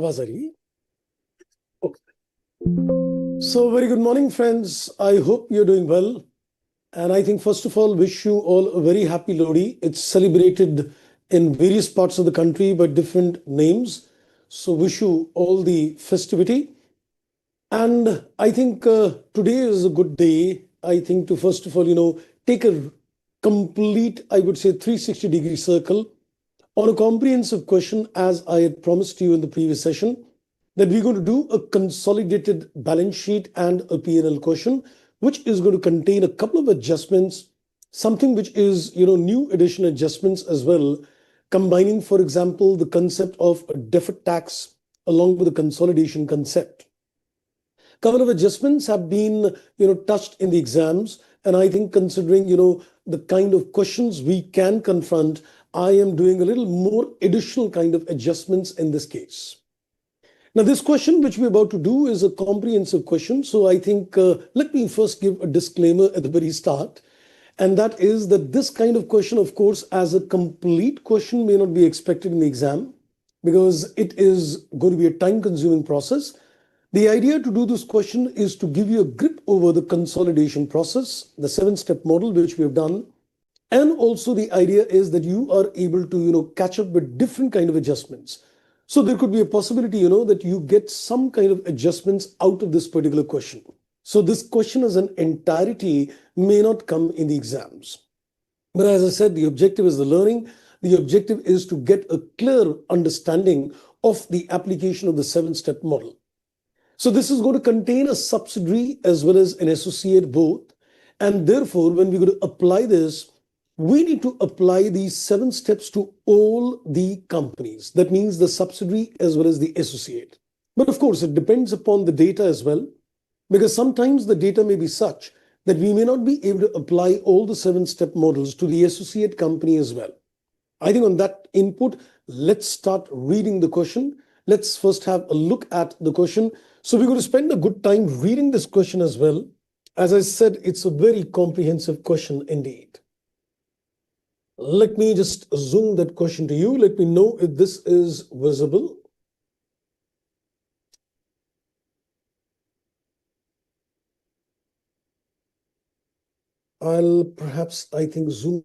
आवाज आ रही है? Okay. So, very good morning, friends. I hope you're doing well. And I think, first of all, wish you all a very happy Lodi. It's celebrated in various parts of the country by different names. So, wish you all the festivity. And I think today is a good day, I think, to first of all, take a complete, I would say, 360-degree circle on a comprehensive question, as I had promised to you in the previous session, that we're going to do a consolidated balance sheet and a P&L question, which is going to contain a couple of adjustments, something which is, new addition adjustments as well, combining, for example, the concept of deferred tax along with the consolidation concept. Couple of adjustments have been, touched in the exams. And I think considering, the kind of questions we can confront, I am doing a little more additional kind of adjustments in this case. Now, this question which we're about to do is a comprehensive question. So I think, let me first give a disclaimer at the very start. And that is that this kind of question, of course, as a complete question may not be expected in the exam because it is going to be a time-consuming process. The idea to do this question is to give you a grip over the consolidation process, the 7-step model which we have done. And also the idea is that you are able to, catch up with different kind of adjustments. So there could be a possibility, that you get some kind of adjustments out of this particular question. So this question as an entirety may not come in the exams. But as I said, the objective is the learning. The objective is to get a clear understanding of the application of the 7-step model. So this is going to contain a subsidiary as well as an associate both. And therefore, when we're going to apply this, we need to apply these 7 steps to all the companies. That means the subsidiary as well as the associate. But of course, it depends upon the data as well, because sometimes the data may be such that we may not be able to apply all the 7-step models to the associate company as well. I think on that input, let's start reading the question. Let's first have a look at the question. So we're going to spend a good time reading this question as well. As I said, it's a very comprehensive question indeed. Let me just zoom that question to you. Let me know if this is visible. I'll perhaps, I think, zoom.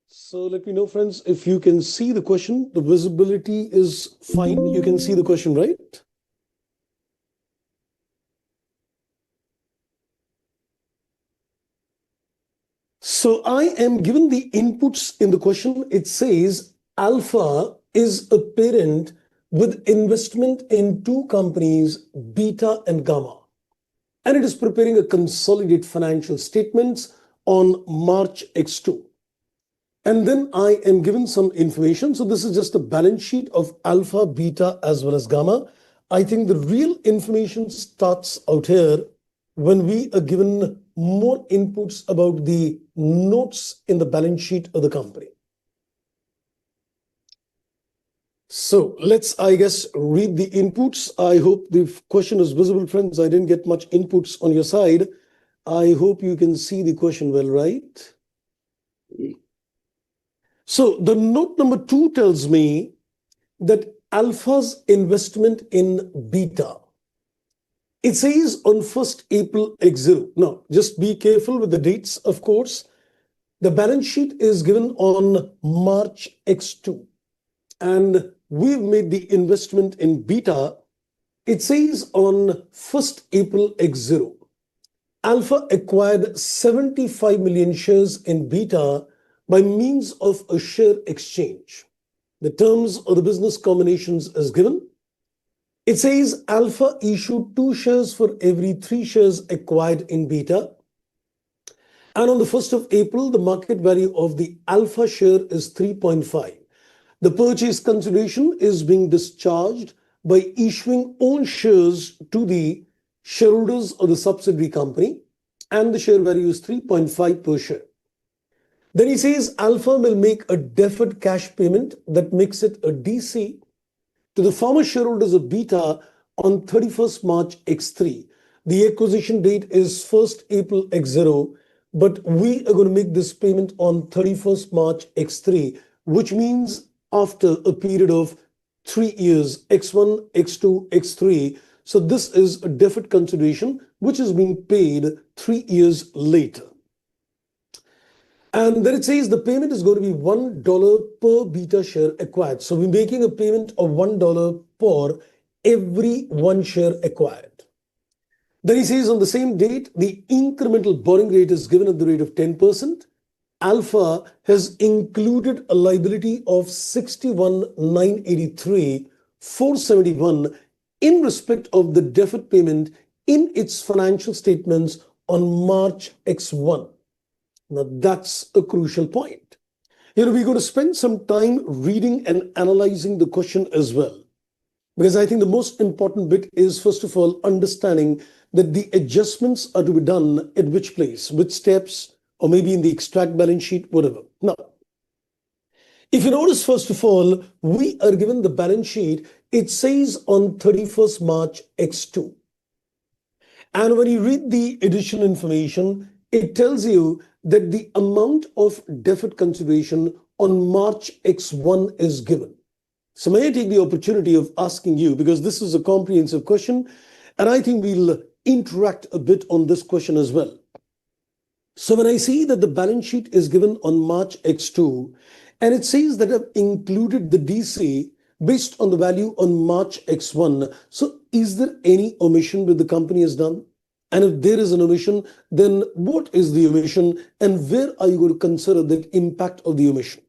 So let me know, friends, if you can see the question. The visibility is fine. You can see the question, right? So I am given the inputs in the question. It says Alpha is a parent with investment in 2 companies, Beta and Gamma. And it is preparing a consolidated financial statements on March X2. And then I am given some information. So this is just a balance sheet of Alpha, Beta, as well as Gamma. I think the real information starts out here when we are given more inputs about the notes in the balance sheet of the company. So let's, I guess, read the inputs. I hope the question is visible, friends. I didn't get much inputs on your side. I hope you can see the question well, right? So the note number 2 tells me that Alpha's investment in Beta. It says on 1st April X0. Now, just be careful with the dates, of course. The balance sheet is given on March X2. And we've made the investment in Beta. It says on 1st April X0. Alpha acquired 75 million shares in Beta by means of a share exchange. The terms of the business combinations is given. It says Alpha issued 2 shares for every 3 shares acquired in Beta. And on the 1st of April, the market value of the Alpha share is 3.5. The purchase consideration is being discharged by issuing own shares to the shareholders of the subsidiary company, and the share value is 3.5 per share. Then he says Alpha will make a deferred cash payment that makes it a DC to the former shareholders of Beta on 31st March X3. The acquisition date is 1st April X0, but we are going to make this payment on 31st March X3, which means after a period of 3 years, X1, X2, X3. So this is a deferred consideration which is being paid 3 years later. And then it says the payment is going to be $1 per Beta share acquired. So we're making a payment of $1 per every 1 share acquired. Then he says on the same date, the incremental borrowing rate is given at the rate of 10%. Alpha has included a liability of 61,983,471 in respect of the deferred payment in its financial statements on March X1. Now that's a crucial point. We're going to spend some time reading and analyzing the question as well. Because I think the most important bit is, first of all, understanding that the adjustments are to be done at which place, which steps, or maybe in the extract balance sheet, whatever. Now, if you notice, first of all, we are given the balance sheet. It says on 31st March X2. And when you read the additional information, it tells you that the amount of deferred consideration on March X1 is given. So may I take the opportunity of asking you, because this is a comprehensive question, and I think we'll interact a bit on this question as well. So when I see that the balance sheet is given on March X2, and it says that I've included the DC based on the value on March X1, so is there any omission that the company has done? And if there is an omission, then what is the omission and where are you going to consider the impact of the omission?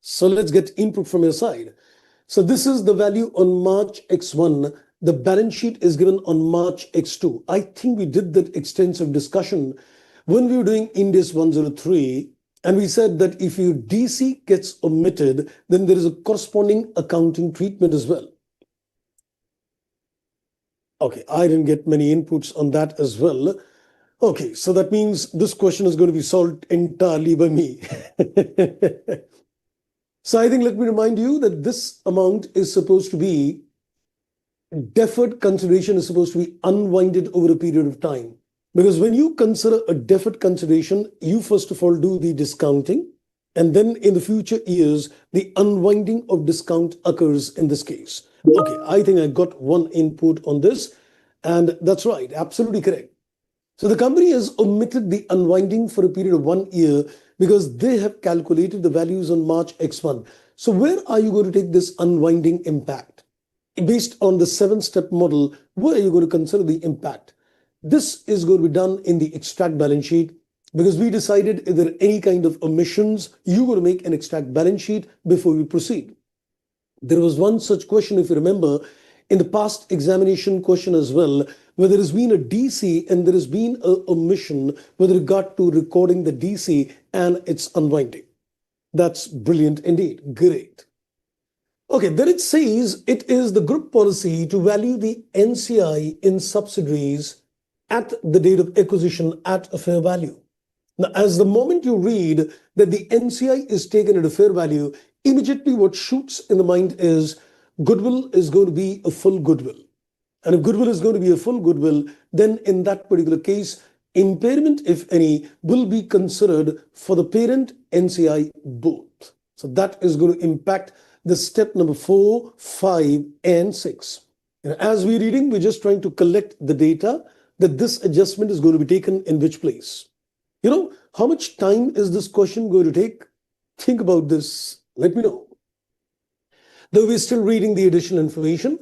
So let's get input from your side. So this is the value on March X1. The balance sheet is given on March X2. I think we did that extensive discussion when we were doing Ind AS 103. And we said that if your DC gets omitted, then there is a corresponding accounting treatment as well. Okay, I didn't get many inputs on that as well. Okay, so that means this question is going to be solved entirely by me. So I think let me remind you that this amount is supposed to be deferred consideration, is supposed to be unwinded over a period of time. Because when you consider a deferred consideration, you first of all do the discounting, and then in the future years, the unwinding of discount occurs in this case. Okay, I think I got one input on this, and that's right, absolutely correct. So the company has omitted the unwinding for a period of 1 year because they have calculated the values on March X1. So where are you going to take this unwinding impact? Based on the 7-step model, where are you going to consider the impact? This is going to be done in the extract balance sheet because we decided if there are any kind of omissions, you're going to make an extract balance sheet before we proceed. There was one such question, if you remember, in the past examination question as well, where there has been a DC and there has been an omission with regard to recording the DC and its unwinding. That's brilliant indeed. Great. Okay, then it says it is the group policy to value the NCI in subsidiaries at the date of acquisition at a fair value. Now, as the moment you read that the NCI is taken at a fair value, immediately what shoots in the mind is goodwill is going to be a full goodwill. And if goodwill is going to be a full goodwill, then in that particular case, impairment, if any, will be considered for the parent NCI both. So that is going to impact the step number 4, 5, and 6. And as we're reading, we're just trying to collect the data that this adjustment is going to be taken in which place. How much time is this question going to take? Think about this. Let me know. Though we're still reading the additional information.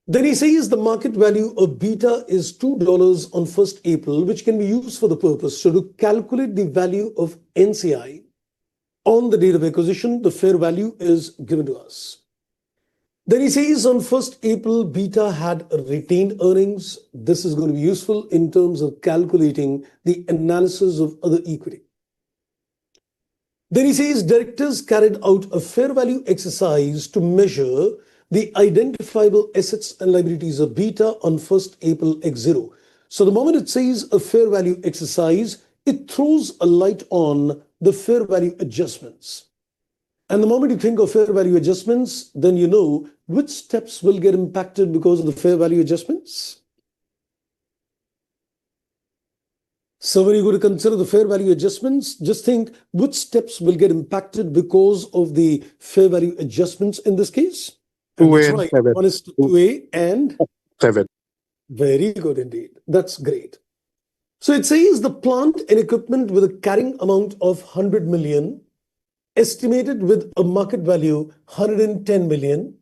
Then he says the market value of Beta is $2 on 1st April, which can be used for the purpose. So to calculate the value of NCI on the date of acquisition, the fair value is given to us. Then he says on 1st April, Beta had retained earnings. This is going to be useful in terms of calculating the analysis of other equity. Then he says directors carried out a fair value exercise to measure the identifiable assets and liabilities of Beta on 1st April X0. So the moment it says a fair value exercise, it throws a light on the fair value adjustments. And the moment you think of fair value adjustments, then you know which steps will get impacted because of the fair value adjustments. So when you go to consider the fair value adjustments, just think which steps will get impacted because of the fair value adjustments in this case. And 2A that's and right. 7. One is 2A and 7. very good indeed. That's great. So it says the plant and equipment with a carrying amount of 100 million, estimated with a market value 110 million.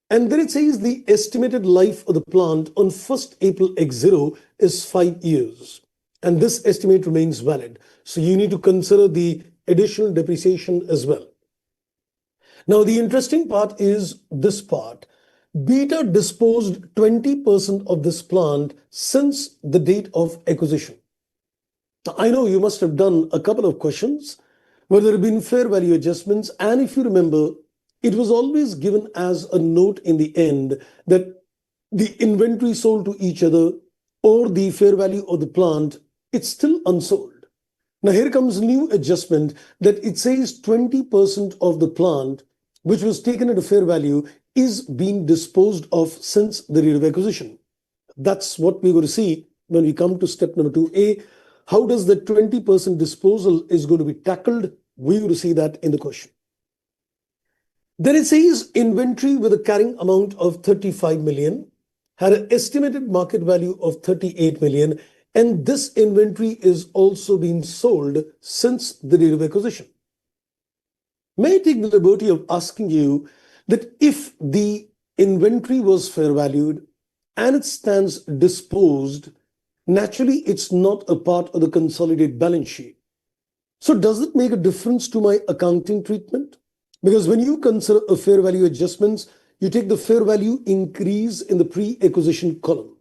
And then it says the estimated life of the plant on 1st April X0 is 5 years. And this estimate remains valid. So you need to consider the additional depreciation as well. Now, the interesting part is this part. Beta disposed 20% of this plant since the date of acquisition. Now, I know you must have done a couple of questions where there have been fair value adjustments. And if you remember, it was always given as a note in the end that the inventory sold to each other or the fair value of the plant, it's still unsold. Now, here comes new adjustment that it says 20% of the plant, which was taken at a fair value, is being disposed of since the date of acquisition. That's what we're going to see when we come to step number 2A. How does the 20% disposal is going to be tackled? We're going to see that in the question. Then it says inventory with a carrying amount of 35 million had an estimated market value of 38 million. And this inventory is also being sold since the date of acquisition. May I take the liberty of asking you that if the inventory was fair valued and it stands disposed, naturally it's not a part of the consolidated balance sheet. So does it make a difference to my accounting treatment? Because when you consider a fair value adjustments, you take the fair value increase in the pre-acquisition column.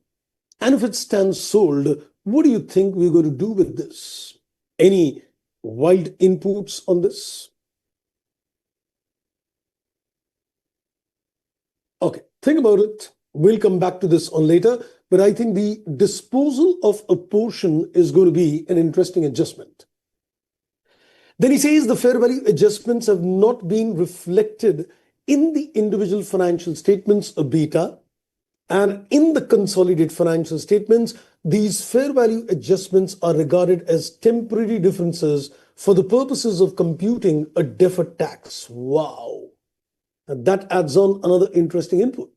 And if it stands sold, what do you think we're going to do with this? Any wild inputs on this? Okay, think about it. We'll come back to this on later, but I think the disposal of a portion is going to be an interesting adjustment. Then he says the fair value adjustments have not been reflected in the individual financial statements of beta, and in the consolidated financial statements, these fair value adjustments are regarded as temporary differences for the purposes of computing a deferred tax. Wow. And that adds on another interesting input.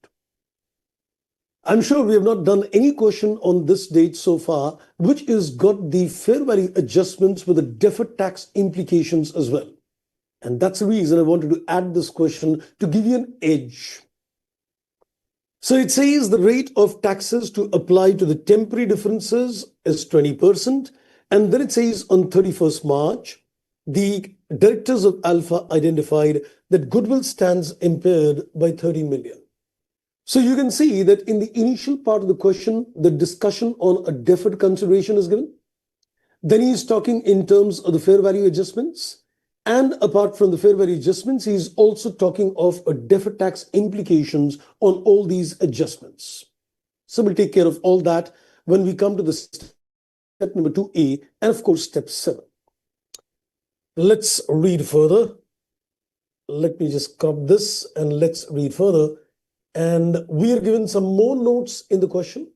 I'm sure we have not done any question on this date so far, which is got the fair value adjustments with the deferred tax implications as well. And that's the reason I wanted to add this question to give you an edge. So it says the rate of taxes to apply to the temporary differences is 20%. And then it says on 31st March, the directors of Alpha identified that goodwill stands impaired by 13 million. So you can see that in the initial part of the question, the discussion on a deferred consideration is given. Then he's talking in terms of the fair value adjustments. And apart from the fair value adjustments, he's also talking of a deferred tax implications on all these adjustments. So we'll take care of all that when we come to the step number 2A and of course step 7. Let's read further. Let me just crop this and let's read further. And we are given some more notes in the question,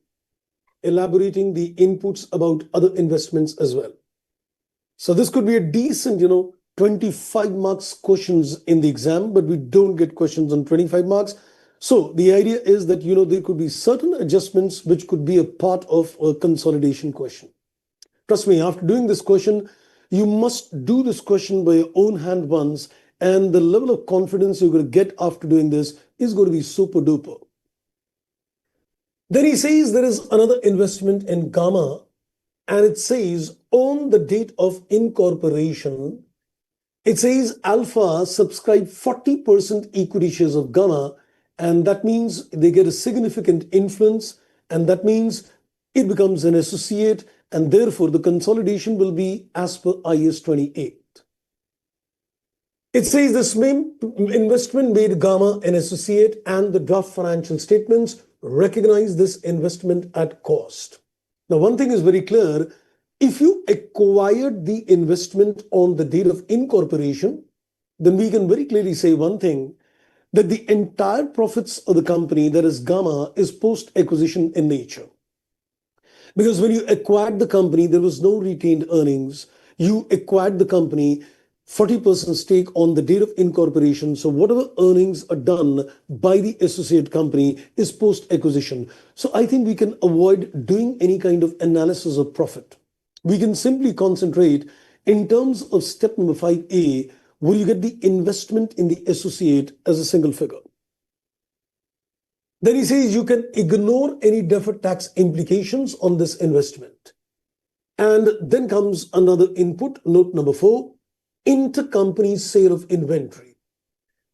elaborating the inputs about other investments as well. So this could be a decent, 25 marks questions in the exam, but we don't get questions on 25 marks. So the idea is that, there could be certain adjustments which could be a part of a consolidation question. Trust me, after doing this question, you must do this question by your own hand once, and the level of confidence you're going to get after doing this is going to be super duper. Then he says there is another investment in Gamma, and it says on the date of incorporation, it says Alpha subscribed 40% equity shares of Gamma, and that means they get a significant influence, and that means it becomes an associate, and therefore the consolidation will be as per IS 28. It says this main investment made Gamma an associate, and the draft financial statements recognize this investment at cost. Now, one thing is very clear. If you acquired the investment on the date of incorporation, then we can very clearly say one thing, that the entire profits of the company, that is gamma, is post-acquisition in nature. Because when you acquired the company, there was no retained earnings. You acquired the company 40% stake on the date of incorporation. So whatever earnings are done by the associate company is post-acquisition. So I think we can avoid doing any kind of analysis of profit. We can simply concentrate in terms of step number 5A, where you get the investment in the associate as a single figure. Then he says you can ignore any deferred tax implications on this investment. And then comes another input, note number 4, intercompany sale of inventory.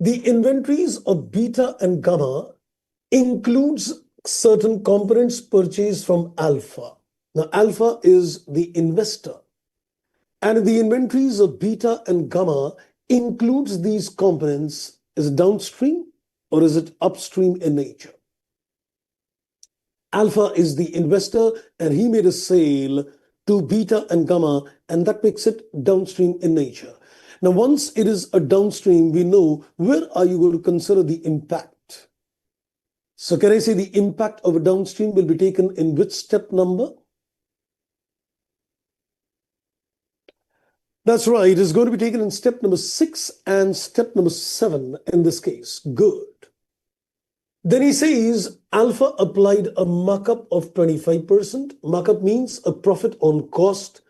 The inventories of beta and gamma includes certain components purchased from alpha. Now, alpha is the investor. And the inventories of beta and gamma includes these components. Is it downstream or is it upstream in nature? Alpha is the investor and he made a sale to beta and gamma, and that makes it downstream in nature. Now, once it is a downstream, we know where are you going to consider the impact. So can I say the impact of a downstream will be taken in which step number? That's right, it's going to be taken in step number 6 and step number 7 in this case. Good. Then he says alpha applied a markup of 25%. Markup means a profit on cost.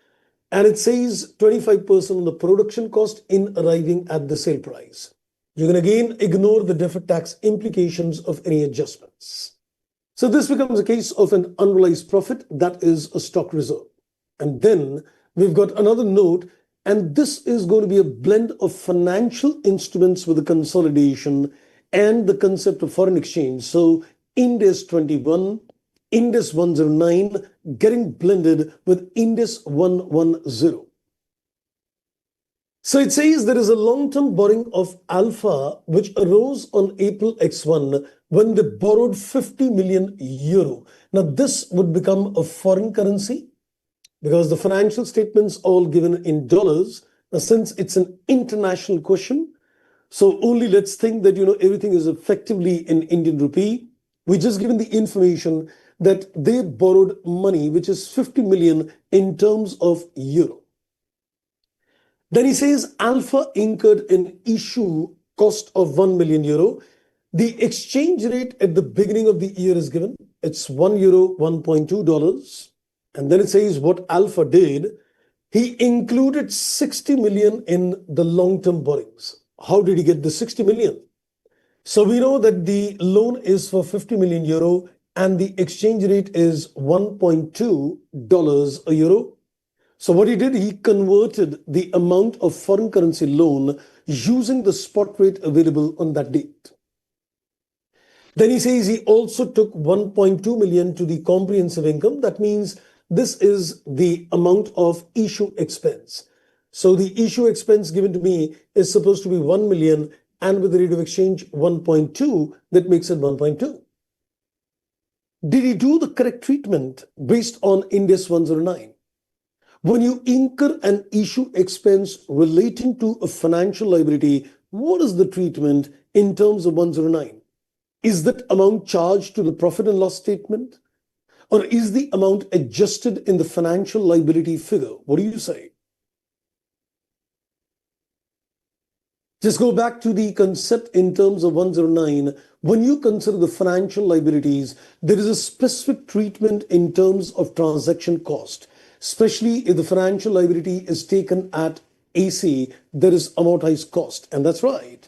And it says 25% on the production cost in arriving at the sale price. You can again ignore the deferred tax implications of any adjustments. So this becomes a case of an unrealized profit, that is a stock reserve. And then we've got another note, and this is going to be a blend of financial instruments with the consolidation and the concept of foreign exchange. So Ind AS 21, Ind AS 109 getting blended with Ind AS 110. So it says there is a long-term borrowing of alpha which arose on April X1 when they borrowed 50 million euro. Now this would become a foreign currency because the financial statements are all given in dollars. Now since it's an international question, so only let's think that everything is effectively in Indian rupee. We're just given the information that they borrowed money which is 50 million in terms of euro. Then he says alpha incurred an issue cost of 1 million euro. The exchange rate at the beginning of the year is given. It's 1 euro, $1.2. And then it says what alpha did. He included 60 million in the long-term borrowings. How did he get the 60 million? So we know that the loan is for 50 million euro and the exchange rate is $1.2 a euro. So what he did, he converted the amount of foreign currency loan using the spot rate available on that date. Then he says he also took 1.2 million to the comprehensive income. That means this is the amount of issue expense. So the issue expense given to me is supposed to be 1 million and with the rate of exchange 1.2, that makes it 1.2. Did he do the correct treatment based on Ind AS 109? When you incur an issue expense relating to a financial liability, what is the treatment in terms of 109? Is that amount charged to the profit and loss statement? Or is the amount adjusted in the financial liability figure? What do you say? Just go back to the concept in terms of 109. When you consider the financial liabilities, there is a specific treatment in terms of transaction cost. Especially if the financial liability is taken at AC, there is amortized cost. And that's right.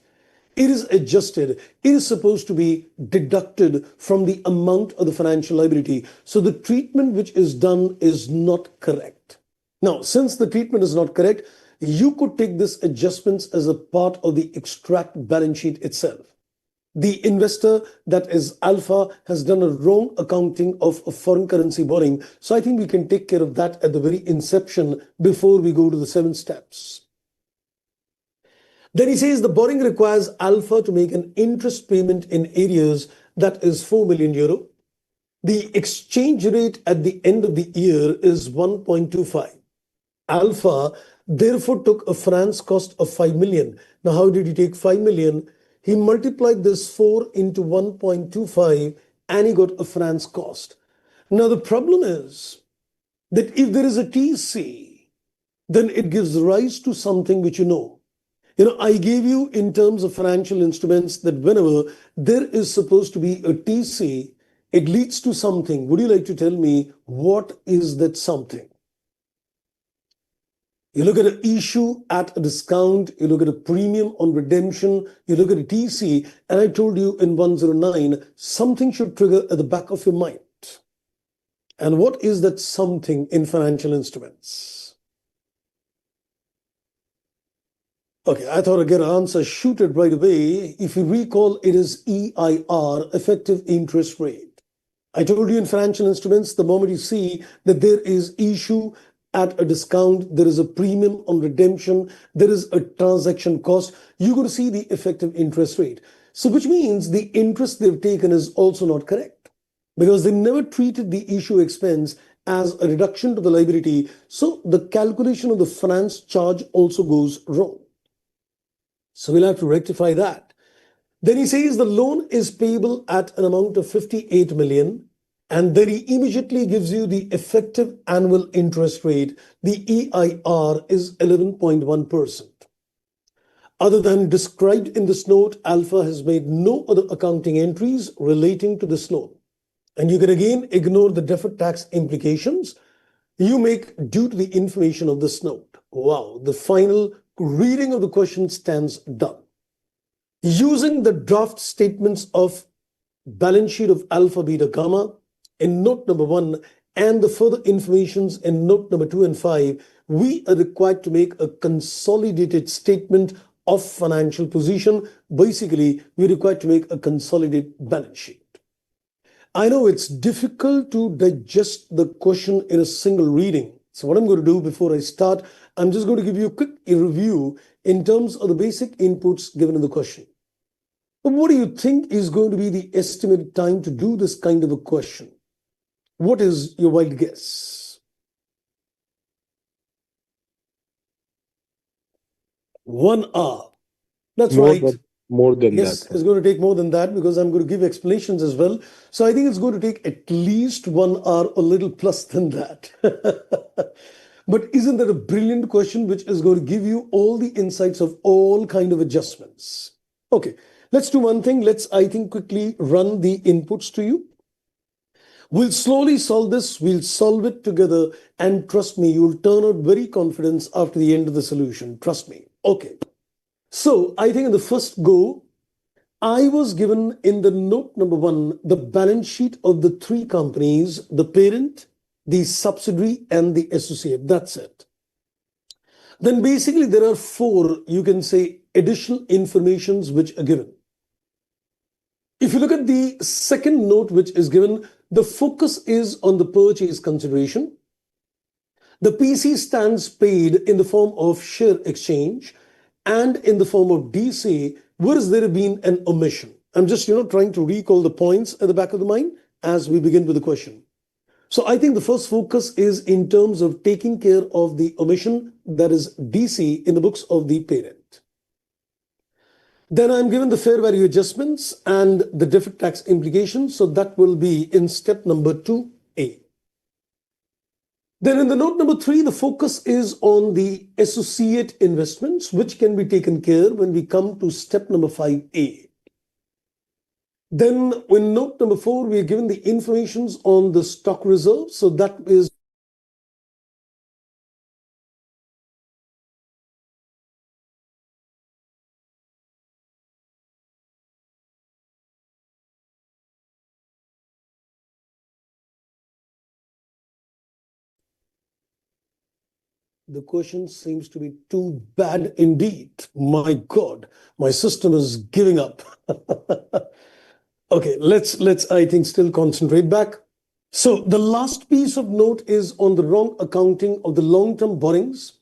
It is adjusted. It is supposed to be deducted from the amount of the financial liability. So the treatment which is done is not correct. Now, since the treatment is not correct, you could take this adjustments as a part of the extract balance sheet itself. The investor, that is alpha, has done a wrong accounting of a foreign currency borrowing. So I think we can take care of that at the very inception before we go to the 7 steps. Then he says the borrowing requires alpha to make an interest payment in arrears, that is 4 million euro. The exchange rate at the end of the year is 1.25. Alpha therefore took a finance cost of 5 million. Now, how did he take 5 million? He multiplied this 4 into 1.25 and he got a finance cost. Now, the problem is that if there is a TC, then it gives rise to something which you know. I gave you in terms of financial instruments that whenever there is supposed to be a TC, it leads to something. Would you like to tell me what is that something? You look at an issue at a discount, you look at a premium on redemption, you look at a TC, and I told you in 109, something should trigger at the back of your mind. And what is that something in financial instruments? Okay, I thought I'd get an answer. Shoot it right away. If you recall, it is EIR, effective interest rate. I told you in financial instruments, the moment you see that there is issue at a discount, there is a premium on redemption, there is a transaction cost, you're going to see the effective interest rate. So which means the interest they've taken is also not correct because they never treated the issue expense as a reduction to the liability. So the calculation of the finance charge also goes wrong. So we'll have to rectify that. Then he says the loan is payable at an amount of 58 million. And then he immediately gives you the effective annual interest rate. The EIR is 11.1%. Other than described in this note, Alpha has made no other accounting entries relating to this loan. And you can again ignore the deferred tax implications you make due to the information of this note. Wow, the final reading of the question stands done. Using the draft statements of balance sheet of Alpha, Beta, Gamma, in note number 1 and the further informations in note number 2 and 5, we are required to make a consolidated statement of financial position. Basically, we're required to make a consolidated balance sheet. I know it's difficult to digest the question in a single reading. So what I'm going to do before I start, I'm just going to give you a quick review in terms of the basic inputs given in the question. But what do you think is going to be the estimated time to do this kind of a question? What is your wild guess? 1 hour. That's right. More than yes, that. it's going to take more than that because I'm going to give explanations as well. So I think it's going to take at least 1 hour, a little plus than that. But isn't that a brilliant question which is going to give you all the insights of all kind of adjustments? Okay, let's do one thing. Let's, I think, quickly run the inputs to you. We'll slowly solve this. We'll solve it together. And trust me, you'll turn out very confident after the end of the solution. Trust me. Okay. So I think in the first go, I was given in the note number 1, the balance sheet of the 3 companies, the parent, the subsidiary, and the associate. That's it. Then basically there are 4, you can say, additional informations which are given. If you look at the second note which is given, the focus is on the purchase consideration. The PC stands paid in the form of share exchange and in the form of DC, where has there been an omission? I'm just, trying to recall the points at the back of the mind as we begin with the question. So I think the first focus is in terms of taking care of the omission, that is DC in the books of the parent. Then I'm given the fair value adjustments and the deferred tax implications. So that will be in step number 2A. Then in the note number 3, the focus is on the associate investments, which can be taken care when we come to step number 5A. Then in note number 4, we are given the informations on the stock reserve. So that is the question seems to be too bad indeed. My God, my system is giving up. Okay, let's I think still concentrate back. So the last piece of note is on the wrong accounting of the long-term borrowings.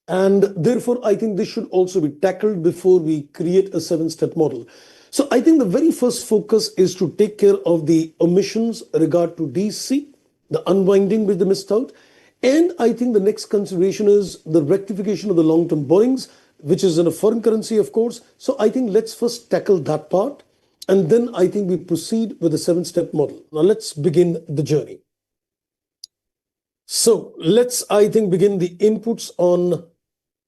And therefore, I think this should also be tackled before we create a 7-step model. So I think the very first focus is to take care of the omissions regard to DC, the unwinding which they missed out, And I think the next consideration is the rectification of the long-term borrowings, which is in a foreign currency, of course. So I think let's first tackle that part. And then I think we proceed with the 7-step model. Now let's begin the journey. So let's, I think, begin the inputs on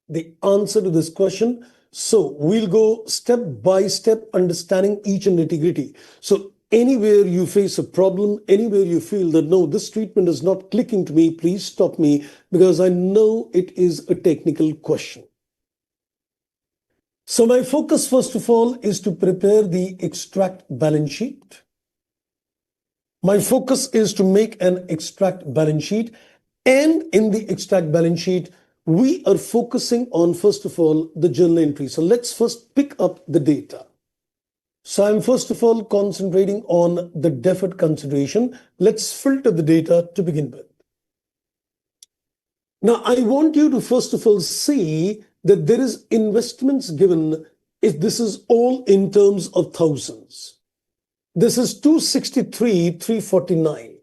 the answer to this question. So we'll go step by step, understanding each and nitty-gritty. So anywhere you face a problem, anywhere you feel that, no, this treatment is not clicking to me, please stop me, because I know it is a technical question. So my focus, first of all, is to prepare the extract balance sheet. My focus is to make an extract balance sheet. And in the extract balance sheet, we are focusing on, first of all, the journal entry. So let's first pick up the data. So I'm first of all concentrating on the deferred consideration. Let's filter the data to begin with. Now, I want you to first of all see that there is investments given if this is all in terms of thousands. This is 263,349.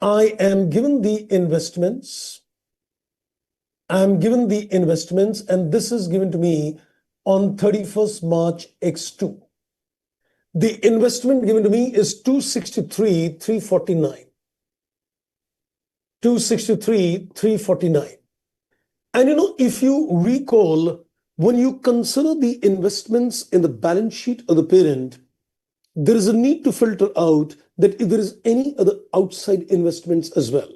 I am given the investments. I'm given the investments, and this is given to me on 31st March X2. The investment given to me is 263,349. 263,349. And if you recall, when you consider the investments in the balance sheet of the parent, there is a need to filter out that if there is any other outside investments as well.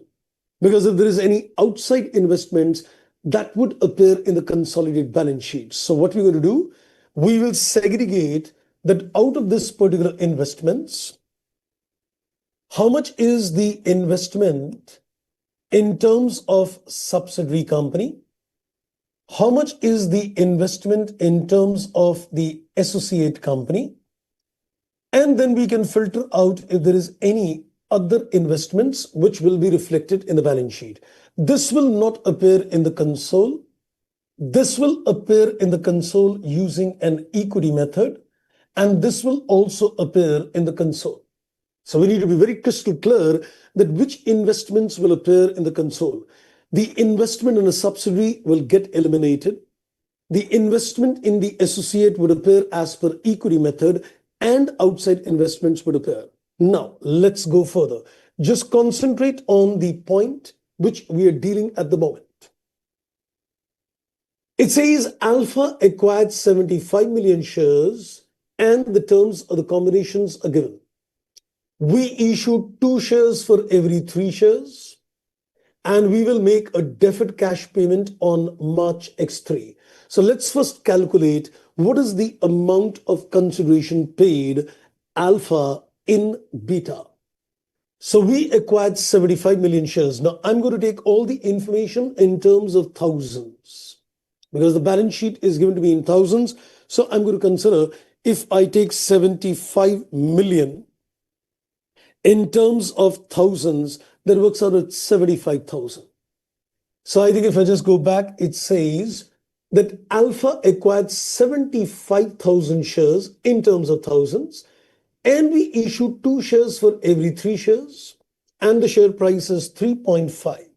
Because if there is any outside investments, that would appear in the consolidated balance sheet. So what we're going to do, we will segregate that out of this particular investments, how much is the investment in terms of subsidiary company? How much is the investment in terms of the associate company? And then we can filter out if there is any other investments which will be reflected in the balance sheet. This will not appear in the console. This will appear in the console using an equity method. And this will also appear in the console. So we need to be very crystal clear that which investments will appear in the console. The investment in a subsidiary will get eliminated. The investment in the associate would appear as per equity method, and outside investments would appear. Now, let's go further. Just concentrate on the point which we are dealing at the moment. It says Alpha acquired 75 million shares and the terms of the combinations are given. We issued 2 shares for every 3 shares, and we will make a deferred cash payment on March X3. So let's first calculate what is the amount of consideration paid Alpha in Beta. So we acquired 75 million shares. Now I'm going to take all the information in terms of thousands because the balance sheet is given to me in thousands. So I'm going to consider if I take 75 million in terms of thousands, that works out at 75,000. So I think if I just go back, it says that Alpha acquired 75,000 shares in terms of thousands, and we issued 2 shares for every 3 shares, and the share price is 3.5.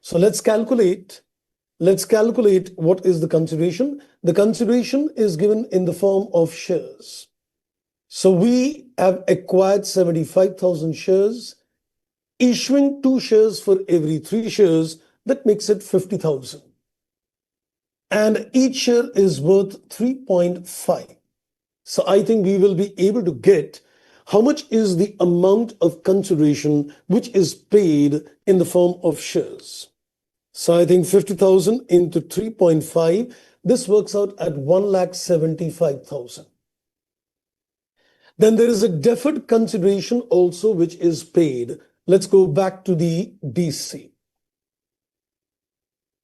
So let's calculate what is the consideration. The consideration is given in the form of shares. So we have acquired 75,000 shares, issuing 2 shares for every 3 shares, that makes it 50,000. And each share is worth 3.5. So I think we will be able to get how much is the amount of consideration which is paid in the form of shares. So I think 50,000 into 3.5, this works out at 1,75,000. Then there is a deferred consideration also which is paid. Let's go back to the DC.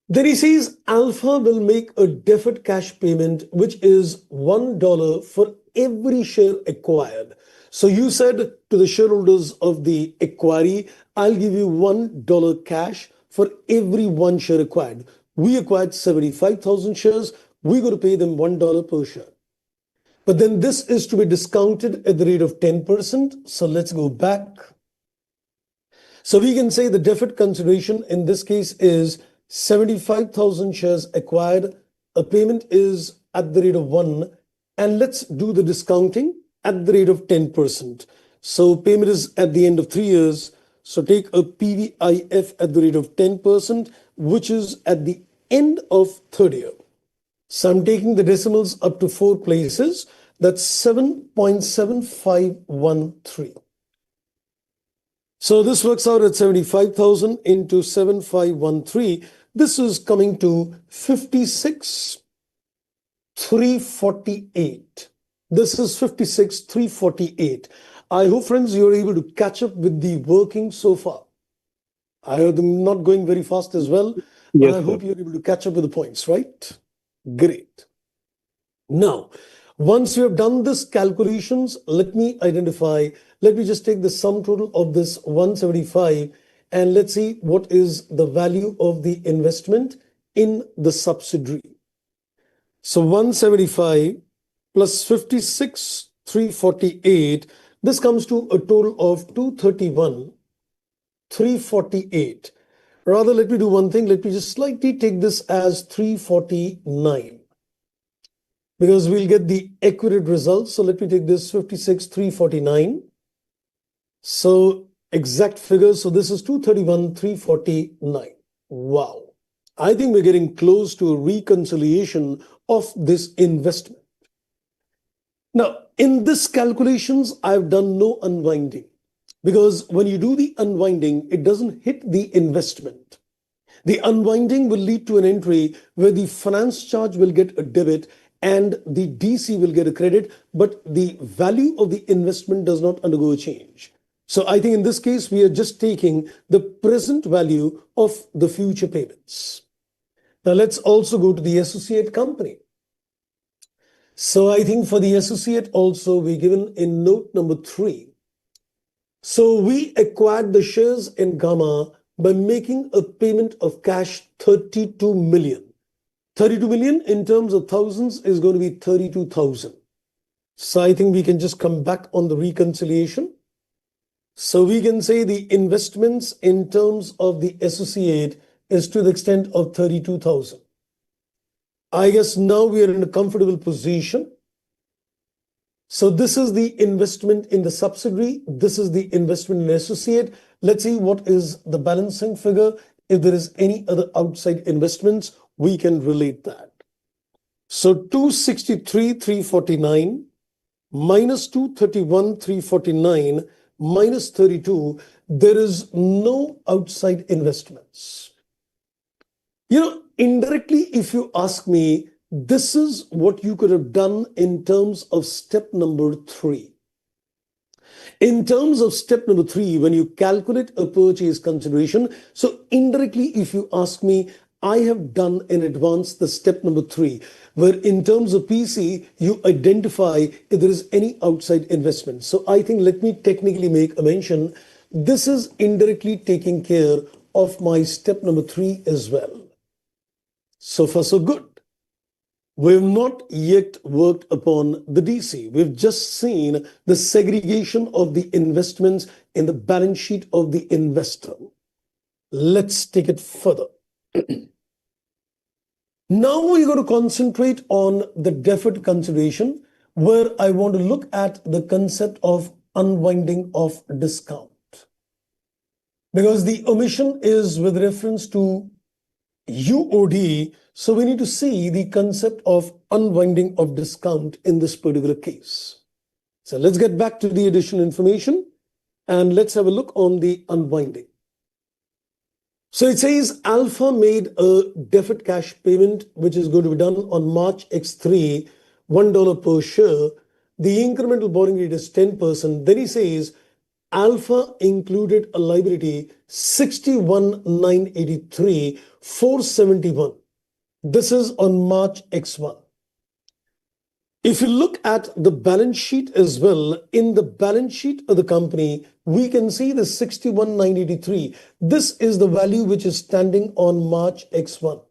Then he says Alpha will make a deferred cash payment which is $1 for every share acquired. So you said to the shareholders of the acquiree, I'll give you $1 cash for every 1 share acquired. We acquired 75,000 shares. We're going to pay them $1 per share. But then this is to be discounted at the rate of 10%. So let's go back. So we can say the deferred consideration in this case is 75,000 shares acquired. A payment is at the rate of 1, and let's do the discounting at the rate of 10%. So payment is at the end of 3 years. So take a PVIF at the rate of 10%, which is at the end of third year. So I'm taking the decimals up to 4 places. That's 7.7513. So this works out at 75,000 into 7513. This is coming to 56,348. This is 56,348. I hope, friends, you're able to catch up with the working so far. I heard them not going very fast as well, but I hope you're able to catch up with the points, right? Great. Now, once you have done this calculations, let me just take the sum total of this 175 and let's see what is the value of the investment in the subsidiary. So 175 plus 56,348, this comes to a total of 231,348. Rather, let me do one thing. Let me just slightly take this as 349 because we'll get the accurate results. So let me take this 56,349. So exact figures. So this is 231,349. Wow. I think we're getting close to a reconciliation of this investment. Now, in this calculations, I've done no unwinding because when you do the unwinding, it doesn't hit the investment. The unwinding will lead to an entry where the finance charge will get a debit and the DC will get a credit, but the value of the investment does not undergo a change. So I think in this case, we are just taking the present value of the future payments. Now let's also go to the associate company. So I think for the associate also, we're given in note number 3. So we acquired the shares in Gamma by making a payment of cash 32 million. 32 million in terms of thousands is going to be 32,000. So I think we can just come back on the reconciliation. So we can say the investments in terms of the associate is to the extent of 32,000. I guess now we are in a comfortable position. So this is the investment in the subsidiary. This is the investment in associate. Let's see what is the balancing figure. If there is any other outside investments, we can relate that. So 263,349 minus 231,349 minus 32, there is no outside investments. Indirectly, if you ask me, this is what you could have done in terms of step number 3. In terms of step number 3, when you calculate a purchase consideration, so indirectly, if you ask me, I have done in advance the step number 3, where in terms of PC, you identify if there is any outside investment. So I think let me technically make a mention. This is indirectly taking care of my step number 3 as well. So far, so good. We've not yet worked upon the DC. We've just seen the segregation of the investments in the balance sheet of the investor. Let's take it further. Now we're going to concentrate on the deferred consideration, where I want to look at the concept of unwinding of discount. Because the omission is with reference to UOD, so we need to see the concept of unwinding of discount in this particular case. So let's get back to the additional information and let's have a look on the unwinding. So it says Alpha made a deferred cash payment, which is going to be done on March X3, $1 per share. The incremental borrowing rate is 10%. Then he says Alpha included a liability 61,983, 471. This is on March X1. If you look at the balance sheet as well, in the balance sheet of the company, we can see the 61,983. This is the value which is standing on March X1.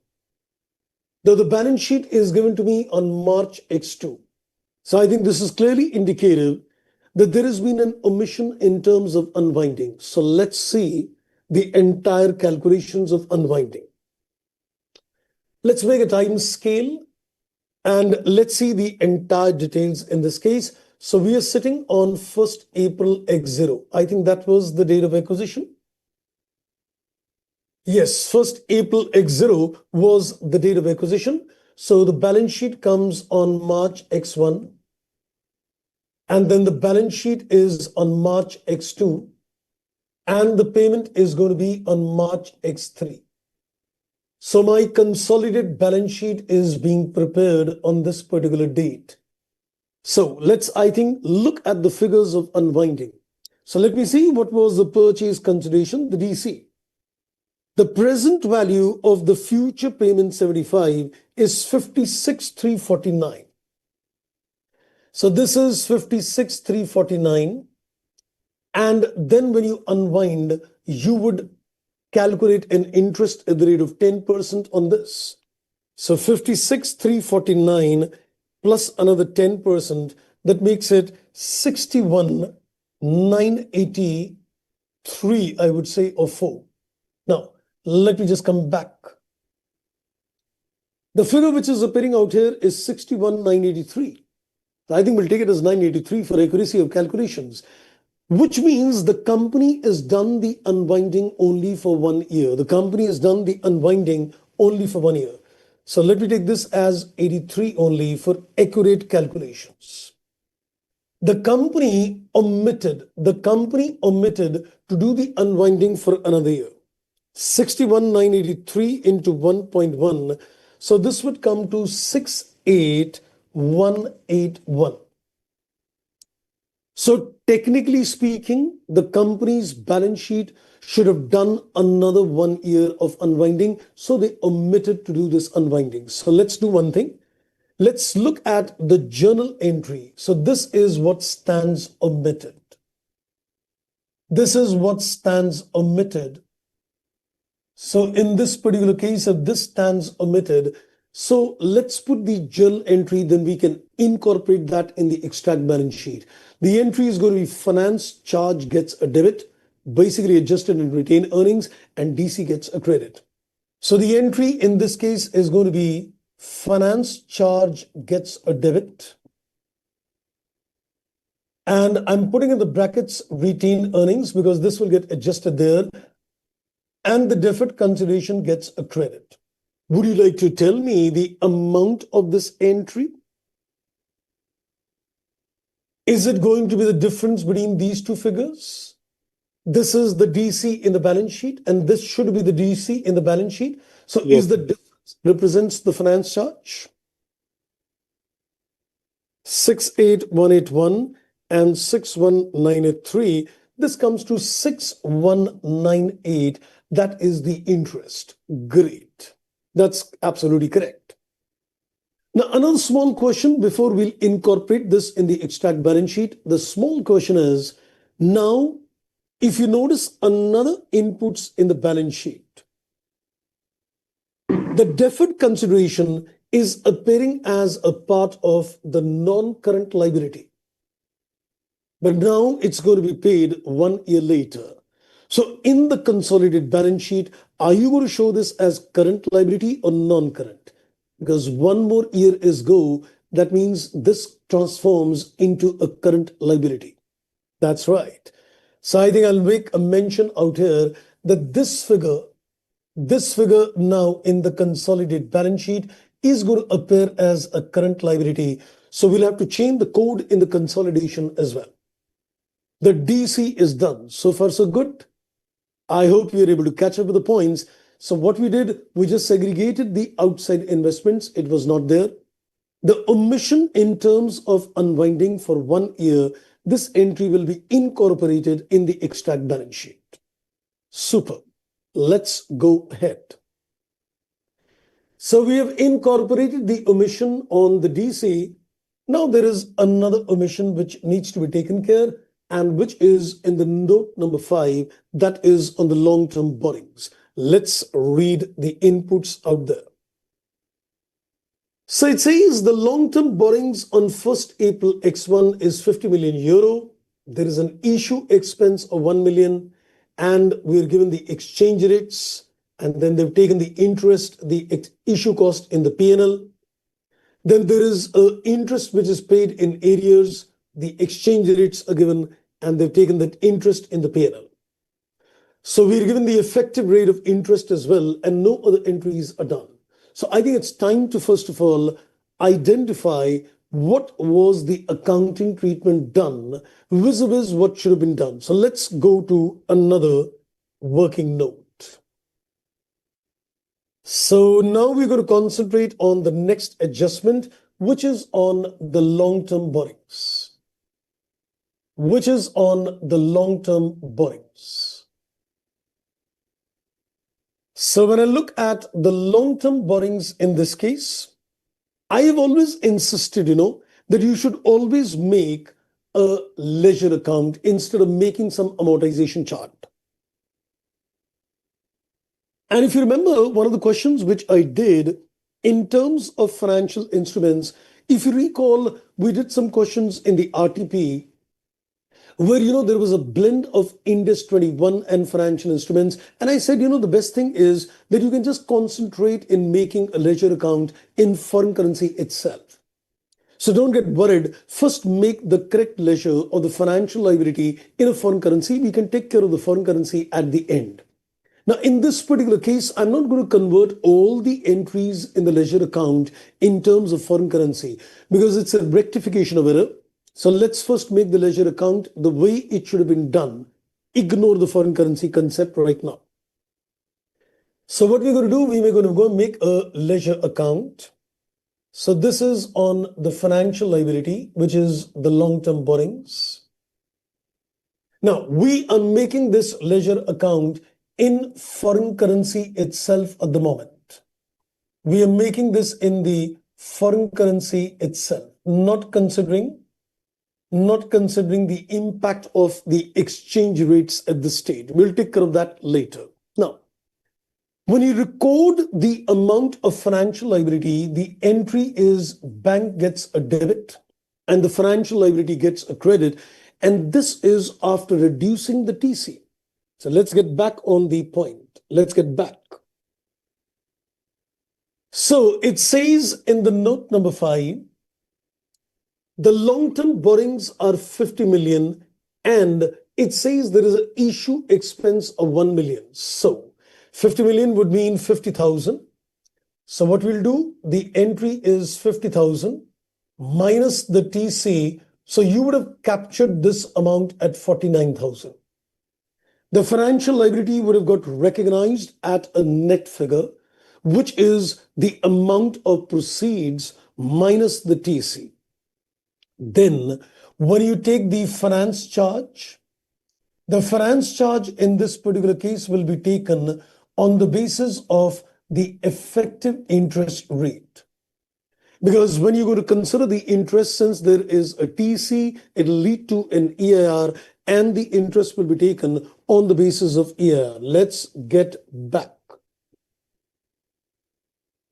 Though the balance sheet is given to me on March X2. So I think this is clearly indicative that there has been an omission in terms of unwinding. So let's see the entire calculations of unwinding. Let's make a time scale and let's see the entire details in this case. So we are sitting on 1st April X0. I think that was the date of acquisition. Yes, 1st April X0 was the date of acquisition. So the balance sheet comes on March X1. And then the balance sheet is on March X2. And the payment is going to be on March X3. So my consolidated balance sheet is being prepared on this particular date. So let's, I think, look at the figures of unwinding. So let me see what was the purchase consideration, the DC. The present value of the future payment 75 is 56,349. So this is 56,349. And then when you unwind, you would calculate an interest at the rate of 10% on this. So 56,349 plus another 10%, that makes it 61,983, I would say, or 4. Now, let me just come back. The figure which is appearing out here is 61,983. I think we'll take it as 983 for accuracy of calculations, which means the company has done the unwinding only for 1 year. The company has done the unwinding only for 1 year. So let me take this as 83 only for accurate calculations. The company omitted to do the unwinding for another year. 61,983 into 1.1. So this would come to 68,181. So technically speaking, the company's balance sheet should have done another 1 year of unwinding. So they omitted to do this unwinding. So let's do one thing. Let's look at the journal entry. So this is what stands omitted. This is what stands omitted. So in this particular case, if this stands omitted, so let's put the journal entry, then we can incorporate that in the extract balance sheet. The entry is going to be finance charge gets a debit, basically adjusted and retained earnings, and DC gets a credit. So the entry in this case is going to be finance charge gets a debit. And I'm putting in the brackets retained earnings because this will get adjusted there. And the deferred consideration gets a credit. Would you like to tell me the amount of this entry? Is it going to be the difference between these two figures? This is the DC in the balance sheet, and this should be the DC in the balance sheet. So yes, is the difference represents the finance charge? 68,181 and 61,983. This comes to 6198. That is the interest. Great. That's absolutely correct. Now, another small question before we'll incorporate this in the extract balance sheet. The small question is, now, if you notice another inputs in the balance sheet, the deferred consideration is appearing as a part of the non-current liability. But now it's going to be paid 1 year later. So in the consolidated balance sheet, are you going to show this as current liability or non-current? Because 1 more year is go, that means this transforms into a current liability. That's right. So I think I'll make a mention out here that this figure now in the consolidated balance sheet is going to appear as a current liability. So we'll have to change the code in the consolidation as well. The DC is done. So far, so good. I hope you're able to catch up with the points. So what we did, we just segregated the outside investments. It was not there. The omission in terms of unwinding for 1 year, this entry will be incorporated in the extract balance sheet. Super. Let's go ahead. So we have incorporated the omission on the DC. Now there is another omission which needs to be taken care, and which is in the note number 5, that is on the long-term borrowings. Let's read the inputs out there. So it says the long-term borrowings on 1st April X1 is 50 million euro. There is an issue expense of 1 million, and we're given the exchange rates, and then they've taken the interest, the issue cost in the P&L. Then there is interest which is paid in arrears, the exchange rates are given, and they've taken that interest in the P&L. So we're given the effective rate of interest as well, and no other entries are done. So I think it's time to first of all identify what was the accounting treatment done vis-a-vis what should have been done. So let's go to another working note. So now we're going to concentrate on the next adjustment, which is on the long-term borrowings. So when I look at the long-term borrowings in this case, I have always insisted, that you should always make a ledger account instead of making some amortization chart. And if you remember, one of the questions which I did in terms of financial instruments, if you recall, we did some questions in the RTP where, there was a blend of Index 21 and financial instruments. And I said, the best thing is that you can just concentrate in making a ledger account in foreign currency itself. So don't get worried. First, make the correct ledger or the financial liability in a foreign currency. We can take care of the foreign currency at the end. Now, in this particular case, I'm not going to convert all the entries in the ledger account in terms of foreign currency because it's a rectification of error. So let's first make the ledger account the way it should have been done. Ignore the foreign currency concept right now. So what we're going to do, we're going to go make a ledger account. So this is on the financial liability, which is the long-term borrowings. Now, we are making this ledger account in foreign currency itself at the moment. We are making this in the foreign currency itself, not considering the impact of the exchange rates at this stage. We'll take care of that later. Now, when you record the amount of financial liability, the entry is bank gets a debit and the financial liability gets a credit. And this is after reducing the TC. So let's get back on the point. Let's get back. So it says in the note number 5, the long-term borrowings are 50 million and it says there is an issue expense of 1 million. So 50 million would mean 50,000. So what we'll do, the entry is 50,000 minus the TC. So you would have captured this amount at 49,000. The financial liability would have got recognized at a net figure, which is the amount of proceeds minus the TC. Then, when you take the finance charge in this particular case will be taken on the basis of the effective interest rate. Because when you're going to consider the interest, since there is a TC, it'll lead to an EIR and the interest will be taken on the basis of EIR. Let's get back.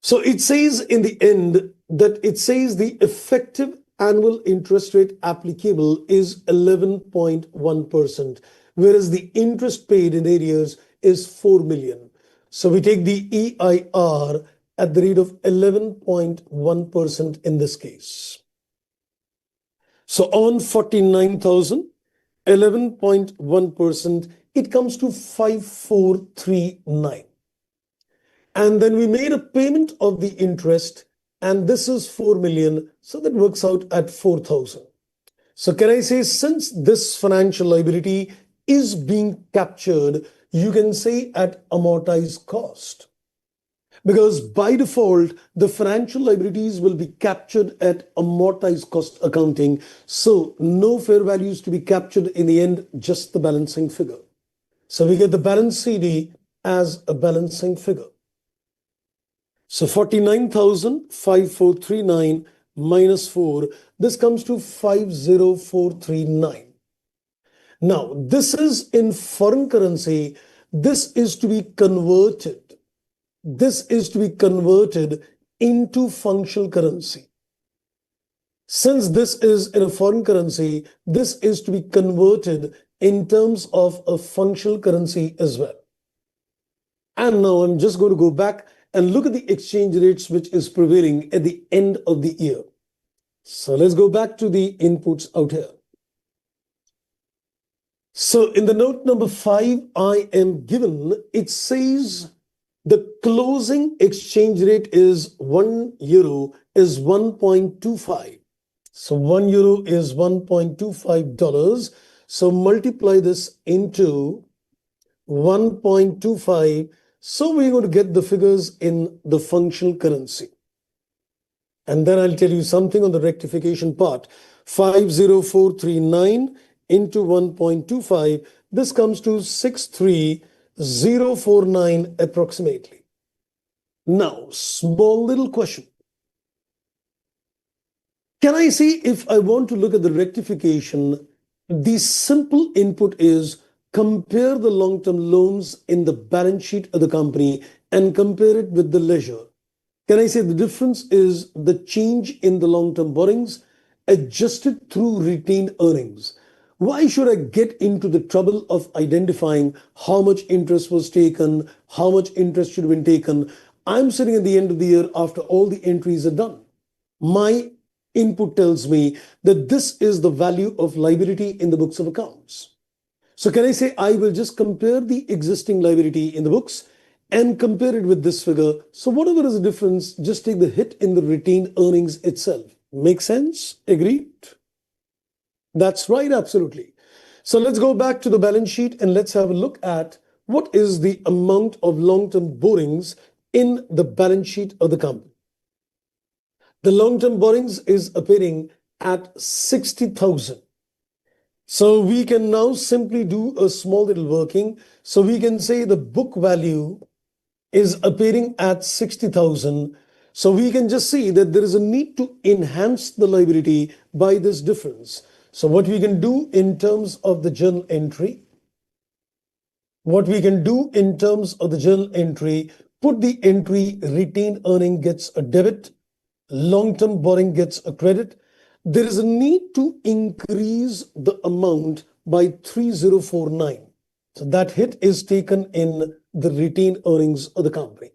So it says in the end that it says the effective annual interest rate applicable is 11.1%, whereas the interest paid in arrears is 4 million. So we take the EIR at the rate of 11.1% in this case. So on 49,000, 11.1%, it comes to 5,439. And then we made a payment of the interest, and this is 4 million, so that works out at 4,000. So can I say, since this financial liability is being captured, you can say at amortized cost. Because by default, the financial liabilities will be captured at amortized cost accounting. So no fair values to be captured in the end, just the balancing figure. So we get the balance CD as a balancing figure. So 49,5439 minus 4, this comes to 50439. Now, this is in foreign currency. This is to be converted. This is to be converted into functional currency. Since this is in a foreign currency, this is to be converted in terms of a functional currency as well. And now I'm just going to go back and look at the exchange rates which is prevailing at the end of the year. So let's go back to the inputs out here. So in the note number 5, I am given, it says the closing exchange rate is €1 is 1.25. So €1 is $1.25. So multiply this into 1.25. So we're going to get the figures in the functional currency. And then I'll tell you something on the rectification part. 50439 into 1.25. This comes to 63049 approximately. Now, small little question. Can I see if I want to look at the rectification, the simple input is compare the long-term loans in the balance sheet of the company and compare it with the ledger. Can I say the difference is the change in the long-term borrowings adjusted through retained earnings? Why should I get into the trouble of identifying how much interest was taken, how much interest should have been taken? I'm sitting at the end of the year after all the entries are done. My input tells me that this is the value of liability in the books of accounts. So can I say I will just compare the existing liability in the books and compare it with this figure? So whatever is the difference, just take the hit in the retained earnings itself. Make sense? Agreed? That's right, absolutely. So let's go back to the balance sheet and let's have a look at what is the amount of long-term borrowings in the balance sheet of the company. The long-term borrowings is appearing at 60,000. So we can now simply do a small little working. So we can say the book value is appearing at 60,000. So we can just see that there is a need to enhance the liability by this difference. So what we can do in terms of the journal entry, put the entry retained earning gets a debit, long-term borrowing gets a credit. There is a need to increase the amount by 3049. So that hit is taken in the retained earnings of the company.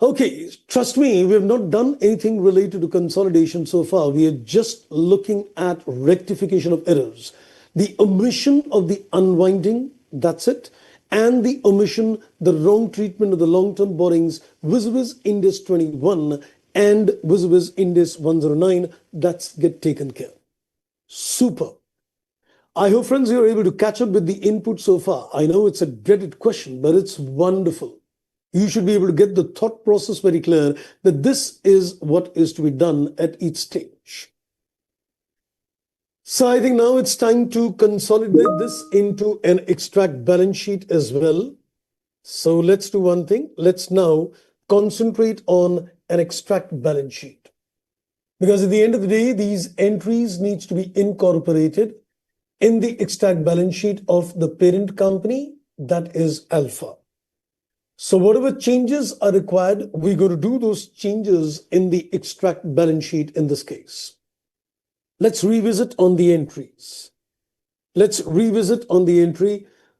Okay, trust me, we have not done anything related to consolidation so far. We are just looking at rectification of errors. The omission of the unwinding, that's it. And the omission, the wrong treatment of the long-term borrowings vis-a-vis Index 21 and vis-a-vis Index 109, that's get taken care. Super. I hope, friends, you're able to catch up with the input so far. I know it's a dreaded question, but it's wonderful. You should be able to get the thought process very clear that this is what is to be done at each stage. So I think now it's time to consolidate this into an extract balance sheet as well. So let's do one thing. Let's now concentrate on an extract balance sheet. Because at the end of the day, these entries needs to be incorporated in the extract balance sheet of the parent company, that is Alpha. So whatever changes are required, we're going to do those changes in the extract balance sheet in this case. Let's revisit on the entries.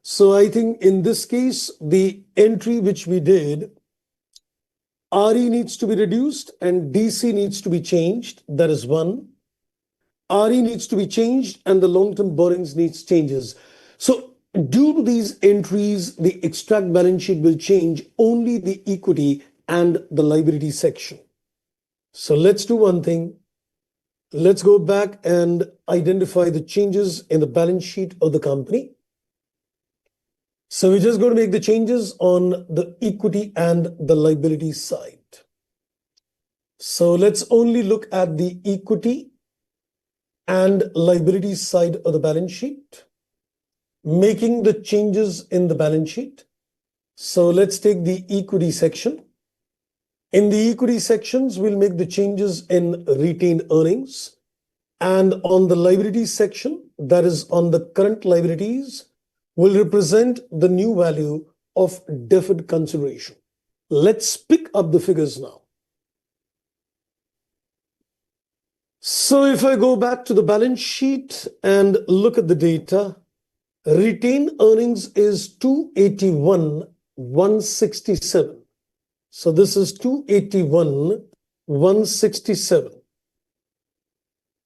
So I think in this case, the entry which we did, RE needs to be reduced and DC needs to be changed. That is one. RE needs to be changed and the long-term borrowings needs changes. So due to these entries, the extract balance sheet will change only the equity and the liability section. So let's do one thing. Let's go back and identify the changes in the balance sheet of the company. So we're just going to make the changes on the equity and the liability side. So let's only look at the equity and liability side of the balance sheet, making the changes in the balance sheet. So let's take the equity section. In the equity sections, we'll make the changes in retained earnings. And on the liability section, that is on the current liabilities, will represent the new value of deferred consideration. Let's pick up the figures now. So if I go back to the balance sheet and look at the data, retained earnings is 281,167. So this is 281,167.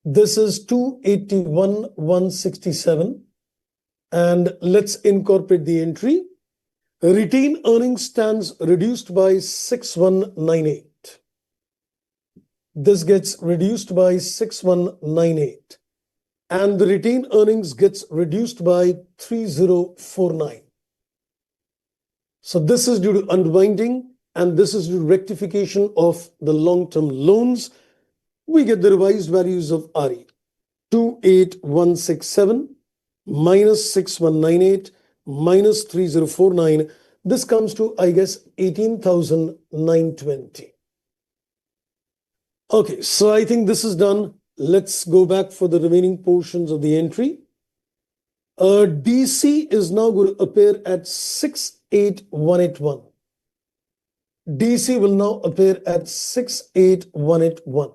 This is 281,167. And let's incorporate the entry. Retained earnings stands reduced by 6198. This gets reduced by 6198. And the retained earnings gets reduced by 3049. So this is due to unwinding and this is due to rectification of the long-term loans. We get the revised values of RE. 28167 minus 6198 minus 3049. This comes to, I guess, 18,920. Okay, so I think this is done. Let's go back for the remaining portions of the entry. DC is now going to appear at 68181. DC will now appear at 68181.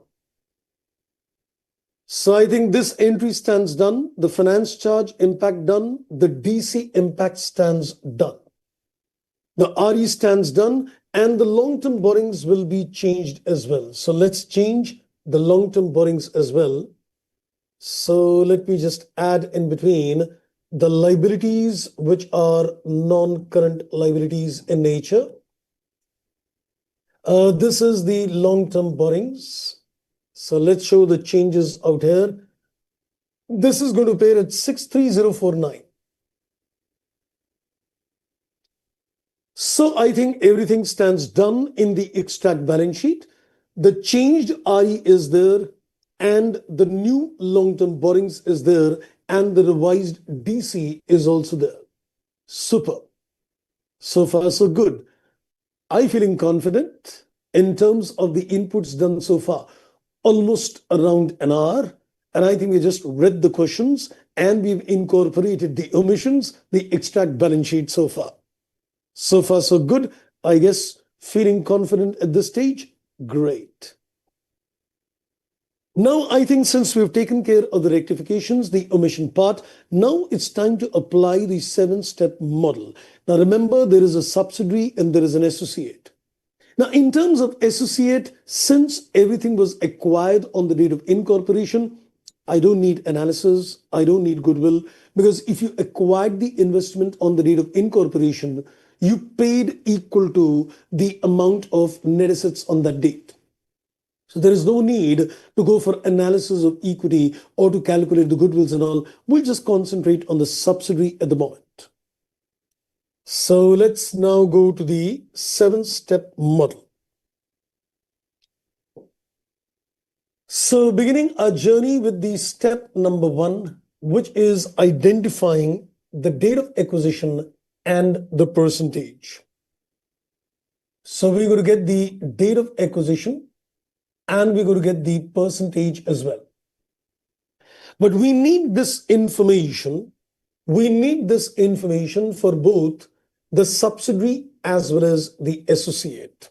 So I think this entry stands done. The finance charge impact done. The DC impact stands done. The RE stands done. And the long-term borrowings will be changed as well. So let's change the long-term borrowings as well. So let me just add in between the liabilities which are non-current liabilities in nature. This is the long-term borrowings. So let's show the changes out here. This is going to appear at 63049. So I think everything stands done in the extract balance sheet. The changed RE is there and the new long-term borrowings is there and the revised DC is also there. Super. So far, so good. I'm feeling confident in terms of the inputs done so far. Almost around an hour. And I think we just read the questions and we've incorporated the omissions, the extract balance sheet so far. So far, so good. I guess feeling confident at this stage? Great. Now, I think since we've taken care of the rectifications, the omission part, now it's time to apply the 7-step model. Now, remember, there is a subsidiary and there is an associate. Now, in terms of associate, since everything was acquired on the date of incorporation, I don't need analysis. I don't need goodwill, because if you acquired the investment on the date of incorporation, you paid equal to the amount of net assets on that date. So there is no need to go for analysis of equity or to calculate the goodwills and all. We'll just concentrate on the subsidiary at the moment. So let's now go to the 7-step model. So beginning our journey with the step number 1, which is identifying the date of acquisition and the percentage. So we're going to get the date of acquisition and we're going to get the percentage as well. But we need this information. We need this information for both the subsidiary as well as the associate.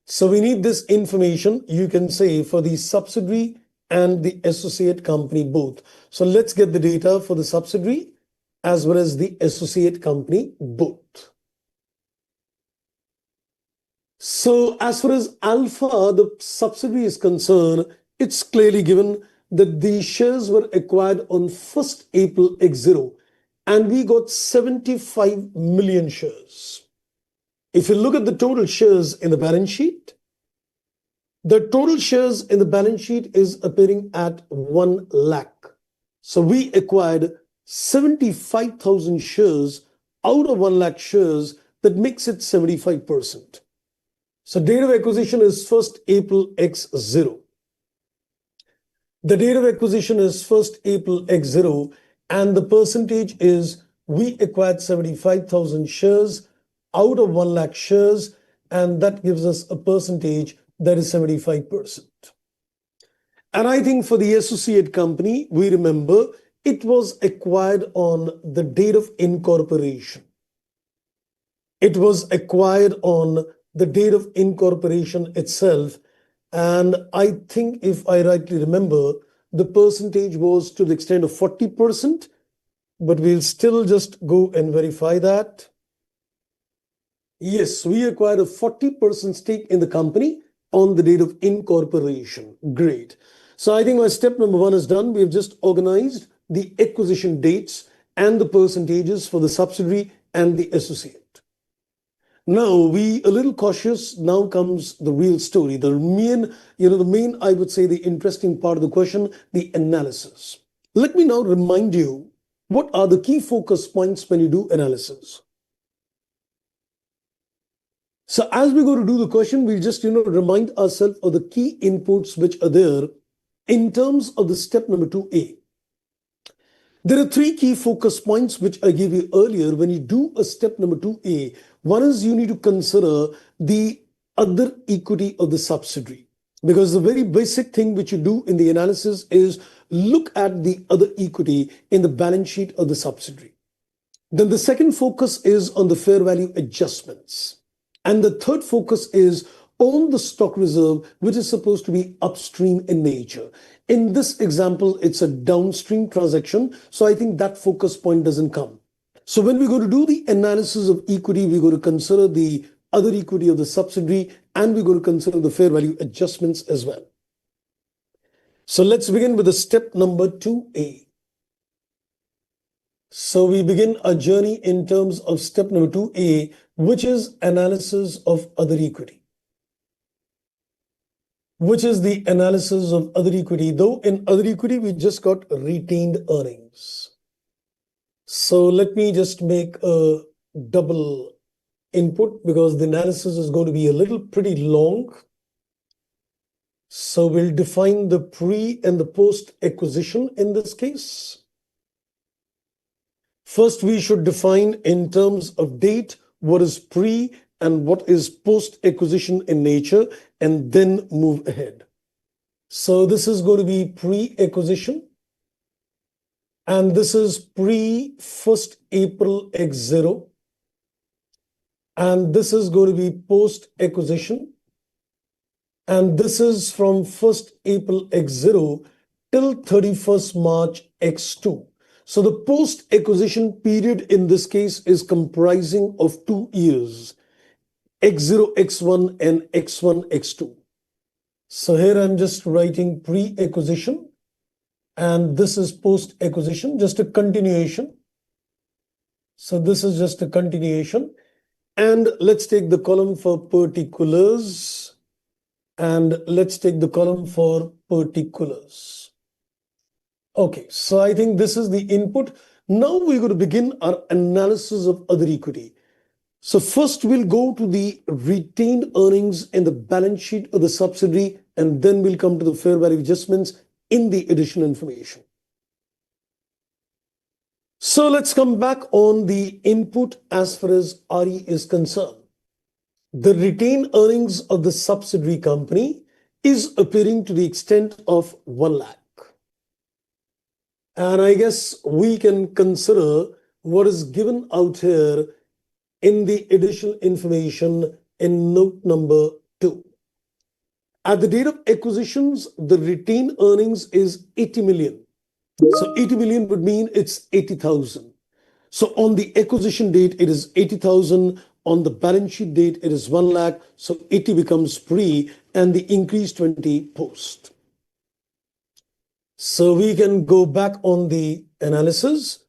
So we need this information, you can say, for the subsidiary and the associate company both. So let's get the data for the subsidiary as well as the associate company both. So as far as Alpha, the subsidiary, is concerned, it's clearly given that the shares were acquired on 1st April X0 and we got 75 million shares. If you look at the total shares in the balance sheet, the total shares in the balance sheet is appearing at 1 lakh. So we acquired 75,000 shares out of 1 lakh shares. That makes it 75%. So date of acquisition is 1st April X0. The date of acquisition is 1st April X0 and the percentage is we acquired 75,000 shares out of 1 lakh shares, and that gives us a percentage that is 75%. And I think for the associate company, we remember it was acquired on the date of incorporation. It was acquired on the date of incorporation itself, And I think if I rightly remember, the percentage was to the extent of 40%, but we'll still just go and verify that. Yes, we acquired a 40% stake in the company on the date of incorporation. Great. So I think my step number one is done. We have just organized the acquisition dates and the percentages for the subsidiary and the associate. Now we a little cautious. Now comes the real story. The main, I would say, the interesting part of the question, the analysis. Let me now remind you what are the key focus points when you do analysis. So as we go to do the question, we'll just remind ourselves of the key inputs which are there in terms of the step number 2A. There are three key focus points which I gave you earlier when you do a step number 2A. One is you need to consider the other equity of the subsidiary, because the very basic thing which you do in the analysis is look at the other equity in the balance sheet of the subsidiary. Then the second focus is on the fair value adjustments. And the third focus is on the stock reserve, which is supposed to be upstream in nature. In this example, it's a downstream transaction. So I think that focus point doesn't come. So when we go to do the analysis of equity, we go to consider the other equity of the subsidiary, and we go to consider the fair value adjustments as well. So let's begin with the step number 2A. So we begin a journey in terms of step number 2A, which is analysis of other equity. Which is the analysis of other equity? Though in other equity, we just got retained earnings. So let me just make a double input because the analysis is going to be a little pretty long. So we'll define the pre and the post acquisition in this case. First, we should define in terms of date what is pre and what is post acquisition in nature, and then move ahead. So this is going to be pre acquisition, and this is pre 1st April X0, and this is going to be post acquisition, and this is from 1st April X0 till 31st March X2. So the post-acquisition period in this case is comprising of 2 years, X0, X1 and X1, X2. So here I'm just writing pre-acquisition, and this is post-acquisition, just a continuation. So this is just a continuation. And let's take the column for particulars, and let's take the column for particulars. Okay, so I think this is the input. Now we're going to begin our analysis of other equity. So first we'll go to the retained earnings in the balance sheet of the subsidiary, and then we'll come to the fair value adjustments in the additional information. So let's come back on the input as far as RE is concerned. The retained earnings of the subsidiary company is appearing to the extent of 1 lakh. And I guess we can consider what is given out here in the additional information in note number 2. At the date of acquisitions, the retained earnings is 80 million. So 80 million would mean it's 80,000. So on the acquisition date, it is 80,000. On the balance sheet date, it is 1 lakh. So 80 becomes pre, and the increase 20 post. So we can go back on the analysis.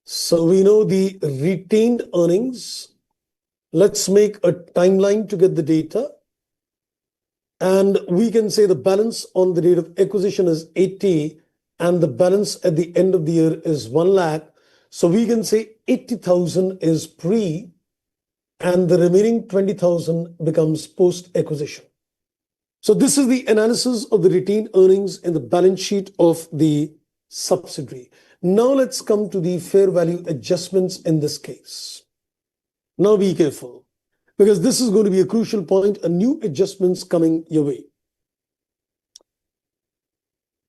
So we know the retained earnings. Let's make a timeline to get the data. And we can say the balance on the date of acquisition is 80, and the balance at the end of the year is 1 lakh. So we can say 80,000 is pre, and the remaining 20,000 becomes post acquisition. So this is the analysis of the retained earnings in the balance sheet of the subsidiary. Now let's come to the fair value adjustments in this case. Now be careful, because this is going to be a crucial point, a new adjustments coming your way.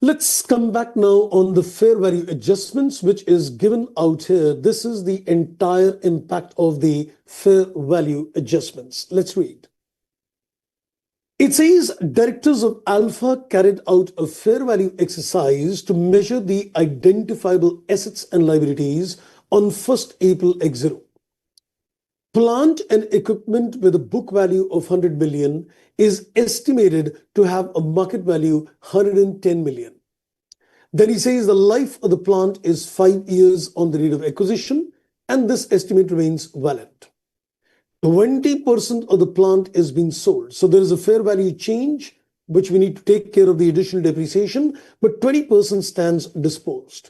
Let's come back now on the fair value adjustments, which is given out here. This is the entire impact of the fair value adjustments. Let's read. It says directors of Alpha carried out a fair value exercise to measure the identifiable assets and liabilities on 1st April X0. Plant and equipment with a book value of 100 million is estimated to have a market value 110 million. Then he says the life of the plant is 5 years on the date of acquisition, and this estimate remains valid. 20% of the plant is being sold. So there is a fair value change, which we need to take care of the additional depreciation, but 20% stands disposed.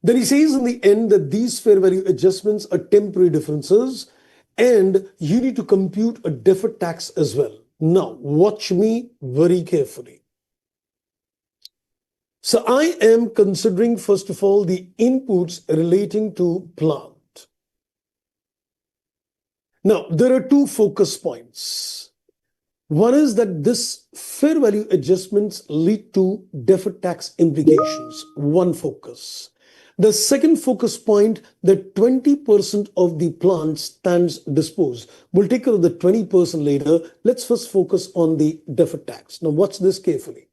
Then he says in the end that these fair value adjustments are temporary differences, and you need to compute a deferred tax as well. Now, watch me very carefully. So I am considering, first of all, the inputs relating to plant. Now, there are two focus points. One is that this fair value adjustments lead to deferred tax implications. One focus. The second focus point, that 20% of the plant stands disposed. We'll take care of the 20% later. Let's first focus on the deferred tax. Now, watch this carefully.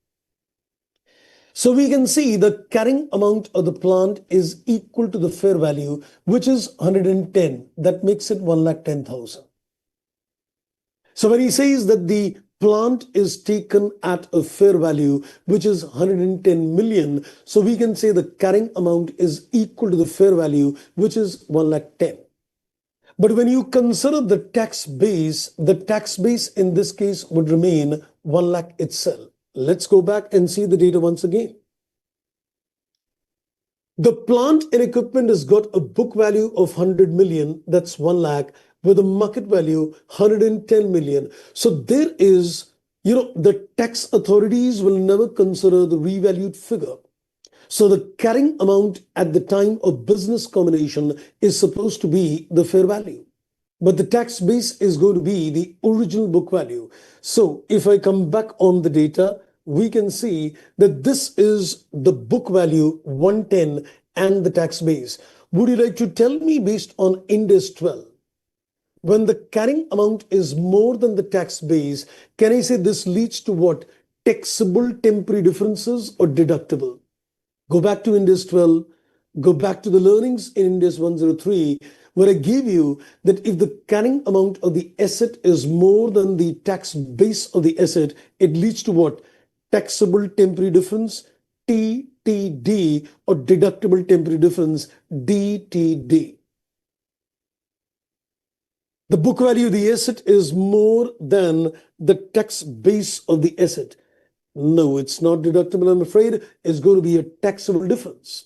So we can see the carrying amount of the plant is equal to the fair value, which is 110. That makes it 1,10,000. So when he says that the plant is taken at a fair value, which is 110 million, so we can say the carrying amount is equal to the fair value, which is 1,10,000. But when you consider the tax base in this case would remain 1 lakh itself. Let's go back and see the data once again. The plant and equipment has got a book value of 100 million, that's 1 lakh, with a market value 110 million. So there is, the tax authorities will never consider the revalued figure. So the carrying amount at the time of business combination is supposed to be the fair value. But the tax base is going to be the original book value. So if I come back on the data, we can see that this is the book value 110 and the tax base. Would you like to tell me, based on Ind AS 12, when the carrying amount is more than the tax base, can I say this leads to what? Taxable temporary differences or deductible? Go back to Ind AS 12, go back to the learnings in Ind AS 103, where I gave you that if the carrying amount of the asset is more than the tax base of the asset, it leads to what? Taxable temporary difference, TTD, or deductible temporary difference, DTD. The book value of the asset is more than the tax base of the asset. No, it's not deductible, I'm afraid. It's going to be a taxable difference.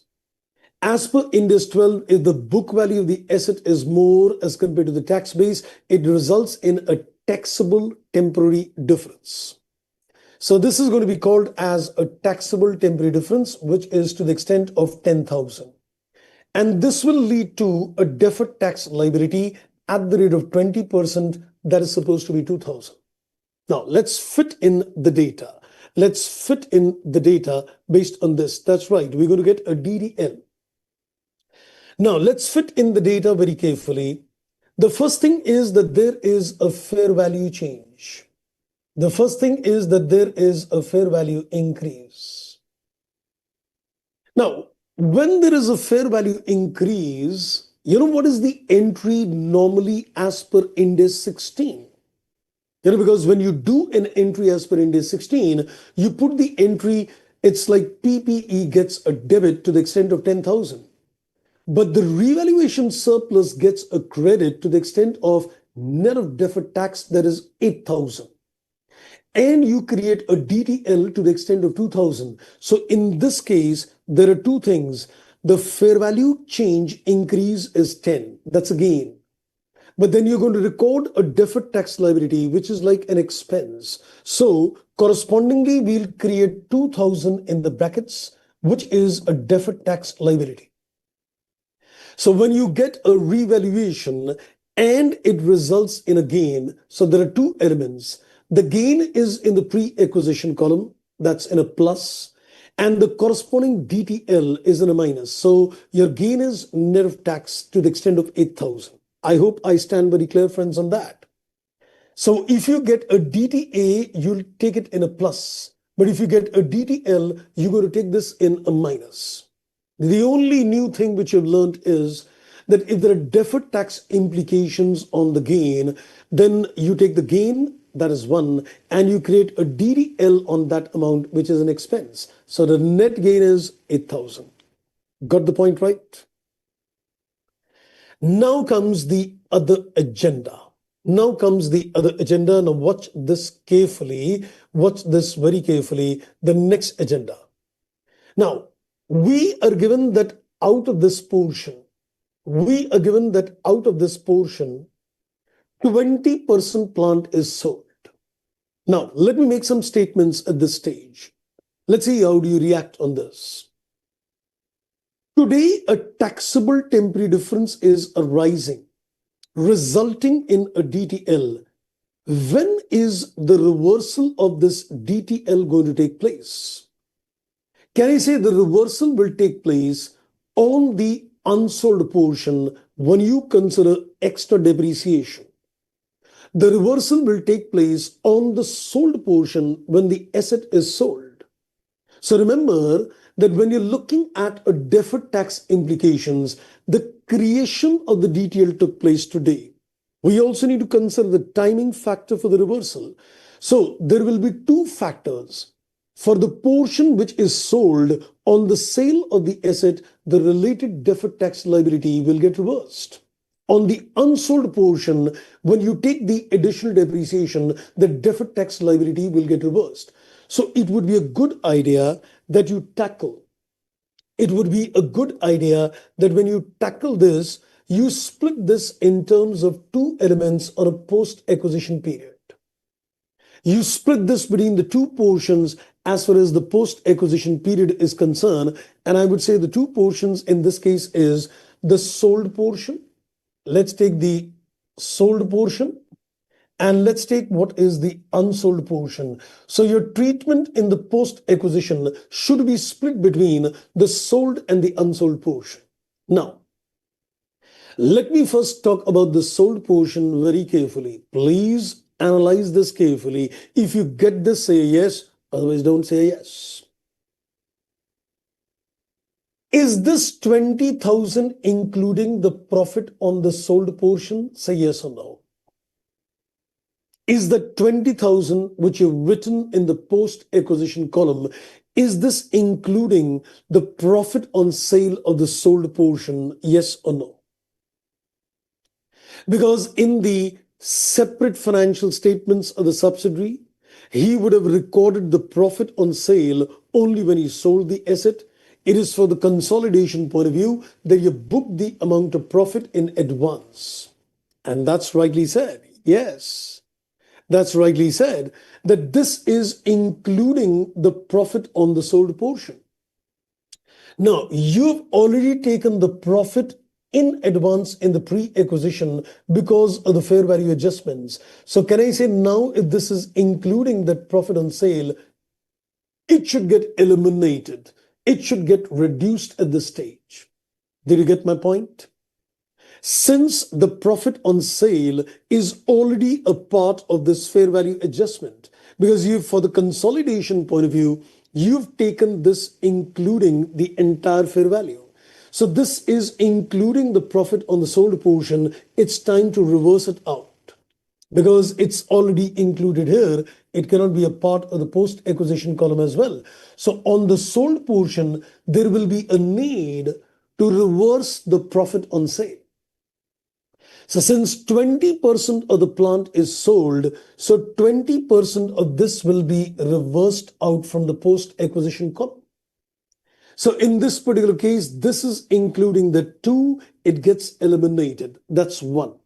As per Ind AS 12, if the book value of the asset is more as compared to the tax base, it results in a taxable temporary difference. So this is going to be called as a taxable temporary difference, which is to the extent of 10,000. And this will lead to a deferred tax liability at the rate of 20%, that is supposed to be 2,000. Now, let's fit in the data. Let's fit in the data based on this. That's right, we're going to get a DDL. Now, let's fit in the data very carefully. The first thing is that there is a fair value change. The first thing is that there is a fair value increase. Now, when there is a fair value increase, you know what is the entry normally as per Ind AS 16? Because when you do an entry as per Ind AS 16, you put the entry, it's like PPE gets a debit to the extent of 10,000. But the revaluation surplus gets a credit to the extent of net of deferred tax, that is 8,000. And you create a DTL to the extent of 2,000. So in this case, there are two things. The fair value change increase is 10. That's a gain. But then you're going to record a deferred tax liability, which is like an expense. So correspondingly, we'll create 2,000 in the brackets, which is a deferred tax liability. So when you get a revaluation and it results in a gain, so there are two elements. The gain is in the pre-acquisition column, that's in a plus, and the corresponding DTL is in a minus. So your gain is net of tax to the extent of 8,000. I hope I stand very clear, friends, on that. So if you get a DTA, you'll take it in a plus. But if you get a DTL, you're going to take this in a minus. The only new thing which you've learned is that if there are deferred tax implications on the gain, then you take the gain, that is one, and you create a DDL on that amount, which is an expense. So the net gain is 8,000. Got the point right? Now comes the other agenda. Now comes the other agenda. Now watch this carefully. Watch this very carefully. The next agenda. Now, we are given that out of this portion, 20% plant is sold. Now, let me make some statements at this stage. Let's see how do you react on this. Today, a taxable temporary difference is arising, resulting in a DTL. When is the reversal of this DTL going to take place? Can I say the reversal will take place on the unsold portion when you consider extra depreciation? The reversal will take place on the sold portion when the asset is sold. So remember that when you're looking at a deferred tax implications, the creation of the DTL took place today. We also need to consider the timing factor for the reversal. So there will be two factors. For the portion which is sold on the sale of the asset, the related deferred tax liability will get reversed. On the unsold portion, when you take the additional depreciation, the deferred tax liability will get reversed. So it would be a good idea that you tackle. It would be a good idea that when you tackle this, you split this in terms of two elements on a post-acquisition period. You split this between the two portions as far as the post-acquisition period is concerned. And I would say the two portions in this case is the sold portion. Let's take the sold portion and let's take what is the unsold portion. So your treatment in the post-acquisition should be split between the sold and the unsold portion. Now, let me first talk about the sold portion very carefully. Please analyze this carefully. If you get this, say yes. Otherwise, don't say yes. Is this 20,000 including the profit on the sold portion? Say yes or no. Is the 20,000 which you've written in the post-acquisition column, is this including the profit on sale of the sold portion? Yes or no? Because in the separate financial statements of the subsidiary, he would have recorded the profit on sale only when he sold the asset. It is for the consolidation point of view that you book the amount of profit in advance. And that's rightly said. Yes, that's rightly said that this is including the profit on the sold portion. Now, you've already taken the profit in advance in the pre-acquisition because of the fair value adjustments. So can I say now if this is including that profit on sale, it should get eliminated. It should get reduced at this stage. Did you get my point? Since the profit on sale is already a part of this fair value adjustment, because for the consolidation point of view, you've taken this including the entire fair value. So this is including the profit on the sold portion. It's time to reverse it out because it's already included here. It cannot be a part of the post-acquisition column as well. So on the sold portion, there will be a need to reverse the profit on sale. So since 20% of the plant is sold, so 20% of this will be reversed out from the post-acquisition column. So in this particular case, this is including the two, it gets eliminated. That's one.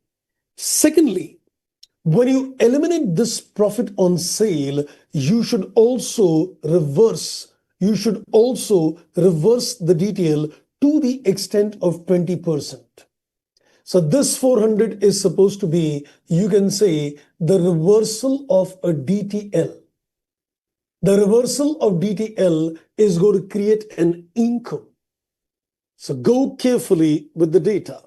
Secondly, when you eliminate this profit on sale, you should also reverse the detail to the extent of 20%. So this 400 is supposed to be, you can say, the reversal of a DTL. The reversal of DTL is going to create an income. So go carefully with the data.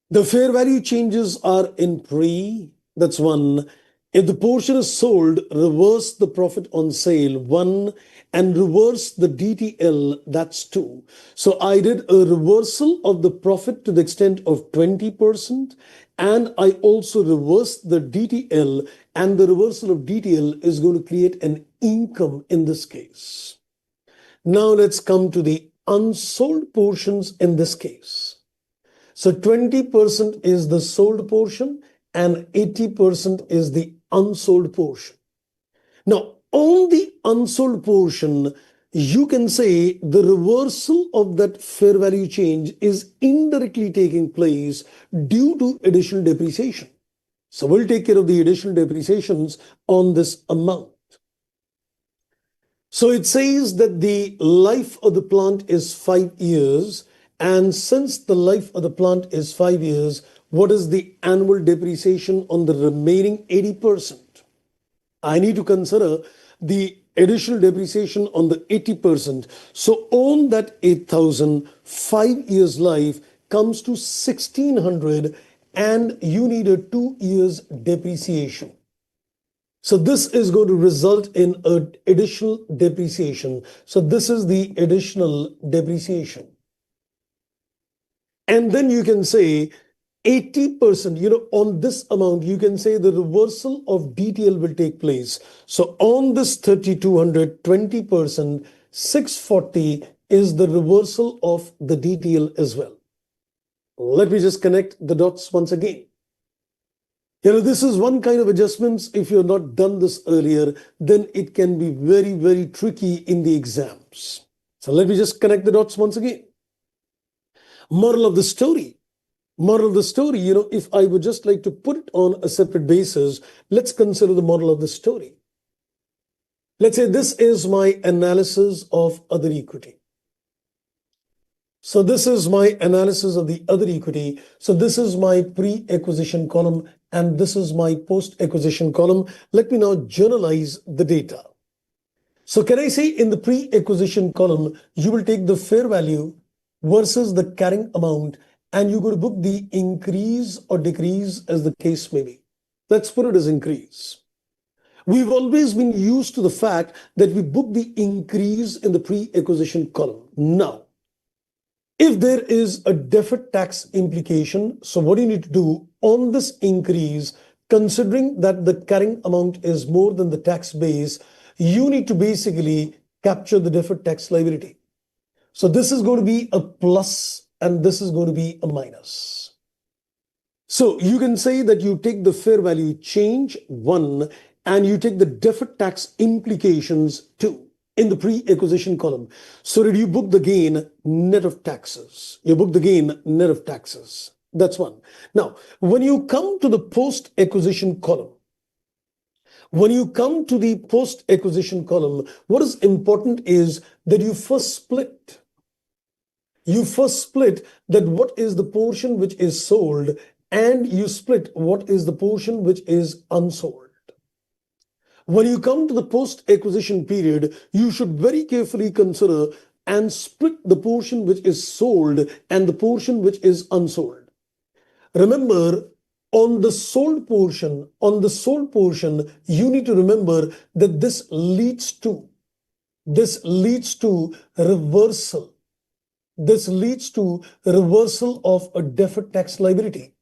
The fair value changes are in pre, That's one. If the portion is sold, reverse the profit on sale, one, and reverse the DTL, that's two. So I did a reversal of the profit to the extent of 20%, and I also reversed the DTL, and the reversal of DTL is going to create an income in this case. Now let's come to the unsold portions in this case. So 20% is the sold portion and 80% is the unsold portion. Now, on the unsold portion, you can say the reversal of that fair value change is indirectly taking place due to additional depreciation. So we'll take care of the additional depreciations on this amount. So it says that the life of the plant is 5 years. And since the life of the plant is 5 years, what is the annual depreciation on the remaining 80%? I need to consider the additional depreciation on the 80%. So on that 8,000, 5 years life comes to 1,600 and you need a 2 years depreciation. So this is going to result in an additional depreciation. So this is the additional depreciation. And then you can say 80%, on this amount, you can say the reversal of DTL will take place. So on this 3,200, 20%, 640 is the reversal of the DTL as well. Let me just connect the dots once again. This is one kind of adjustments. If you've not done this earlier, then it can be very, very tricky in the exams. So let me just connect the dots once again. Moral of the story. Moral of the story, if I would just like to put it on a separate basis, let's consider the moral of the story. Let's say this is my analysis of other equity. So this is my analysis of the other equity. So this is my pre-acquisition column and this is my post-acquisition column. Let me now journalize the data. So can I say in the pre-acquisition column, you will take the fair value versus the carrying amount and you're going to book the increase or decrease as the case may be. Let's put it as increase. We've always been used to the fact that we book the increase in the pre-acquisition column. Now, if there is a deferred tax implication, so what do you need to do on this increase, considering that the carrying amount is more than the tax base, you need to basically capture the deferred tax liability. So this is going to be a plus and this is going to be a minus. So you can say that you take the fair value change, one, and you take the deferred tax implications, two, in the pre-acquisition column. So did you book the gain net of taxes? You book the gain net of taxes. That's one. Now, when you come to the post-acquisition column, what is important is that you first split. You first split that what is the portion which is sold and you split what is the portion which is unsold. When you come to the post-acquisition period, you should very carefully consider and split the portion which is sold and the portion which is unsold. Remember, on the sold portion, you need to remember that this leads to reversal. This leads to reversal of a deferred tax liability.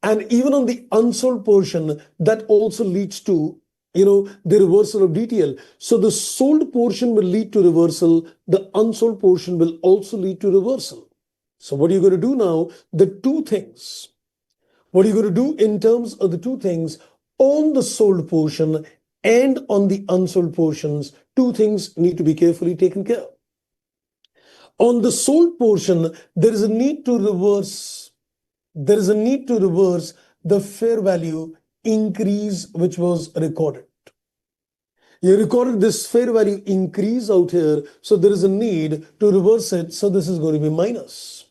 And even on the unsold portion, that also leads to the reversal of DTL. So the sold portion will lead to reversal. The unsold portion will also lead to reversal. So what are you going to do now? The two things. What are you going to do in terms of the two things on the sold portion and on the unsold portions? Two things need to be carefully taken care of. On the sold portion, there is a need to reverse the fair value increase which was recorded. You recorded this fair value increase out here, so there is a need to reverse it. So this is going to be minus.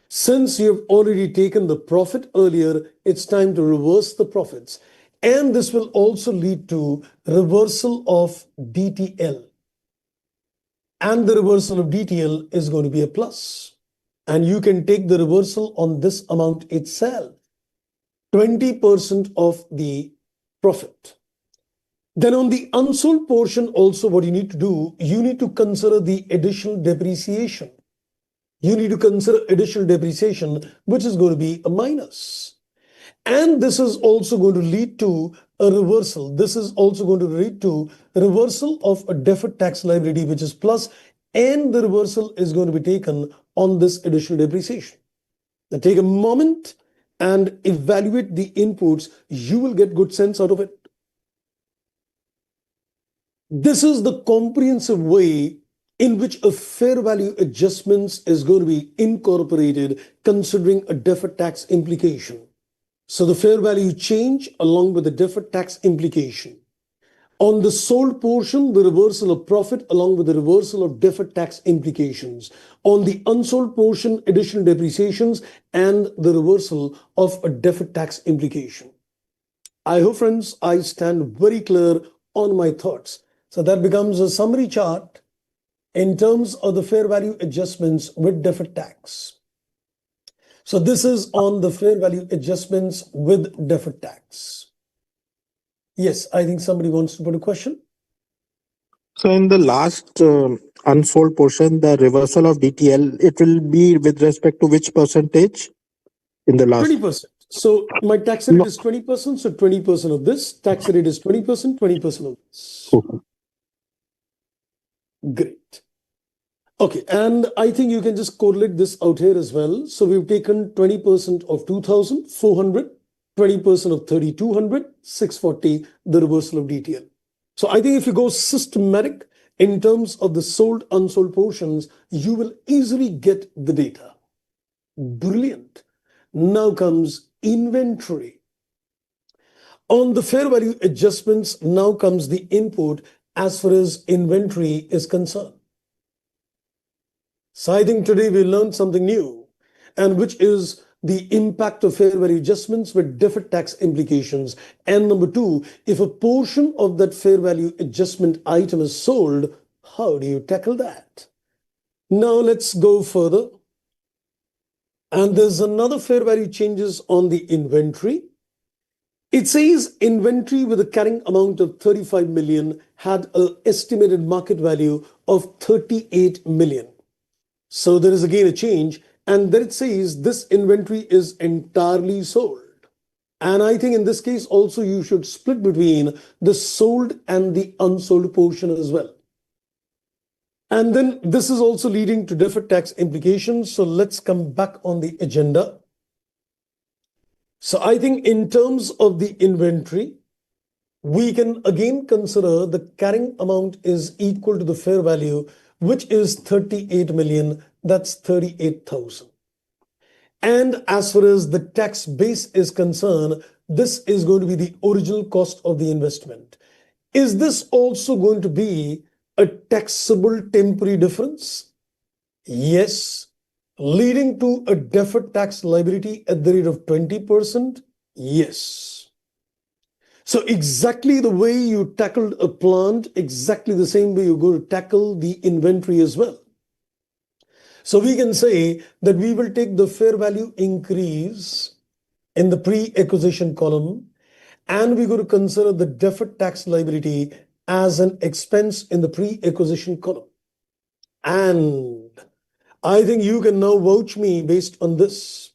Since you have already taken the profit earlier, it's time to reverse the profits. And this will also lead to reversal of DTL. And the reversal of DTL is going to be a plus. And you can take the reversal on this amount itself. 20% of the profit. Then on the unsold portion also, what you need to do, you need to consider the additional depreciation. You need to consider additional depreciation, which is going to be a minus. And this is also going to lead to a reversal. This is also going to lead to a reversal of a deferred tax liability, which is plus, and the reversal is going to be taken on this additional depreciation. Now take a moment and evaluate the inputs. You will get good sense out of it. This is the comprehensive way in which a fair value adjustments is going to be incorporated considering a deferred tax implication. So the fair value change along with the deferred tax implication. On the sold portion, the reversal of profit along with the reversal of deferred tax implications. On the unsold portion, additional depreciations and the reversal of a deferred tax implication. I hope, friends, I stand very clear on my thoughts. So that becomes a summary chart in terms of the fair value adjustments with deferred tax. So this is on the fair value adjustments with deferred tax. Yes, I think somebody wants to put a question. So in the last unsold portion, the reversal of DTL, it will be with respect to which percentage in the last? 20%. So my tax rate is 20%. So 20% of this tax rate is 20%, 20% of this. Okay. Great. Okay, and I think you can just correlate this out here as well. So we've taken 20% of 2,400, 20% of 3,200, 640, the reversal of DTL. So I think if you go systematic in terms of the sold, unsold portions, you will easily get the data. Brilliant. Now comes inventory. On the fair value adjustments, now comes the input as far as inventory is concerned. So I think today we learned something new, and which is the impact of fair value adjustments with deferred tax implications. And number two, if a portion of that fair value adjustment item is sold, how do you tackle that? Now let's go further. And there's another fair value changes on the inventory. It says inventory with a carrying amount of 35 million had an estimated market value of 38 million. So there is again a change, and then it says this inventory is entirely sold. And I think in this case also you should split between the sold and the unsold portion as well. And then this is also leading to deferred tax implications. So let's come back on the agenda. So I think in terms of the inventory, we can again consider the carrying amount is equal to the fair value, which is 38 million, that's 38,000. And as far as the tax base is concerned, this is going to be the original cost of the investment. Is this also going to be a taxable temporary difference? Yes. Leading to a deferred tax liability at the rate of 20%? Yes. So exactly the way you tackled a plant, exactly the same way you're going to tackle the inventory as well. So we can say that we will take the fair value increase in the pre-acquisition column, and we're going to consider the deferred tax liability as an expense in the pre-acquisition column. And I think you can now vouch me based on this.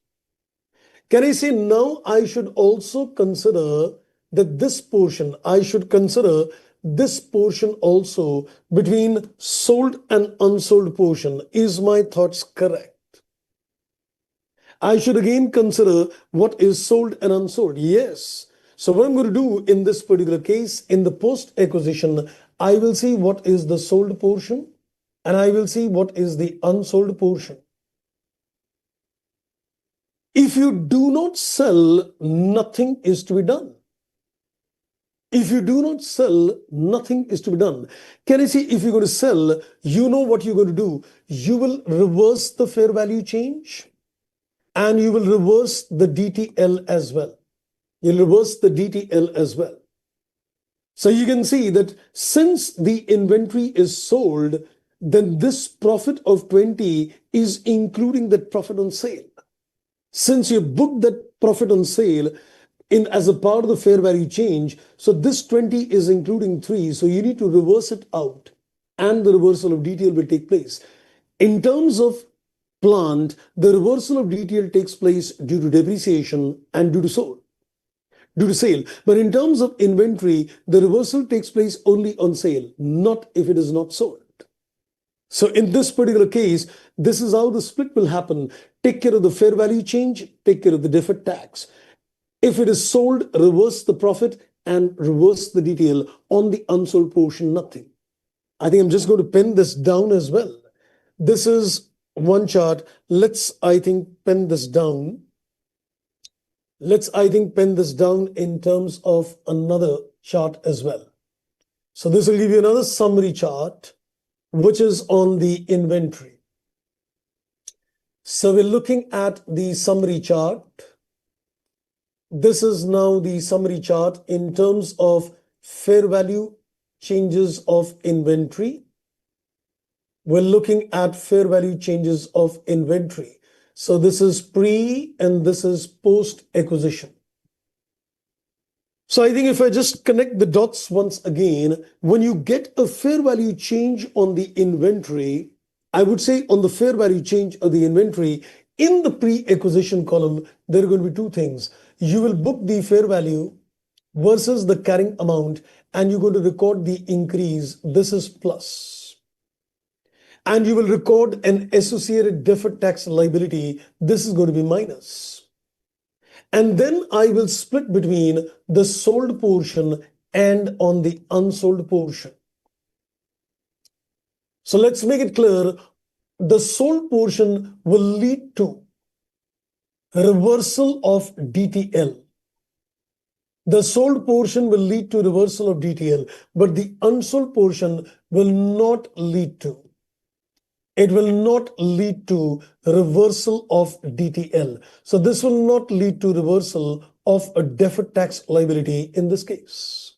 Can I say now I should also consider that this portion, I should consider this portion also between sold and unsold portion. Is my thoughts correct? I should again consider what is sold and unsold. Yes. So what I'm going to do in this particular case, in the post-acquisition, I will see what is the sold portion and I will see what is the unsold portion. If you do not sell, nothing is to be done. If you do not sell, nothing is to be done. Can I say if you're going to sell, you know what you're going to do? You will reverse the fair value change and you will reverse the DTL as well. You'll reverse the DTL as well. So you can see that since the inventory is sold, then this profit of 20 is including that profit on sale. Since you booked that profit on sale, in as a part of the fair value change. So this 20 is including 3. So you need to reverse it out and the reversal of DTL will take place. In terms of plant, the reversal of DTL takes place due to depreciation and due to sale. But in terms of inventory, the reversal takes place only on sale, not if it is not sold. So in this particular case, this is how the split will happen. Take care of the fair value change, take care of the deferred tax. If it is sold, reverse the profit and reverse the DTL. On the unsold portion, nothing. I think I'm just going to pen this down as well. This is one chart. Let's, I think, pen this down. Let's, I think, pen this down in terms of another chart as well. So this will give you another summary chart, which is on the inventory. So we're looking at the summary chart. This is now the summary chart in terms of fair value changes of inventory. We're looking at fair value changes of inventory. So this is pre and this is post acquisition. So I think if I just connect the dots once again, when you get a fair value change on the inventory, I would say on the fair value change of the inventory, in the pre-acquisition column, there are going to be two things. You will book the fair value versus the carrying amount, and you're going to record the increase. This is plus. And you will record an associated deferred tax liability. This is going to be minus. And then I will split between the sold portion and on the unsold portion. So let's make it clear. The sold portion will lead to reversal of DTL. The sold portion will lead to reversal of DTL, but the unsold portion will not lead to. It will not lead to reversal of DTL. So this will not lead to reversal of a deferred tax liability in this case.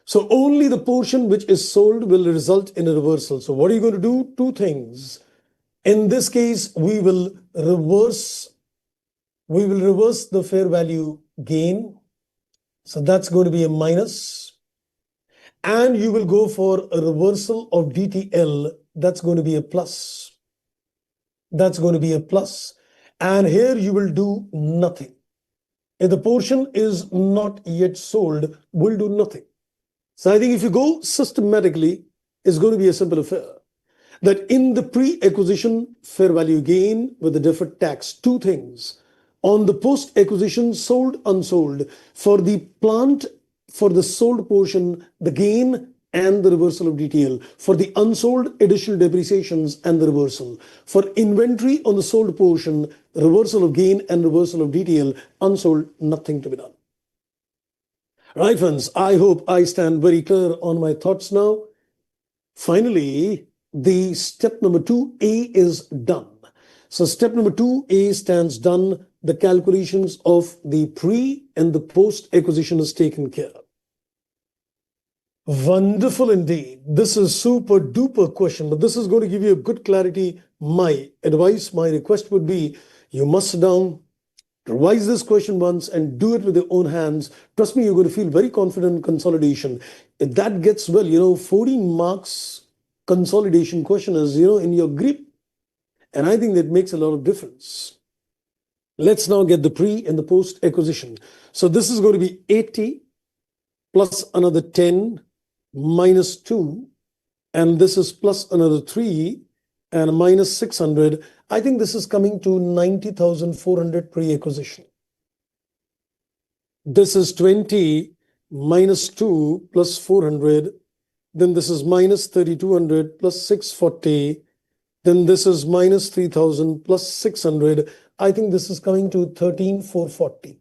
So only the portion which is sold will result in a reversal. So what are you going to do? Two things. In this case, we will reverse the fair value gain. So that's going to be a minus. And you will go for a reversal of DTL. That's going to be a plus. That's going to be a plus. And here you will do nothing. If the portion is not yet sold, we'll do nothing. So I think if you go systematically, it's going to be a simple affair. That in the pre-acquisition fair value gain with the deferred tax, two things. On the post-acquisition sold, unsold, for the plant, for the sold portion, the gain and the reversal of DTL. For the unsold, additional depreciations and the reversal. For inventory on the sold portion, reversal of gain and reversal of DTL. Unsold, nothing to be done. Right, friends, I hope I stand very clear on my thoughts now. Finally, the step number 2A is done. So step number 2A stands done. The calculations of the pre and the post acquisition is taken care of. Wonderful indeed. This is super duper question, but this is going to give you a good clarity. My advice, my request would be you must sit down, revise this question once and do it with your own hands. Trust me, you're going to feel very confident in consolidation. If that gets well, 14 marks consolidation question is, in your grip. And I think that makes a lot of difference. Let's now get the pre and the post acquisition. So this is going to be 80 plus another 10 minus 2. And this is plus another 3 and minus 600. I think this is coming to 90,400 pre-acquisition. This is 20 minus 2 plus 400. Then this is minus 3,200 plus 640. Then this is minus 3,000 plus 600. I think this is coming to 13,440.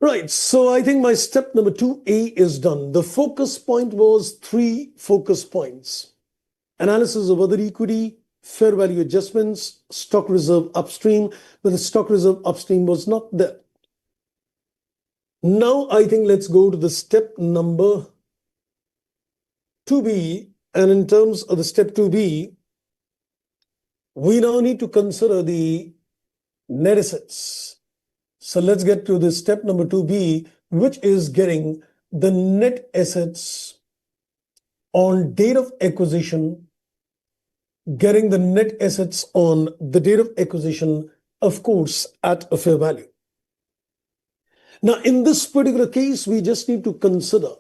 Right, so I think my step number 2A is done. The focus point was 3 focus points. Analysis of other equity, fair value adjustments, stock reserve upstream, but the stock reserve upstream was not there. Now I think let's go to the step number 2B. And in terms of the step 2B, we now need to consider the net assets. So let's get to the step number 2B, which is getting the net assets on date of acquisition, getting the net assets on the date of acquisition, of course, at a fair value. Now, in this particular case, we just need to consider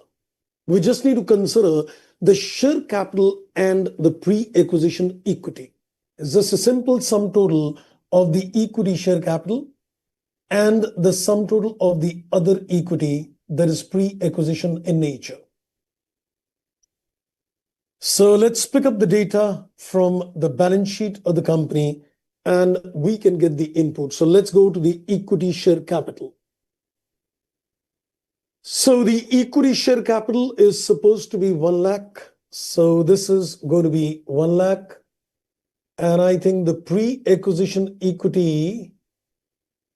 the share capital and the pre-acquisition equity. It's just a simple sum total of the equity share capital and the sum total of the other equity that is pre-acquisition in nature. So let's pick up the data from the balance sheet of the company and we can get the input. So let's go to the equity share capital. So the equity share capital is supposed to be 1 lakh. So this is going to be 1 lakh. And I think the pre-acquisition equity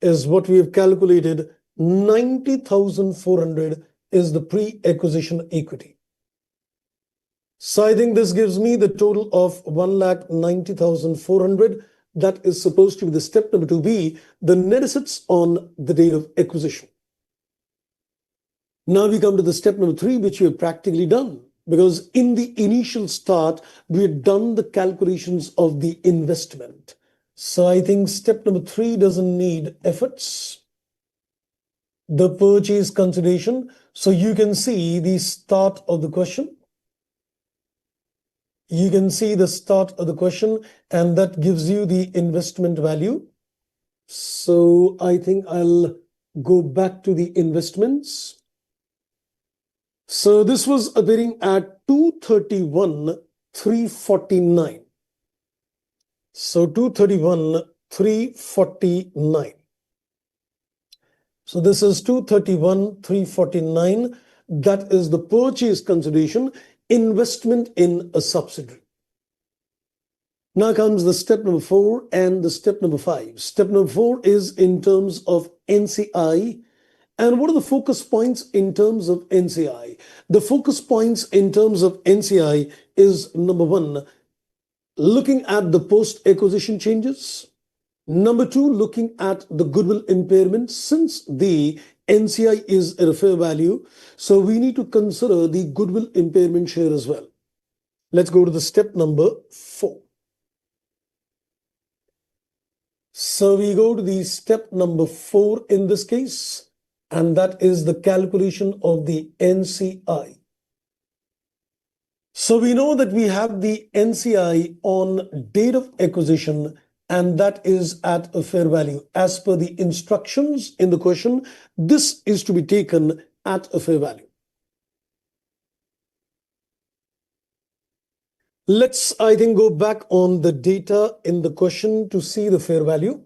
is what we have calculated. 90,400 is the pre-acquisition equity. So I think this gives me the total of 1,90,400. That is supposed to be the step number 2B, the net assets on the date of acquisition. Now we come to the step number 3, which we have practically done, because in the initial start, we had done the calculations of the investment. So I think step number 3 doesn't need efforts. The purchase consideration. So you can see the start of the question. You can see the start of the question, and that gives you the investment value. So I think I'll go back to the investments. So this was appearing at 231,349. So 231,349. So this is 231,349. That is the purchase consideration, investment in a subsidiary. Now comes the step number 4 and the step number 5. Step number 4 is in terms of NCI. And what are the focus points in terms of NCI? The focus points in terms of NCI is number 1, looking at the post-acquisition changes. Number 2, looking at the goodwill impairment. Since the NCI is at a fair value, so we need to consider the goodwill impairment share as well. Let's go to the step number 4. So we go to the step number 4 in this case, and that is the calculation of the NCI. So we know that we have the NCI on date of acquisition, and that is at a fair value. As per the instructions in the question, this is to be taken at a fair value. Let's, I think, go back on the data in the question to see the fair value.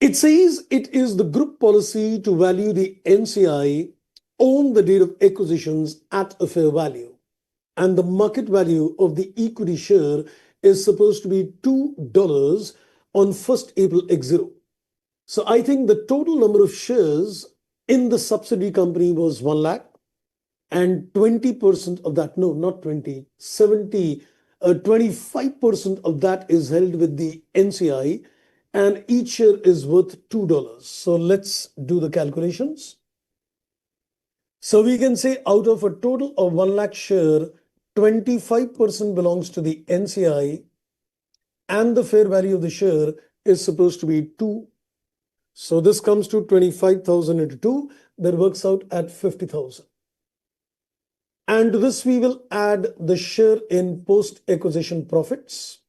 It says it is the group policy to value the NCI on the date of acquisitions at a fair value. And the market value of the equity share is supposed to be $2 on 1st April X0. So I think the total number of shares in the subsidiary company was 1 lakh. And 20% of that, no, not 20, 25% of that is held with the NCI, and each share is worth $2. So let's do the calculations. So we can say out of a total of 1 lakh share, 25% belongs to the NCI, and the fair value of the share is supposed to be 2. So this comes to 25,000 into 2, that works out at 50,000. And to this, we will add the share in post-acquisition profits.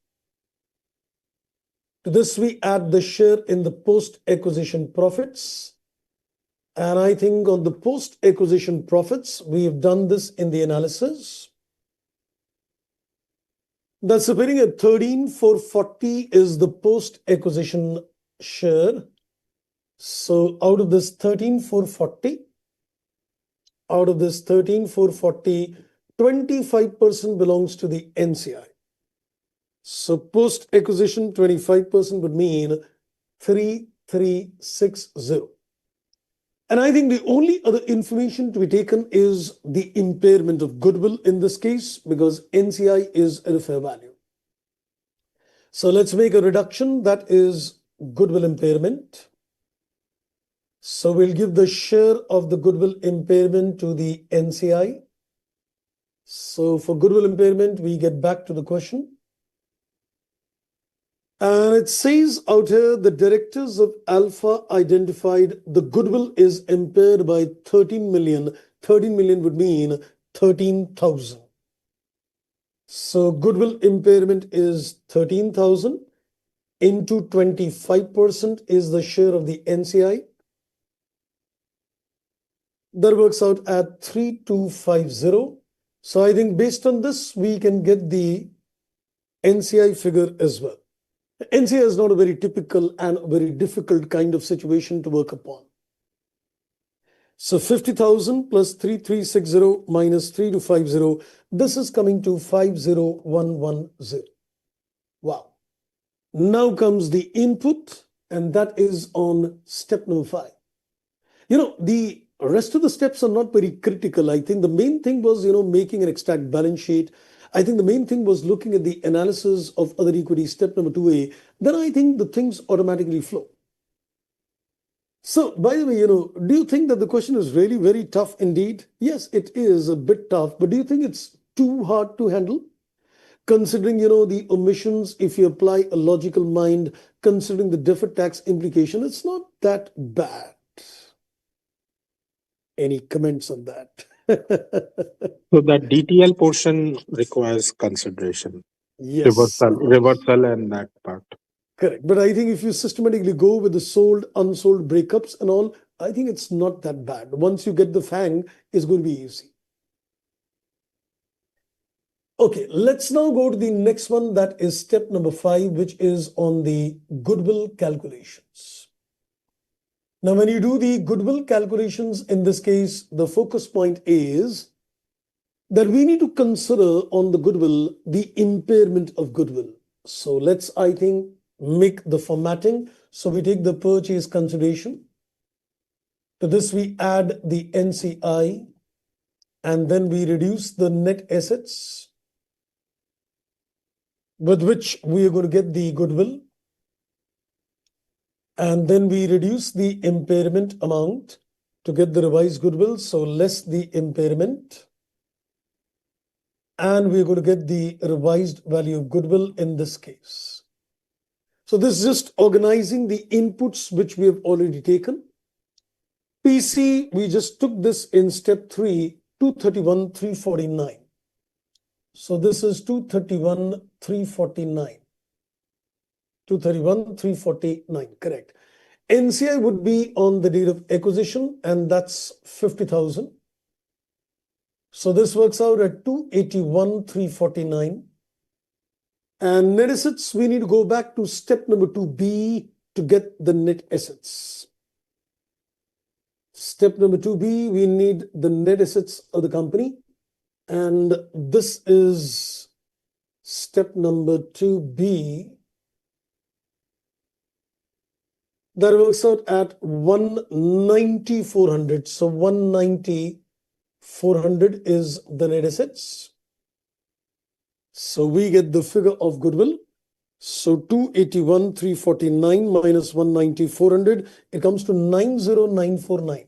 To this, we add the share in the post-acquisition profits. And I think on the post-acquisition profits, we have done this in the analysis. That's appearing at 13,440 is the post-acquisition share. So out of this 13,440, 25% belongs to the NCI. So post-acquisition 25% would mean 3,360. And I think the only other information to be taken is the impairment of goodwill in this case, because NCI is at a fair value. So let's make a reduction. That is goodwill impairment. So we'll give the share of the goodwill impairment to the NCI. So for goodwill impairment, we get back to the question. And it says out here, the directors of Alpha identified the goodwill is impaired by 13 million. 13 million would mean 13,000. So goodwill impairment is 13,000 into 25% is the share of the NCI. That works out at 3250. So I think based on this, we can get the NCI figure as well. NCI is not a very typical and very difficult kind of situation to work upon. So 50,000 plus 3360 minus 3250, this is coming to 50110. Wow. Now comes the input, and that is on step number 5. The rest of the steps are not very critical. I think the main thing was, making an extract balance sheet. I think the main thing was looking at the analysis of other equity, step number 2A. Then I think the things automatically flow. So, by the way, do you think that the question is really very tough indeed? Yes, it is a bit tough, but do you think it's too hard to handle? Considering, the omissions, if you apply a logical mind, considering the deferred tax implication, it's not that bad. Any comments on that? So that DTL portion requires consideration, Yes, reversal and that part. correct. But I think if you systematically go with the sold, unsold breakups and all, I think it's not that bad. Once you get the FANG, it's going to be easy. Okay, let's now go to the next one. That is step number 5, which is on the goodwill calculations. Now, when you do the goodwill calculations, in this case, the focus point is that we need to consider on the goodwill, the impairment of goodwill. So let's, I think, make the formatting. So we take the purchase consideration. To this, we add the NCI, and then we reduce the net assets with which we are going to get the goodwill. And then we reduce the impairment amount to get the revised goodwill. So less the impairment. And we're going to get the revised value of goodwill in this case. So this is just organizing the inputs which we have already taken. PC, we just took this in step 3, 231,349. So this is 231,349. 231,349, correct. NCI would be on the date of acquisition, and that's 50,000. So this works out at 281,349. And net assets, we need to go back to step number 2B to get the net assets. Step number 2B, we need the net assets of the company. And this is step number 2B. That works out at 190,400. So 190,400 is the net assets. So we get the figure of goodwill. So 281,349 minus 190,400, it comes to 90,949.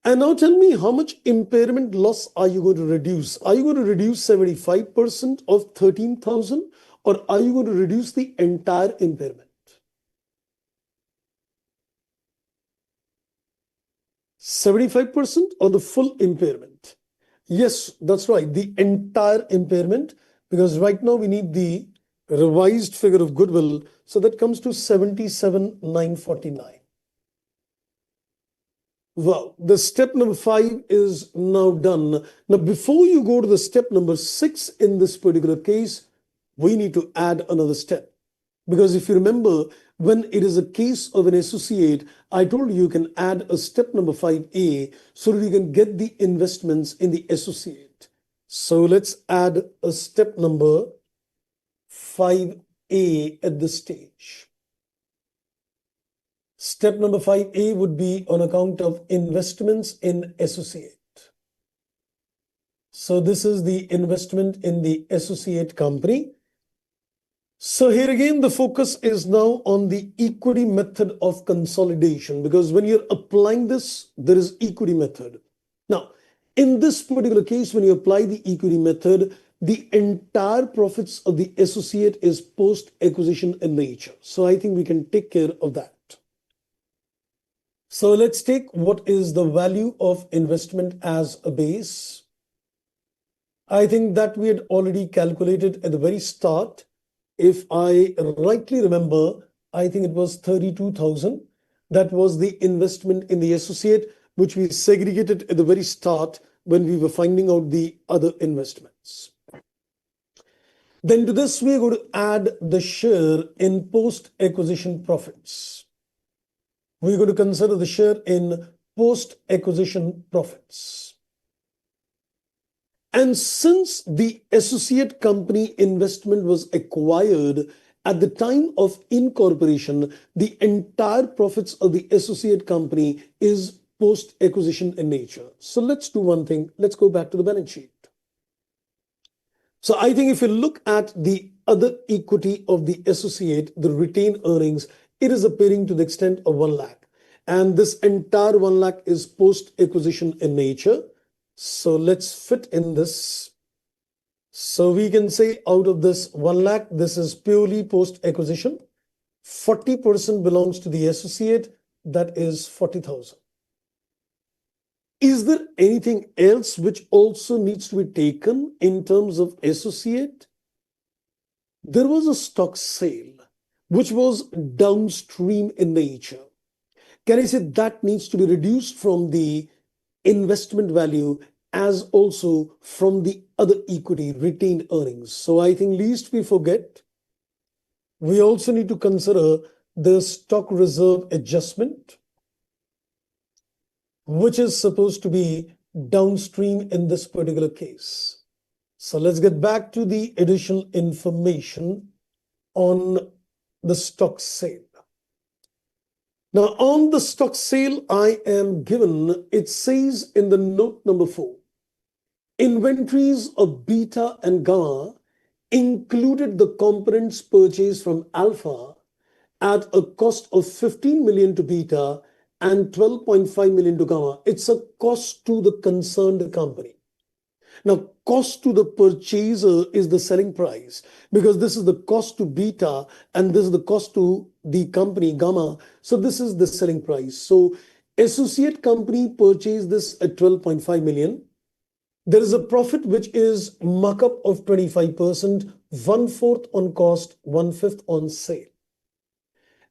And now tell me, how much impairment loss are you going to reduce? Are you going to reduce 75% of 13,000, or are you going to reduce the entire impairment? 75% or the full impairment? Yes, that's right, the entire impairment, because right now we need the revised figure of goodwill. So that comes to 77,949. Wow, the step number 5 is now done. Now, before you go to the step number 6 in this particular case, we need to add another step. Because if you remember, when it is a case of an associate, I told you can add a step number 5A so that you can get the investments in the associate. So let's add a step number 5A at this stage. Step number 5A would be on account of investments in associate. So this is the investment in the associate company. So here again, the focus is now on the equity method of consolidation, because when you're applying this, there is equity method. Now, in this particular case, when you apply the equity method, the entire profits of the associate is post-acquisition in nature. So I think we can take care of that. So let's take what is the value of investment as a base. I think that we had already calculated at the very start. If I rightly remember, I think it was 32,000. That was the investment in the associate, which we segregated at the very start when we were finding out the other investments. Then to this, we are going to add the share in post-acquisition profits. We're going to consider the share in post-acquisition profits. And since the associate company investment was acquired at the time of incorporation, the entire profits of the associate company is post-acquisition in nature. So let's do one thing. Let's go back to the balance sheet. So I think if you look at the other equity of the associate, the retained earnings, it is appearing to the extent of 1 lakh. And this entire 1 lakh is post-acquisition in nature. So let's fit in this. So we can say out of this 1 lakh, this is purely post-acquisition. 40% belongs to the associate, that is 40,000. Is there anything else which also needs to be taken in terms of associate? There was a stock sale, which was downstream in nature. Can I say that needs to be reduced from the investment value as also from the other equity retained earnings? So I think least we forget, we also need to consider the stock reserve adjustment, which is supposed to be downstream in this particular case. So let's get back to the additional information on the stock sale. Now, on the stock sale, I am given, it says in the note number 4, inventories of beta and gamma included the components purchased from alpha at a cost of 15 million to beta and 12.5 million to gamma. It's a cost to the concerned company. Now, cost to the purchaser is the selling price, because this is the cost to beta and this is the cost to the company gamma. So this is the selling price. So associate company purchased this at 12.5 million. There is a profit which is markup of 25%, 1/4 on cost, 1/5 on sale.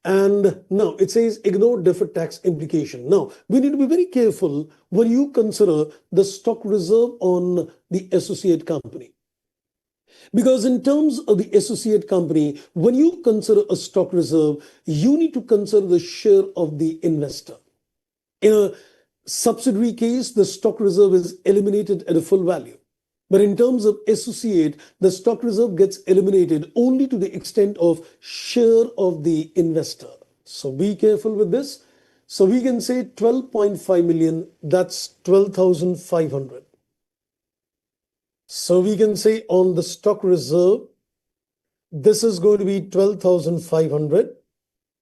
And now it says ignore deferred tax implication. Now we need to be very careful when you consider the stock reserve on the associate company. Because in terms of the associate company, when you consider a stock reserve, you need to consider the share of the investor. In a subsidiary case, the stock reserve is eliminated at a full value. But in terms of associate, the stock reserve gets eliminated only to the extent of share of the investor. So be careful with this. So we can say 12.5 million, that's 12,500. So we can say on the stock reserve, this is going to be 12,500.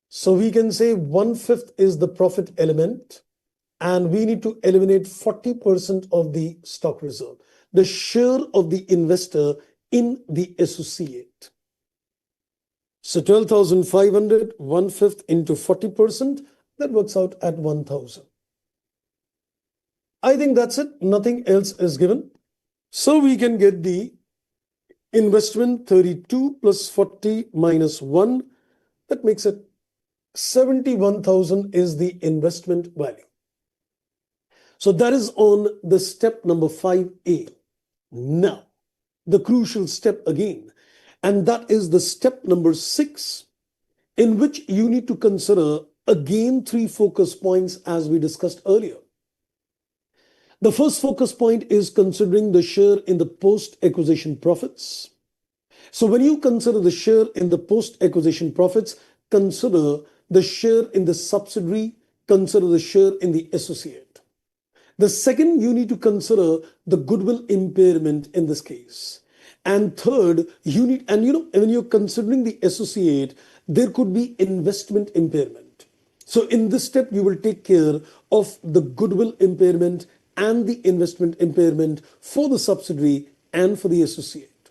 So we can say 1/5 is the profit element, and we need to eliminate 40% of the stock reserve, the share of the investor in the associate. So 12,500, 1/5 into 40%, that works out at 1,000. I think that's it. Nothing else is given. So we can get the investment 32 plus 40 minus 1. That makes it 71,000 is the investment value. So that is on the step number 5A. Now, the crucial step again, and that is the step number 6, in which you need to consider again 3 focus points as we discussed earlier. The first focus point is considering the share in the post-acquisition profits. So when you consider the share in the post-acquisition profits, consider the share in the subsidiary, consider the share in the associate. The second, you need to consider the goodwill impairment in this case. And third, you need, and when you're considering the associate, there could be investment impairment. So in this step, you will take care of the goodwill impairment and the investment impairment for the subsidiary and for the associate.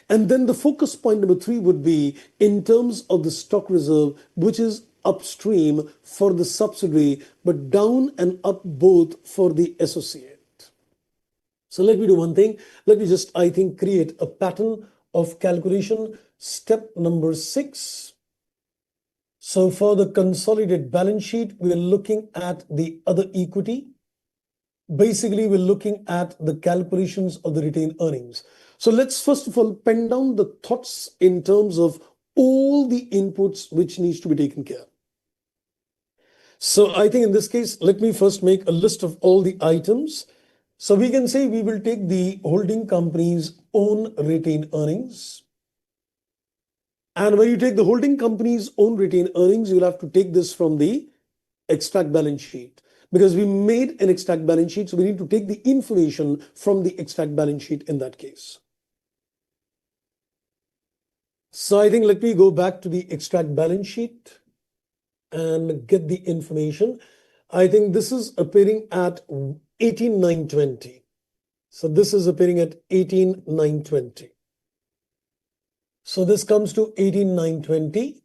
And then the focus point number 3 would be in terms of the stock reserve, which is upstream for the subsidiary, but down and up both for the associate. So let me do one thing. Let me just, I think, create a pattern of calculation. Step number 6. So for the consolidated balance sheet, we're looking at the other equity. Basically, we're looking at the calculations of the retained earnings. So let's first of all pen down the thoughts in terms of all the inputs which needs to be taken care. So I think in this case, let me first make a list of all the items. So we can say we will take the holding company's own retained earnings. And when you take the holding company's own retained earnings, you'll have to take this from the extract balance sheet, because we made an extract balance sheet. So we need to take the information from the extract balance sheet in that case. So I think let me go back to the extract balance sheet and get the information. I think this is appearing at 18,920. So this is appearing at 18,920. So this comes to 18,920.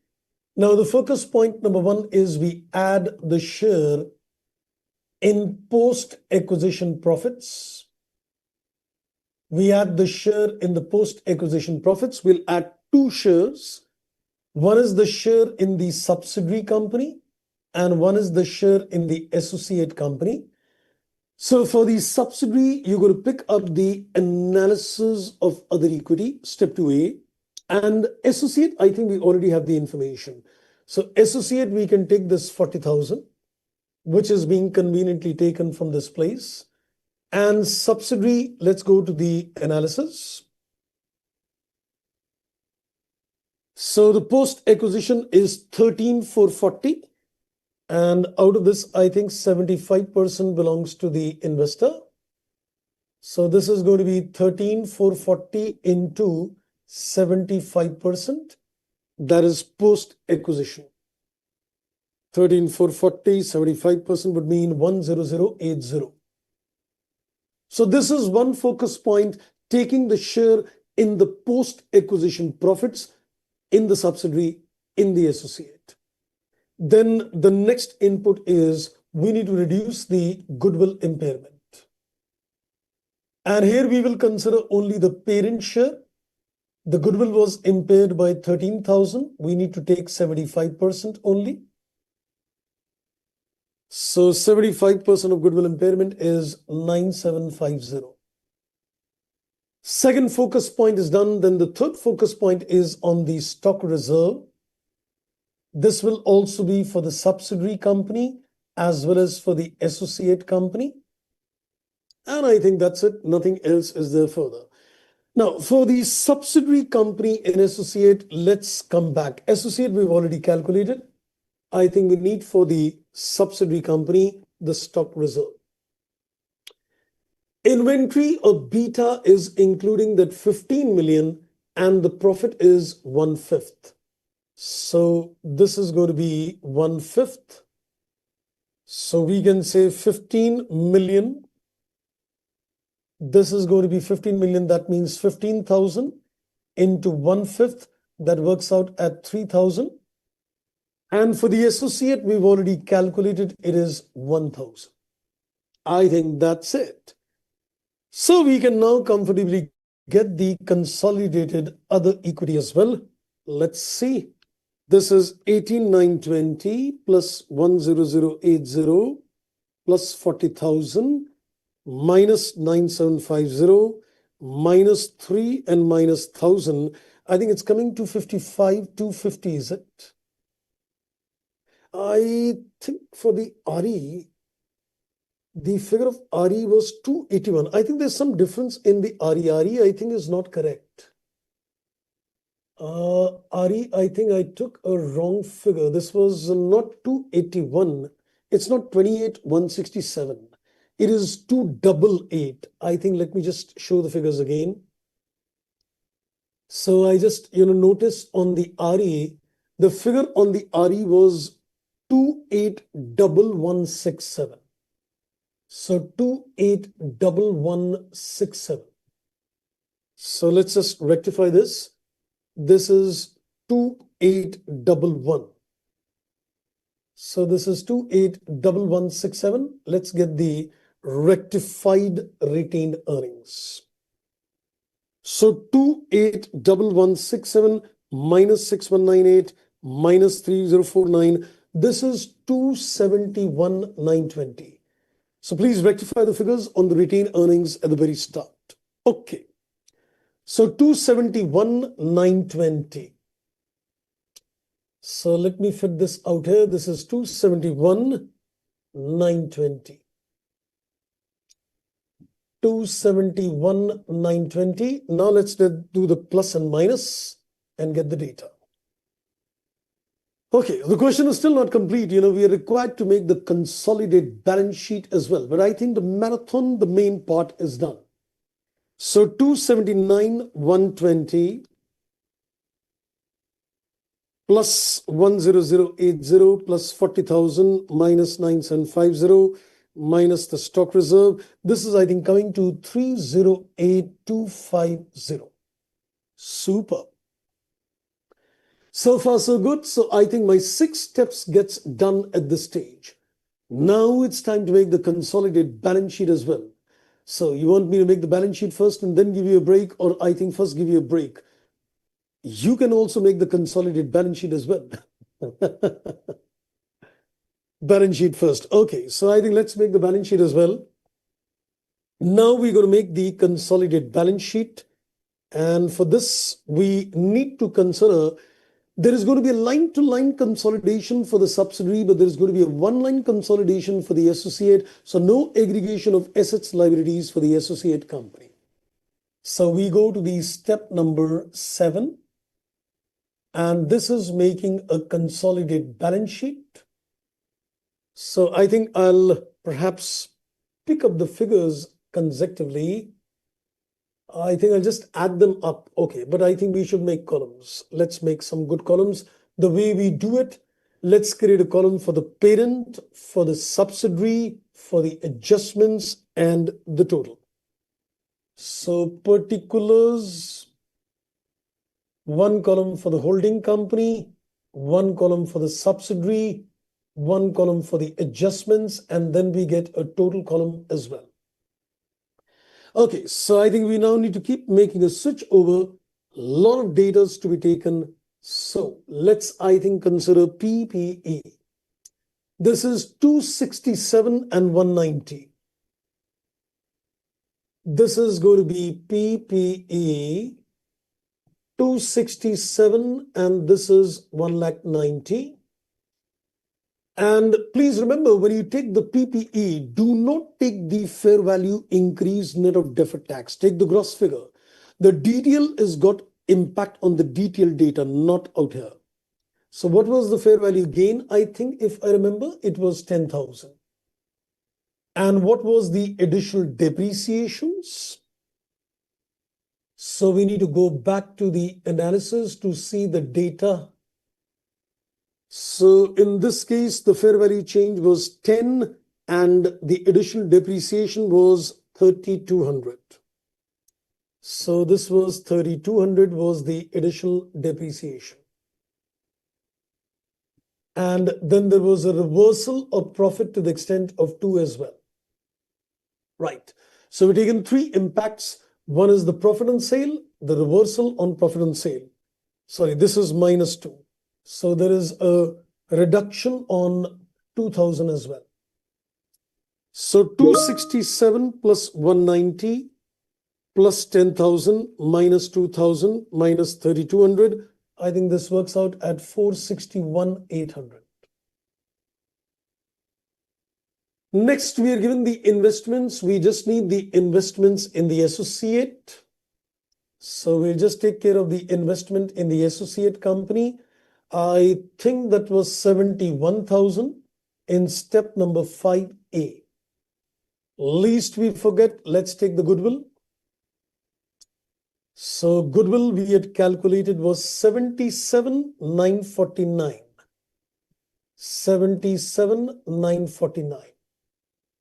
Now the focus point number 1 is we add the share in post-acquisition profits. We add the share in the post-acquisition profits. We'll add 2 shares. One is the share in the subsidiary company and one is the share in the associate company. So for the subsidiary, you're going to pick up the analysis of other equity, step 2A. And associate, I think we already have the information. So associate, we can take this 40,000, which is being conveniently taken from this place. And subsidiary, let's go to the analysis. So the post-acquisition is 13,440. And out of this, I think 75% belongs to the investor. So this is going to be 13,440 into 75%. That is post-acquisition. 13,440, 75% would mean 10080. So this is one focus point, taking the share in the post-acquisition profits in the subsidiary, in the associate. Then the next input is we need to reduce the goodwill impairment. And here we will consider only the parent share. The goodwill was impaired by 13,000. We need to take 75% only. So 75% of goodwill impairment is 9,750. Second focus point is done. Then the third focus point is on the stock reserve. This will also be for the subsidiary company as well as for the associate company. And I think that's it. Nothing else is there further. Now, for the subsidiary company and associate, let's come back. Associate, we've already calculated. I think we need for the subsidiary company, the stock reserve. Inventory of beta is including that 15 million and the profit is 1/5. So this is going to be 1/5. So we can say 15 million. This is going to be 15 million. That means 15,000 into 1/5. That works out at 3,000. And for the associate, we've already calculated it is 1,000. I think that's it. So we can now comfortably get the consolidated other equity as well. Let's see. This is 18,920 plus 10080 plus 40,000 minus 9,750 minus 3 and minus 1,000. I think it's coming to 55,250, is it? I think for the RE, the figure of RE was 281. I think there's some difference in the RE. RE, I think, is not correct. RE, I think I took a wrong figure. This was not 281. It's not 28,167. It is 288. I think, let me just show the figures again. So I just, noticed on the RE, the figure on the RE was 281167. So 281167. So let's just rectify this. This is 2811. So this is 281167. Let's get the rectified retained earnings. So 281167 minus 6198 minus 3049. This is 271,920. So please rectify the figures on the retained earnings at the very start. Okay. So 271,920. So let me fit this out here. This is 271,920. 271,920. Now let's do the plus and minus and get the data. Okay, the question is still not complete. We are required to make the consolidated balance sheet as well. But I think the marathon, the main part is done. So 279,120 plus 10080 plus 40,000 minus 9750 minus the stock reserve. This is, I think, coming to 308250. Super. So far, so good. So I think my 6 steps gets done at this stage. Now it's time to make the consolidated balance sheet as well. So you want me to make the balance sheet first and then give you a break, or I think first give you a break? You can also make the consolidated balance sheet as well. Balance sheet first. Okay, so I think let's make the balance sheet as well. Now we're going to make the consolidated balance sheet. And for this, we need to consider there is going to be a line-to-line consolidation for the subsidiary, but there is going to be a one-line consolidation for the associate. So no aggregation of assets, liabilities for the associate company. So we go to the step number 7. And this is making a consolidated balance sheet. So I think I'll perhaps pick up the figures consecutively. I think I'll just add them up. Okay, but I think we should make columns. Let's make some good columns. The way we do it, let's create a column for the parent, for the subsidiary, for the adjustments, and the total. So particulars, one column for the holding company, one column for the subsidiary, one column for the adjustments, and then we get a total column as well. Okay, so I think we now need to keep making a switch over. A lot of data to be taken. So let's, I think, consider PPE. This is 267 and 190. This is going to be PPE 267 and this is 190. And please remember, when you take the PPE, do not take the fair value increase net of deferred tax. Take the gross figure. The detail is got impact on the detailed data, not out here. So what was the fair value gain? I think if I remember, it was 10,000. And what was the additional depreciations? So we need to go back to the analysis to see the data. So in this case, the fair value change was 10 and the additional depreciation was 3,200. So this was 3,200 was the additional depreciation. And then there was a reversal of profit to the extent of 2 as well. Right. So we've taken 3 impacts. One is the profit on sale, the reversal on profit on sale. Sorry, this is minus 2. So there is a reduction on 2,000 as well. So 267 plus 190 plus 10,000 minus 2,000 minus 3,200. I think this works out at 461,800. Next, we are given the investments. We just need the investments in the associate. So we'll just take care of the investment in the associate company. I think that was 71,000 in step number 5A. Least we forget, let's take the goodwill. So goodwill we had calculated was 77,949. 77,949.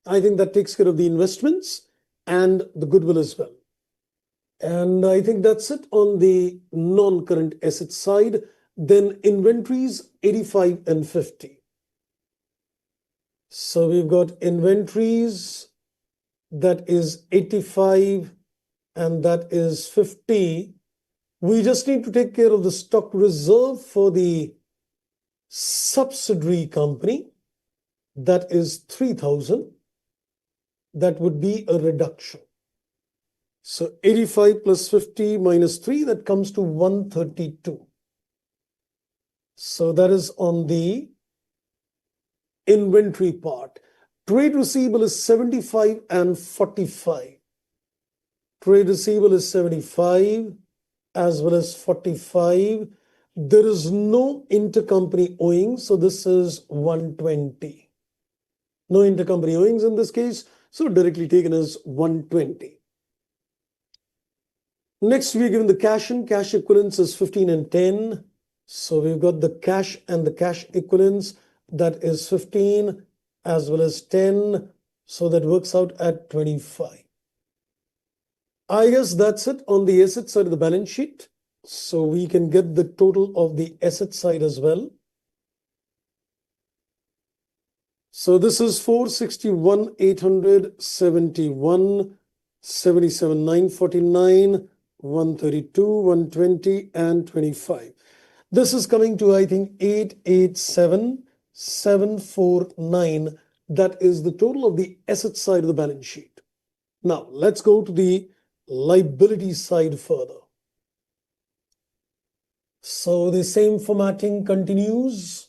I think that takes care of the investments and the goodwill as well. And I think that's it on the non-current asset side. Then inventories 85 and 50. So we've got inventories that is 85 and that is 50. We just need to take care of the stock reserve for the subsidiary company. That is 3,000. That would be a reduction. So 85 plus 50 minus 3, that comes to 132. So that is on the inventory part. Trade receivable is 75 and 45. Trade receivable is 75 as well as 45. There is no intercompany owing, so this is 120. No intercompany owings in this case, so directly taken as 120. Next, we're given the cash and cash equivalents is 15 and 10. So we've got the cash and the cash equivalents, that is 15 as well as 10. So that works out at 25. I guess that's it on the asset side of the balance sheet. So we can get the total of the asset side as well. So this is 461,871, 77,949, 132, 120, and 25. This is coming to, I think, 887,749. That is the total of the asset side of the balance sheet. Now, let's go to the liability side further. So the same formatting continues.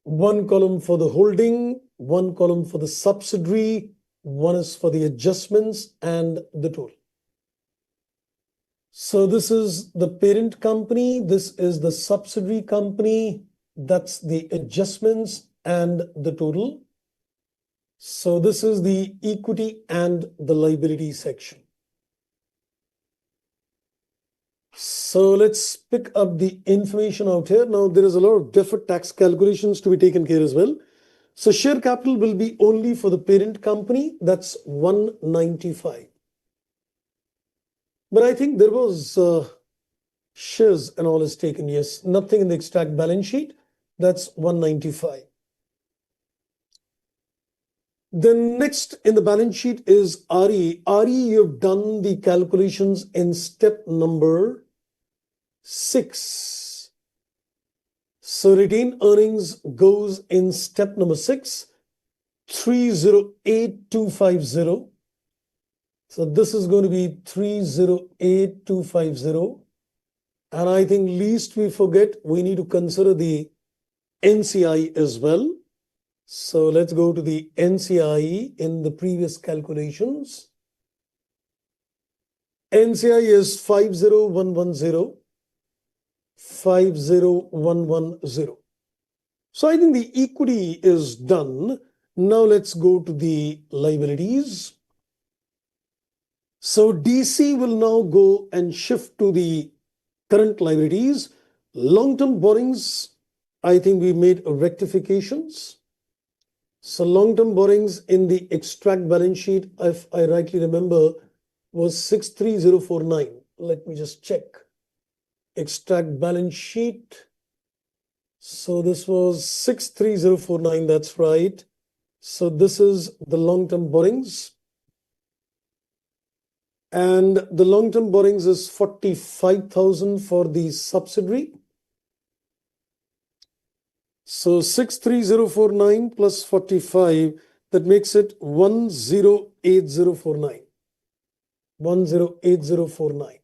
One column for the holding, one column for the subsidiary, one is for the adjustments and the total. So this is the parent company, this is the subsidiary company, that's the adjustments and the total. So this is the equity and the liability section. So let's pick up the information out here. Now there is a lot of deferred tax calculations to be taken care as well. So share capital will be only for the parent company, that's 195. But I think there was shares and all is taken, yes, nothing in the extract balance sheet, that's 195. Then next in the balance sheet is RE. RE, you've done the calculations in step number 6. So retained earnings goes in step number 6, 308,250. So this is going to be 308,250. And I think least we forget, we need to consider the NCI as well. So let's go to the NCI in the previous calculations. NCI is 50110. 50110. So I think the equity is done. Now let's go to the liabilities. So DC will now go and shift to the current liabilities. Long-term borrowings, I think we made rectifications. So long-term borrowings in the extract balance sheet, if I rightly remember, was 63049. Let me just check. Extract balance sheet. So this was 63049, that's right. So this is the long-term borrowings. And the long-term borrowings is 45,000 for the subsidiary. So 63049 plus 45, that makes it 108049. 108049.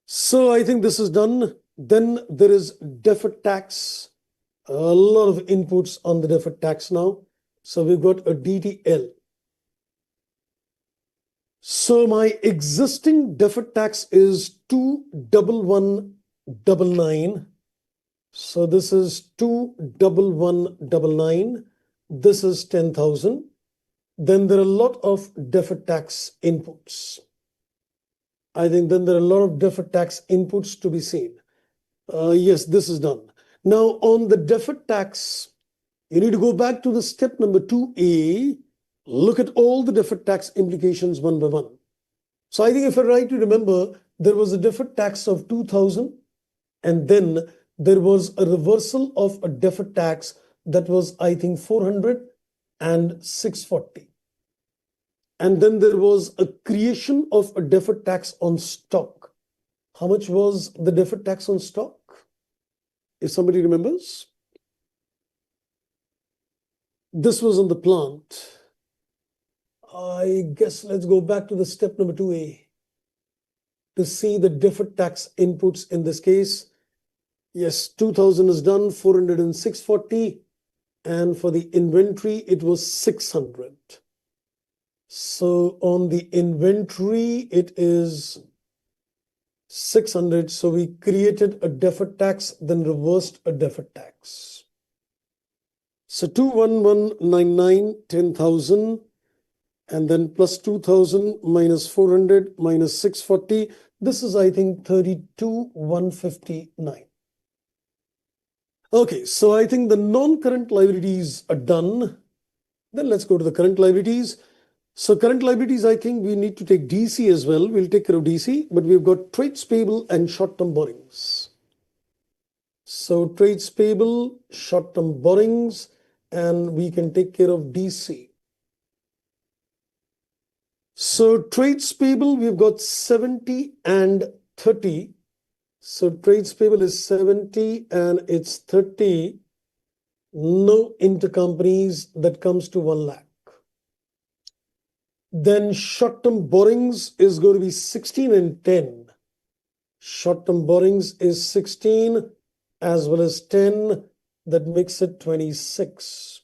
So I think this is done. Then there is deferred tax. A lot of inputs on the deferred tax now. So we've got a DTL. So my existing deferred tax is 21199. So this is 21199. This is 10,000. then there are a lot of deferred tax inputs. I think then there are a lot of deferred tax inputs to be seen. Yes, this is done. Now, on the deferred tax, you need to go back to the step number 2A, look at all the deferred tax implications one by one. So I think if I right to remember, there was a deferred tax of 2000, and then there was a reversal of a deferred tax that was, I think, 400 and 640. And then there was a creation of a deferred tax on stock. How much was the deferred tax on stock? If somebody remembers. This was on the plant. I guess let's go back to the step number 2A to see the deferred tax inputs in this case. Yes, 2000 is done, 400 and 640. And for the inventory, it was 600. So on the inventory, it is 600. So we created a deferred tax, then reversed a deferred tax. So 21199, 10,000, and then plus 2000 minus 400 minus 640. This is, I think, 32,159. Okay, so I think the non-current liabilities are done. Then let's go to the current liabilities. So current liabilities, I think we need to take DC as well. We'll take care of DC, but we've got trades payable and short-term borrowings. So trades payable, short-term borrowings, and we can take care of DC. So trades payable, we've got 70 and 30. So trades payable is 70 and it's 30. No intercompanies, that comes to 1 lakh. Then short-term borrowings is going to be 16 and 10. Short-term borrowings is 16 as well as 10. That makes it 26.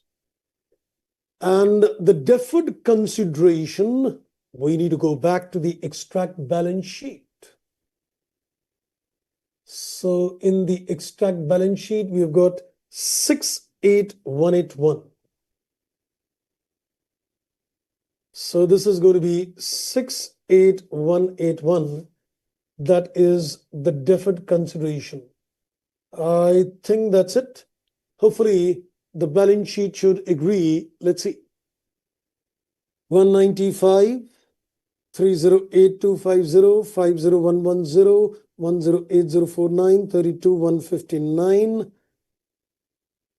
And the deferred consideration, we need to go back to the extract balance sheet. So in the extract balance sheet, we've got 68181. So this is going to be 68181. That is the deferred consideration. I think that's it. Hopefully the balance sheet should agree. Let's see. 195, 308250, 50110, 108049, 32159.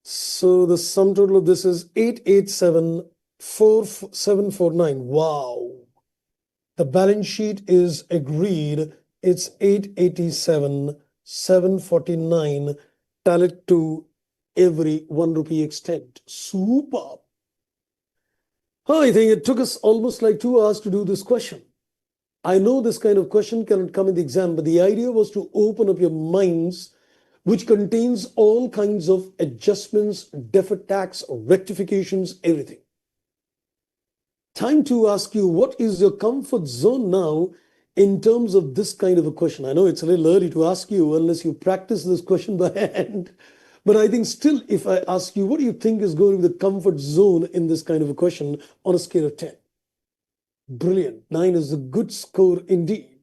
So the sum total of this is 8874749. Wow. The balance sheet is agreed. It's 887,749 tallied to every 1 rupee extent. Super. I think it took us almost like 2 hours to do this question. I know this kind of question cannot come in the exam, but the idea was to open up your minds, which contains all kinds of adjustments, deferred tax, rectifications, everything. Time to ask you, what is your comfort zone now in terms of this kind of a question? I know it's a little early to ask you unless you practice this question by hand. But I think still, if I ask you, what do you think is going to be the comfort zone in this kind of a question on a scale of 10? Brilliant. 9 is a good score indeed.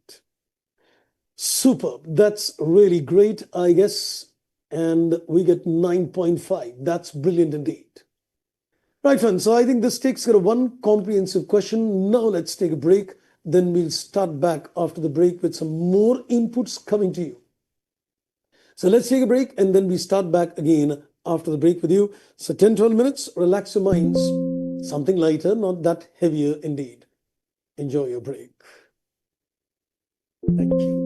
Superb. That's really great, I guess. And we get 9.5. That's brilliant indeed. Right, friends. So I think this takes care of one comprehensive question. Now let's take a break. Then we'll start back after the break with some more inputs coming to you. So let's take a break and then we start back again after the break with you. So 10, 12 minutes, relax your minds. Something lighter, not that heavier indeed. Enjoy your break. Thank you.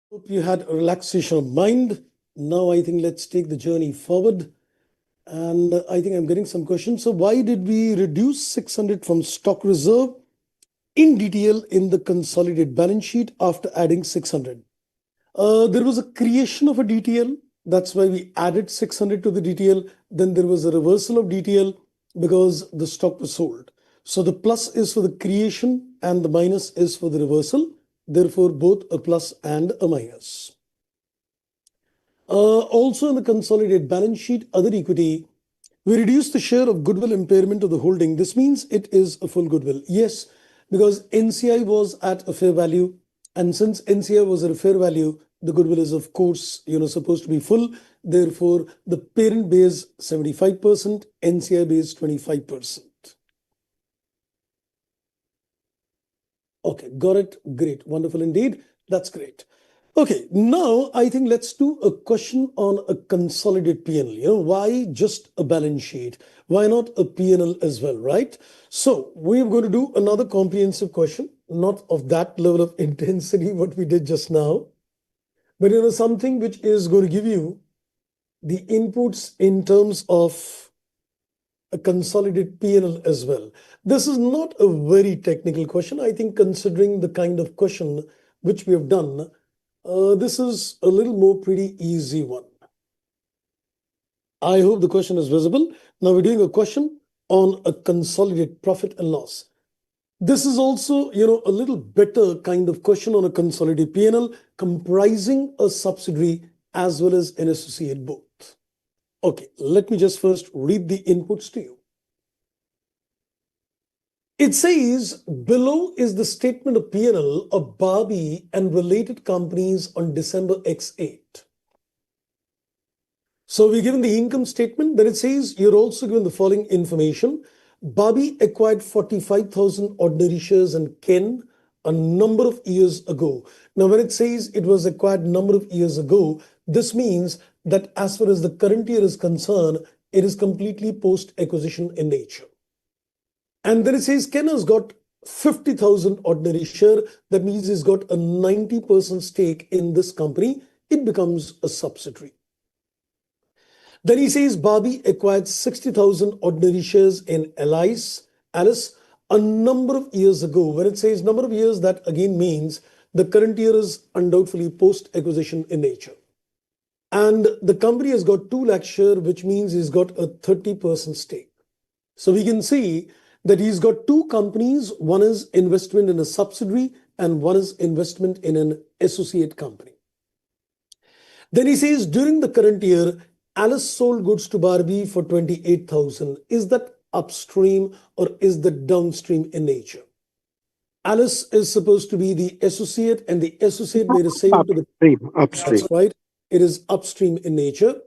Hope you had a relaxation of mind. Now I think let's take the journey forward. And I think I'm getting some questions. So why did we reduce 600 from stock reserve in detail in the consolidated balance sheet after adding 600? There was a creation of a DTL. That's why we added 600 to the DTL. Then there was a reversal of DTL because the stock was sold. So the plus is for the creation and the minus is for the reversal. Therefore, both a plus and a minus. Also in the consolidated balance sheet, other equity, we reduced the share of goodwill impairment of the holding. This means it is a full goodwill. Yes, because NCI was at a fair value. And since NCI was at a fair value, the goodwill is of course, supposed to be full. Therefore, the parent base 75%, NCI base 25%. Okay, got it. Great. Wonderful indeed. That's great. Okay, now I think let's do a question on a consolidated P&L. Why just a balance sheet? Why not a P&L as well, right? So we're going to do another comprehensive question, not of that level of intensity what we did just now, but something which is going to give you the inputs in terms of a consolidated P&L as well. This is not a very technical question. I think considering the kind of question which we have done, this is a little more pretty easy one. I hope the question is visible. Now we're doing a question on a consolidated profit and loss. This is also, a little better kind of question on a consolidated P&L comprising a subsidiary as well as an associate both. Okay, let me just first read the inputs to you. It says below is the statement of P&L of Barbie and related companies on December X8. So we're given the income statement, then it says you're also given the following information. Barbie acquired 45,000 ordinary shares in Ken a number of years ago. Now, when it says it was acquired a number of years ago, this means that as far as the current year is concerned, it is completely post-acquisition in nature. And then it says Ken has got 50,000 ordinary share. That means he's got a 90% stake in this company. It becomes a subsidiary. Then he says Barbie acquired 60,000 ordinary shares in Alice a number of years ago. When it says number of years, that again means the current year is undoubtedly post-acquisition in nature. And the company has got 2 lakh share, which means he's got a 30% stake. So we can see that he's got 2 companies. One is investment in a subsidiary and one is investment in an associate company. Then he says during the current year, Alice sold goods to Barbie for 28,000. Is that upstream or is that downstream in nature? Alice is supposed to be the associate and the associate made a sale to the Upstream. That's right. It is upstream in nature.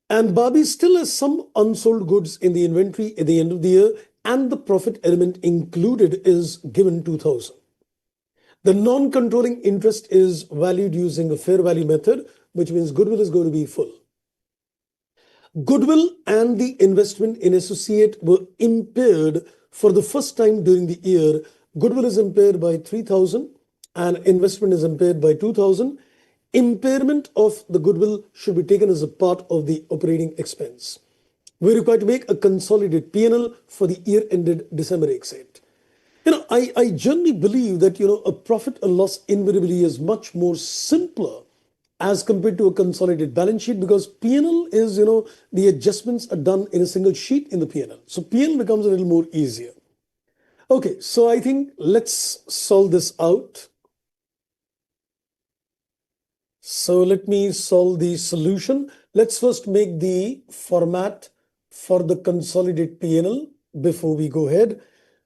And Barbie still has some unsold goods in the inventory at the end of the year, and the profit element included is given 2,000. The non-controlling interest is valued using a fair value method, which means goodwill is going to be full. Goodwill and the investment in associate were impaired for the first time during the year. Goodwill is impaired by 3,000 and investment is impaired by 2,000. Impairment of the goodwill should be taken as a part of the operating expense. We're required to make a consolidated P&L for the year ended December X8. I generally believe that, a profit and loss invariably is much more simpler as compared to a consolidated balance sheet because P&L is, the adjustments are done in a single sheet in the P&L. So P&L becomes a little more easier. Okay, so I think let's solve this out. So let me solve the solution. Let's first make the format for the consolidated P&L before we go ahead.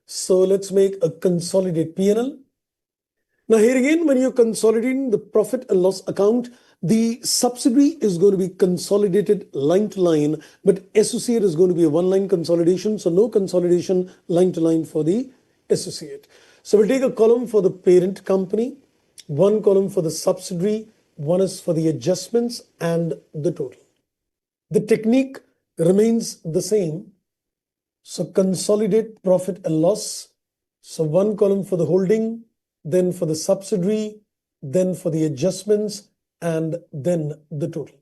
So let's make a consolidated P&L. Now here again, when you're consolidating the profit and loss account, the subsidiary is going to be consolidated line to line, but associate is going to be a one-line consolidation. So no consolidation line to line for the associate. So we'll take a column for the parent company, one column for the subsidiary, one is for the adjustments and the total. The technique remains the same. So consolidate profit and loss. So one column for the holding, then for the subsidiary, then for the adjustments, and then the total.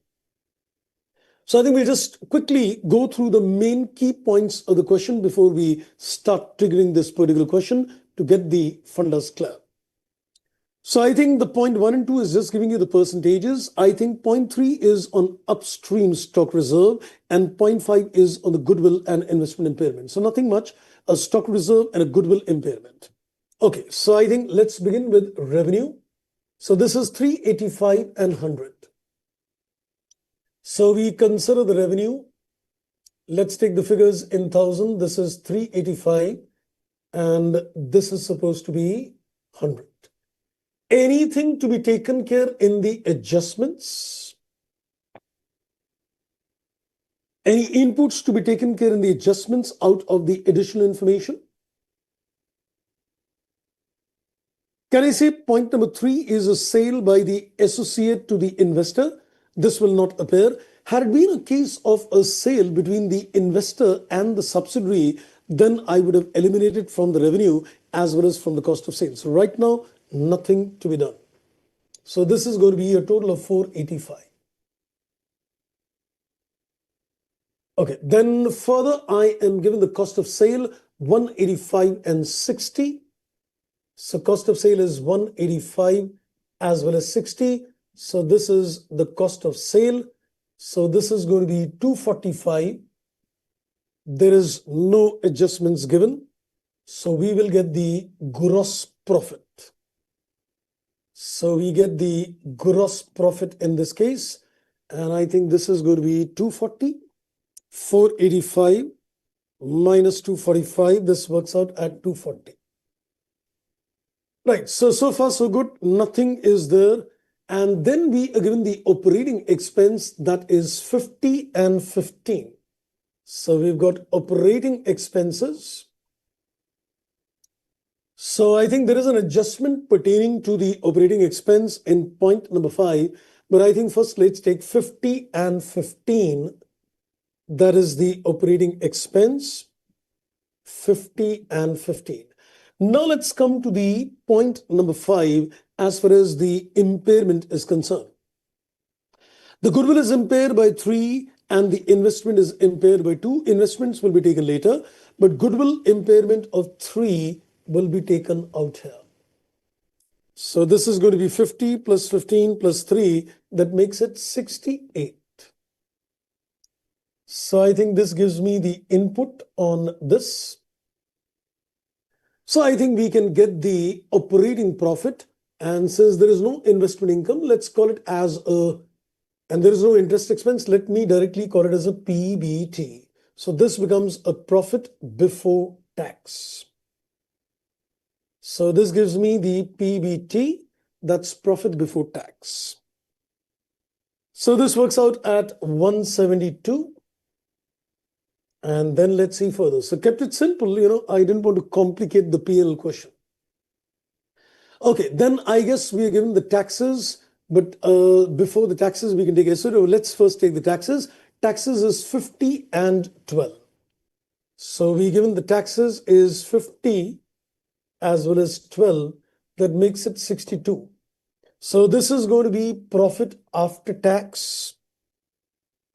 So I think we'll just quickly go through the main key points of the question before we start triggering this particular question to get the fundas clear. So I think the point 1 and 2 is just giving you the percentages. I think point 3 is on upstream stock reserve and point 5 is on the goodwill and investment impairment. So nothing much, a stock reserve and a goodwill impairment. Okay, so I think let's begin with revenue. So this is 385 and 100. So we consider the revenue. Let's take the figures in 1000. This is 385 and this is supposed to be 100. Anything to be taken care in the adjustments? Any inputs to be taken care in the adjustments out of the additional information? Can I say point number 3 is a sale by the associate to the investor? This will not appear. Had it been a case of a sale between the investor and the subsidiary, then I would have eliminated from the revenue as well as from the cost of sales. So right now, nothing to be done. So this is going to be a total of 485. Okay, then further I am given the cost of sale 185 and 60. So cost of sale is 185 as well as 60. So this is the cost of sale. So this is going to be 245. There is no adjustments given. So we will get the gross profit. So we get the gross profit in this case. And I think this is going to be 240. 485 minus 245. This works out at 240. Right. So far so good. Nothing is there. And then we are given the operating expense that is 50 and 15. So we've got operating expenses. So I think there is an adjustment pertaining to the operating expense in point number 5. But I think first let's take 50 and 15. That is the operating expense. 50 and 15. Now let's come to the point number 5 as far as the impairment is concerned. The goodwill is impaired by 3 and the investment is impaired by 2. Investments will be taken later, but goodwill impairment of 3 will be taken out here. So this is going to be 50 plus 15 plus 3. That makes it 68. So I think this gives me the input on this. So I think we can get the operating profit, and since there is no investment income, let's call it as a, and there is no interest expense, let me directly call it as a PBT. So this becomes a profit before tax. So this gives me the PBT, that's profit before tax. So this works out at 172. And then let's see further. So kept it simple, I didn't want to complicate the PL question. Okay, then I guess we are given the taxes, but before the taxes, we can take it. So let's first take the taxes. Taxes is 50 and 12. So we given the taxes is 50 as well as 12. That makes it 62. So this is going to be profit after tax.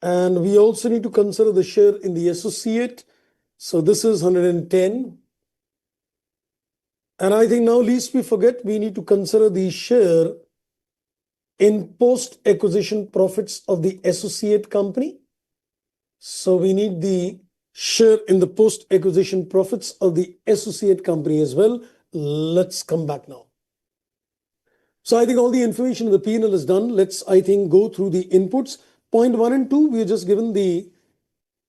And we also need to consider the share in the associate. So this is 110. And I think now, least we forget, we need to consider the share in post-acquisition profits of the associate company. So we need the share in the post-acquisition profits of the associate company as well. Let's come back now. So I think all the information in the P&L is done. Let's, I think, go through the inputs. Point 1 and 2, we are just given the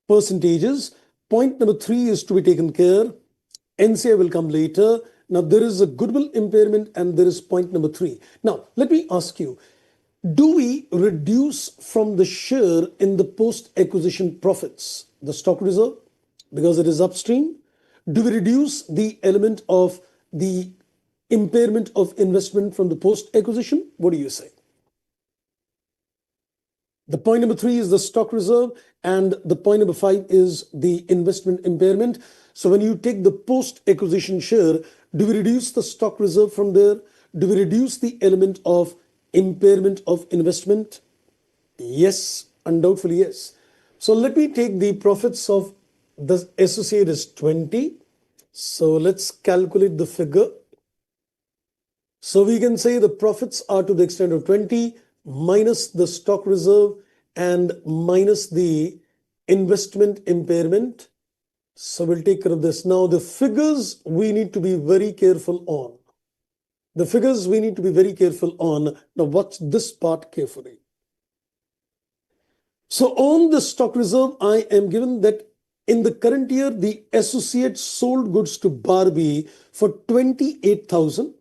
percentages. Point number 3 is to be taken care. NCI will come later. Now, there is a goodwill impairment and there is point number 3. Now, let me ask you, do we reduce from the share in the post-acquisition profits, the stock reserve, because it is upstream? Do we reduce the element of the impairment of investment from the post-acquisition? What do you say? The point number 3 is the stock reserve and the point number 5 is the investment impairment. So when you take the post-acquisition share, do we reduce the stock reserve from there? do we reduce the element of impairment of investment? Yes, undoubtedly yes. So let me take the profits of the associate is 20. So let's calculate the figure. So we can say the profits are to the extent of 20 minus the stock reserve and minus the investment impairment. So we'll take care of this. Now the figures we need to be very careful on. The figures we need to be very careful on. Now watch this part carefully. So on the stock reserve, I am given that in the current year, the associate sold goods to Barbie for 28,000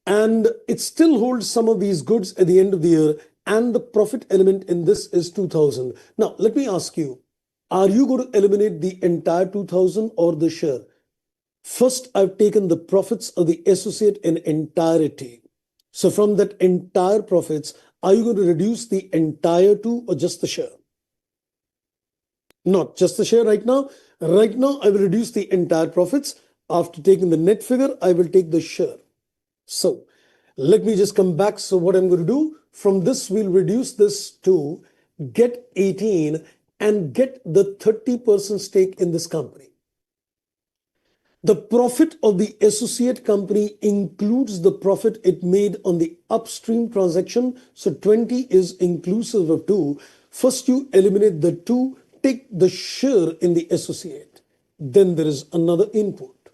and it still holds some of these goods at the end of the year and the profit element in this is 2,000. Now, let me ask you, are you going to eliminate the entire 2,000 or the share? First, I've taken the profits of the associate in entirety. So from that entire profits, are you going to reduce the entire two or just the share? Not just the share right now. Right now, I will reduce the entire profits. After taking the net figure, I will take the share. So let me just come back. So what I'm going to do from this, we'll reduce this to get 18 and get the 30% stake in this company. The profit of the associate company includes the profit it made on the upstream transaction. So 20 is inclusive of 2. First, you eliminate the 2, take the share in the associate. Then there is another input.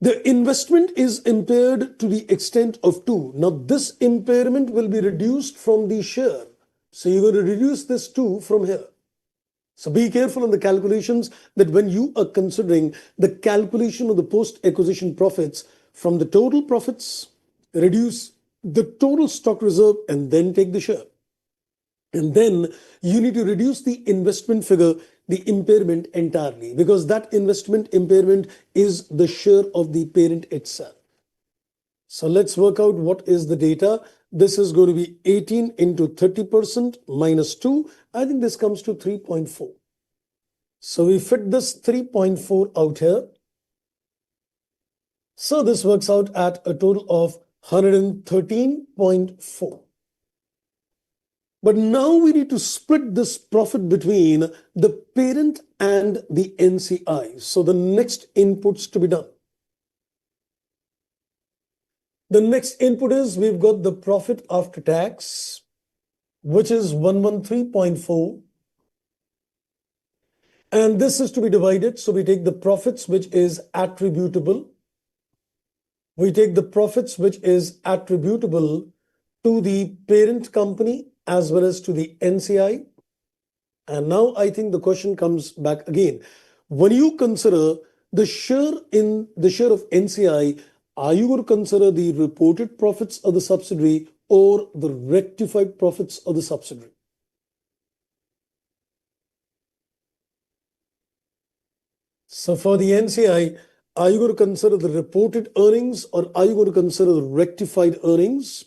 The investment is impaired to the extent of 2. Now, this impairment will be reduced from the share. So you're going to reduce this 2 from here. So be careful on the calculations that when you are considering the calculation of the post-acquisition profits from the total profits, reduce the total stock reserve and then take the share. And then you need to reduce the investment figure, the impairment entirely, because that investment impairment is the share of the parent itself. So let's work out what is the data. This is going to be 18 into 30% minus 2. I think this comes to 3.4. So we fit this 3.4 out here. So this works out at a total of 113.4. But now we need to split this profit between the parent and the NCI. So the next inputs to be done. The next input is we've got the profit after tax, which is 113.4. And this is to be divided. So we take the profits, which is attributable. We take the profits, which is attributable to the parent company as well as to the NCI. And now I think the question comes back again. When you consider the share in the share of NCI, are you going to consider the reported profits of the subsidiary or the rectified profits of the subsidiary? So for the NCI, are you going to consider the reported earnings or are you going to consider the rectified earnings?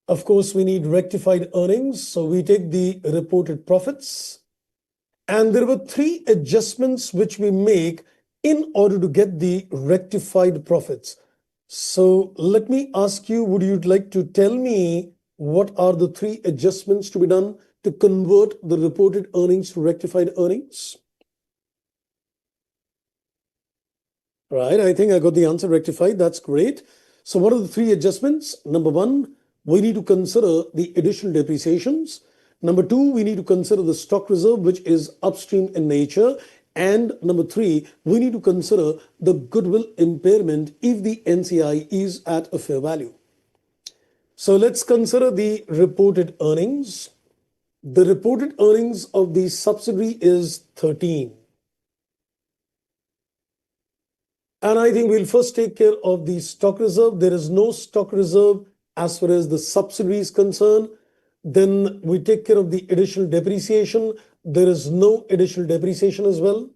Of course, we need rectified earnings. So we take the reported profits. And there were 3 adjustments which we make in order to get the rectified profits. So let me ask you, would you like to tell me what are the 3 adjustments to be done to convert the reported earnings to rectified earnings? Right, I think I got the answer, rectified. That's great. So what are the 3 adjustments? Number 1, we need to consider the additional depreciations. Number 2, we need to consider the stock reserve, which is upstream in nature. And number 3, we need to consider the goodwill impairment if the NCI is at a fair value. So let's consider the reported earnings. The reported earnings of the subsidiary is 13. And I think we'll first take care of the stock reserve. There is no stock reserve as far as the subsidiary is concerned. Then we take care of the additional depreciation. There is no additional depreciation as well.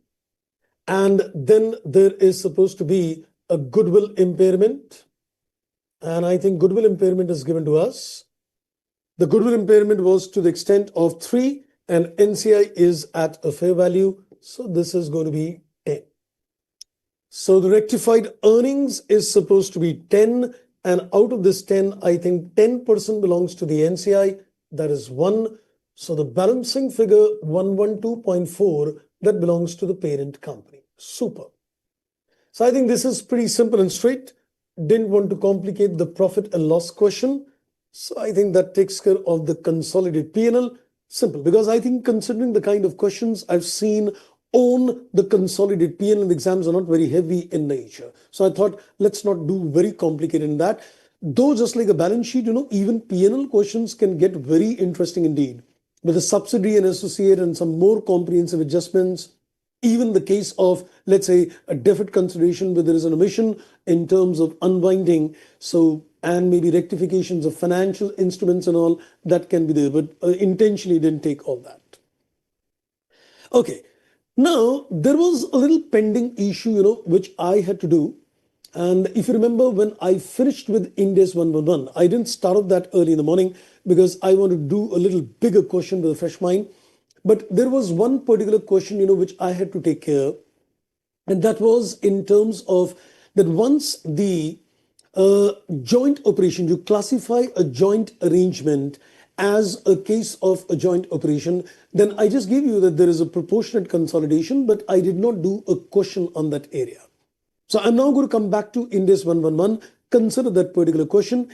And then there is supposed to be a goodwill impairment. And I think goodwill impairment is given to us. The goodwill impairment was to the extent of 3 and NCI is at a fair value. So this is going to be 10. So the rectified earnings is supposed to be 10, and out of this 10, I think 10% belongs to the NCI, that is 1. So the balancing figure 112.4, that belongs to the parent company. Super. So I think this is pretty simple and straight. Didn't want to complicate the profit and loss question. So I think that takes care of the consolidated P&L. Simple, because I think considering the kind of questions I've seen on the consolidated P&L, the exams are not very heavy in nature. So I thought, let's not do very complicated in that. Though just like a balance sheet, even P&L questions can get very interesting indeed. With a subsidiary and associate and some more comprehensive adjustments, even the case of, let's say, a deferred consideration where there is an omission in terms of unwinding, so, and maybe rectifications of financial instruments and all, that can be there, but intentionally didn't take all that. Okay, now there was a little pending issue, which I had to do. And if you remember, when I finished with Index 111, I didn't start off that early in the morning because I wanted to do a little bigger question with a fresh mind. But there was one particular question, which I had to take care of. And that was in terms of that once the joint operation, you classify a joint arrangement as a case of a joint operation, then I just gave you that there is a proportionate consolidation, but I did not do a question on that area. So I'm now going to come back to Index 111, consider that particular question,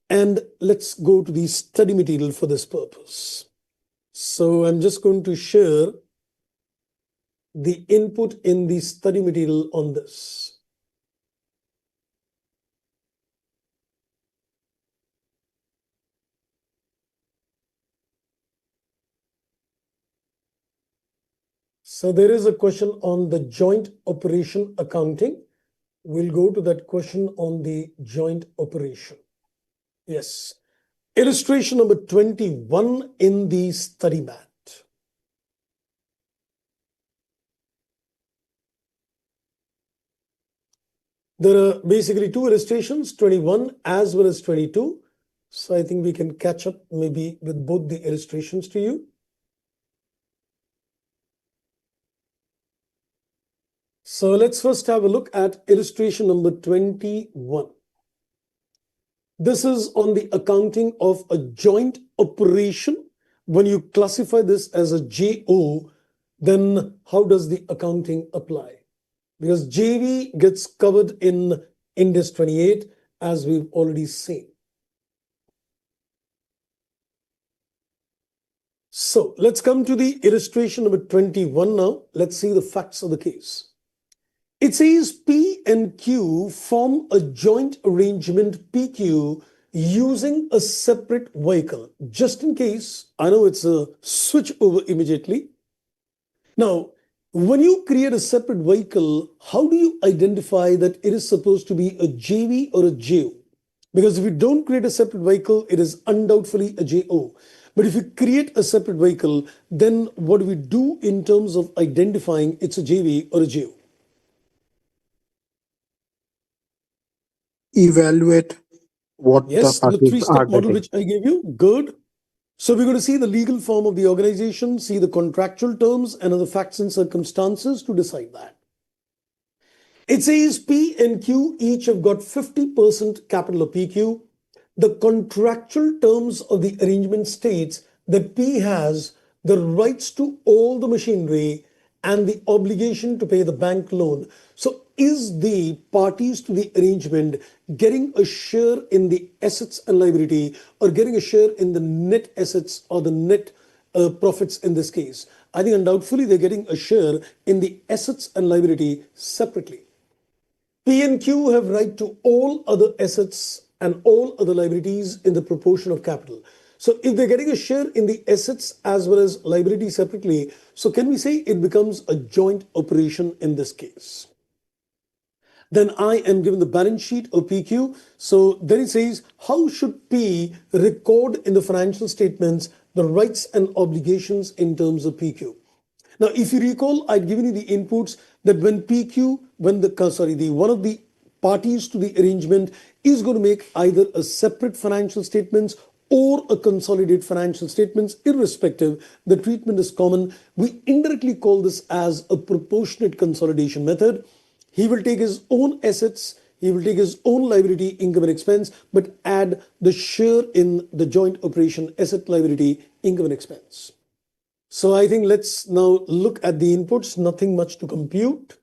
and let's go to the study material for this purpose. So I'm just going to share the input in the study material on this. So there is a question on the joint operation accounting. We'll go to that question on the joint operation. Yes. Illustration number 21 in the study mat. There are basically two illustrations, 21 as well as 22. So I think we can catch up maybe with both the illustrations to you. So let's first have a look at illustration number 21. This is on the accounting of a joint operation. When you classify this as a JO, then how does the accounting apply? Because JV gets covered in Index 28, as we've already seen. So let's come to the illustration number 21 now. Let's see the facts of the case. It says P and Q form a joint arrangement PQ using a separate vehicle. Just in case, I know it's a switch over immediately. Now, when you create a separate vehicle, how do you identify that it is supposed to be a JV or a JO? Because if you don't create a separate vehicle, it is undoubtedly a JO. But if you create a separate vehicle, then what do we do in terms of identifying it's a JV or a JO? Evaluate what the Yes, the parties are three-step model getting. which I gave you, good. So we're going to see the legal form of the organization, see the contractual terms and other facts and circumstances to decide that. It says P and Q each have got 50% capital of PQ. The contractual terms of the arrangement states that P has the rights to all the machinery and the obligation to pay the bank loan. So is the parties to the arrangement getting a share in the assets and liability, or getting a share in the net assets or the net profits in this case? I think undoubtedly they're getting a share in the assets and liability separately. P and Q have right to all other assets and all other liabilities in the proportion of capital. So if they're getting a share in the assets as well as liability separately, so can we say it becomes a joint operation in this case? Then I am given the balance sheet of PQ. So then it says, how should P record in the financial statements the rights and obligations in terms of PQ? Now, if you recall, I'd given you the inputs that when PQ, when the one of the parties to the arrangement is going to make either a separate financial statements or a consolidated financial statements, irrespective, the treatment is common. We indirectly call this as a proportionate consolidation method. He will take his own assets, he will take his own liability, income and expense, but add the share in the joint operation asset, liability, income and expense. So I think let's now look at the inputs, nothing much to compute.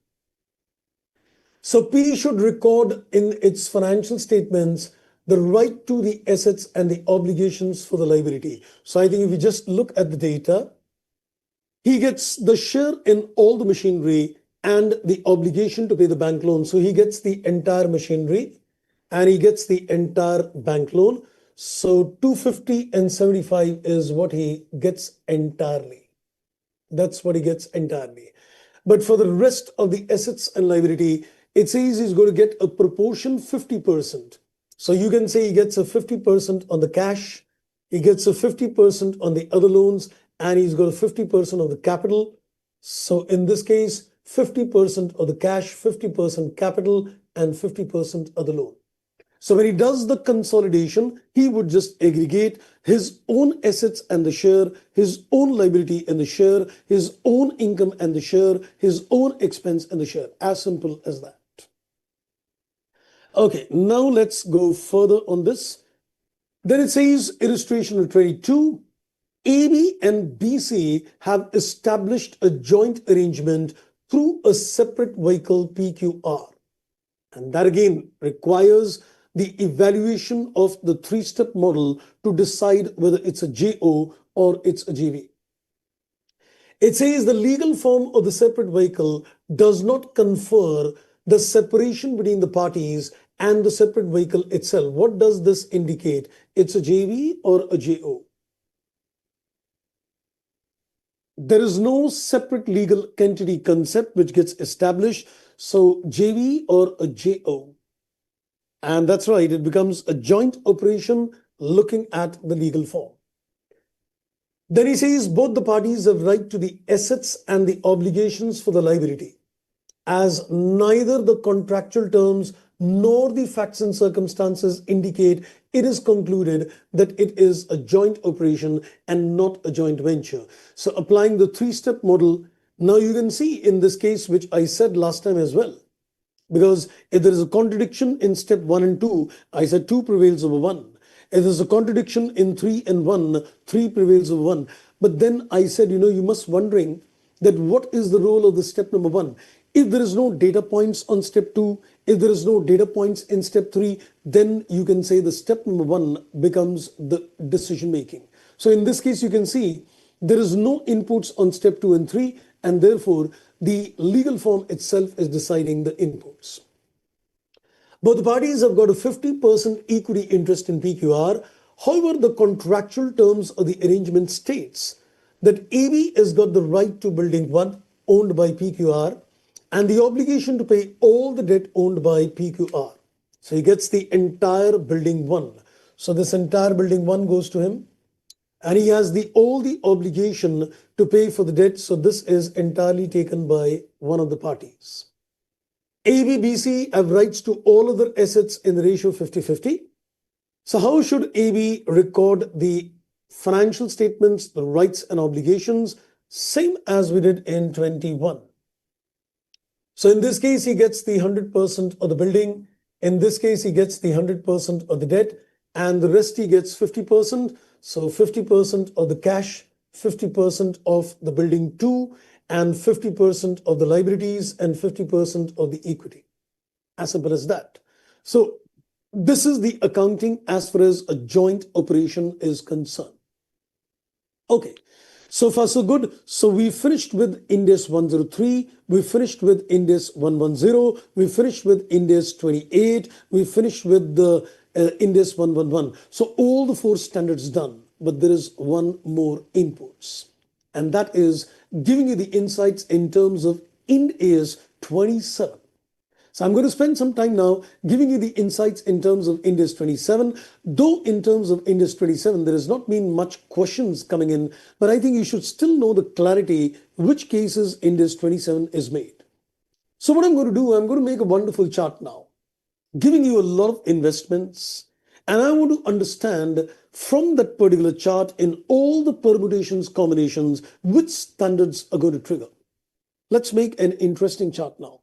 So P should record in its financial statements the right to the assets and the obligations for the liability. So I think if you just look at the data, he gets the share in all the machinery and the obligation to pay the bank loan. So he gets the entire machinery and he gets the entire bank loan. So 250 and 75 is what he gets entirely. That's what he gets entirely. But for the rest of the assets and liability, it says he's going to get a proportion 50%. So you can say he gets a 50% on the cash, he gets a 50% on the other loans, and he's got a 50% of the capital. So in this case, 50% of the cash, 50% capital, and 50% of the loan. So when he does the consolidation, he would just aggregate his own assets and the share, his own liability and the share, his own income and the share, his own expense and the share. As simple as that. Okay, now let's go further on this. Then it says, illustration 22, AB and BC have established a joint arrangement through a separate vehicle PQR. And that again requires the evaluation of the three-step model to decide whether it's a JO or it's a JV. It says the legal form of the separate vehicle does not confer the separation between the parties and the separate vehicle itself. What does this indicate? It's a JV or a JO. There is no separate legal entity concept which gets established. So JV or a JO. And that's right, it becomes a joint operation looking at the legal form. Then he says both the parties have right to the assets and the obligations for the liability, as neither the contractual terms nor the facts and circumstances indicate, it is concluded that it is a joint operation and not a joint venture. So applying the three-step model, now you can see in this case, which I said last time as well, because if there is a contradiction in step 1 and 2, I said 2 prevails over 1. If there's a contradiction in 3 and 1, 3 prevails over 1. But then I said, you must wondering that what is the role of the step number 1? If there is no data points on step 2, if there is no data points in step 3, then you can say the step number 1 becomes the decision making. So in this case, you can see there is no inputs on step 2 and 3, and therefore the legal form itself is deciding the inputs. Both parties have got a 50% equity interest in PQR. However, the contractual terms of the arrangement states that AB has got the right to building 1 owned by PQR and the obligation to pay all the debt owned by PQR. So he gets the entire building 1. So this entire building 1 goes to him. And he has all the obligation to pay for the debt. So this is entirely taken by one of the parties. ABBC have rights to all other assets in the ratio 50-50. So how should AB record the financial statements, the rights and obligations? Same as we did in 21. So in this case, he gets the 100% of the building. In this case, he gets the 100% of the debt, and the rest he gets 50%. So 50% of the cash, 50% of the building 2, and 50% of the liabilities, and 50% of the equity. As simple as that. So this is the accounting as far as a joint operation is concerned. Okay. So far, so good. So we finished with Ind AS 103, we finished with Ind AS 110, we finished with Ind AS 28, we finished with the Ind AS 111. So all the 4 standards done, but there is one more inputs, and that is giving you the insights in terms of Ind AS 27. So I'm going to spend some time now giving you the insights in terms of Ind AS 27. Though in terms of Ind AS 27, there has not been much questions coming in, but I think you should still know the clarity which cases Ind AS 27 is made. So what I'm going to do, I'm going to make a wonderful chart now, giving you a lot of investments, and I want to understand from that particular chart in all the permutations, combinations, which standards are going to trigger. Let's make an interesting chart now.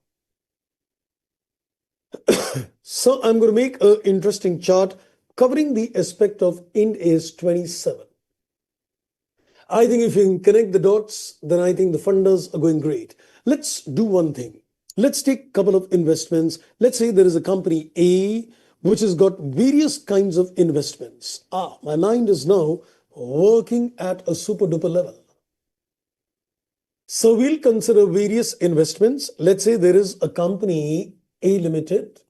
So I'm going to make an interesting chart covering the aspect of Ind AS 27. I think if you can connect the dots, then I think the funders are going great. Let's do one thing. Let's take a couple of investments. Let's say there is a company A which has got various kinds of investments. My mind is now working at a super duper level. So we'll consider various investments. Let's say there is a company A Limited.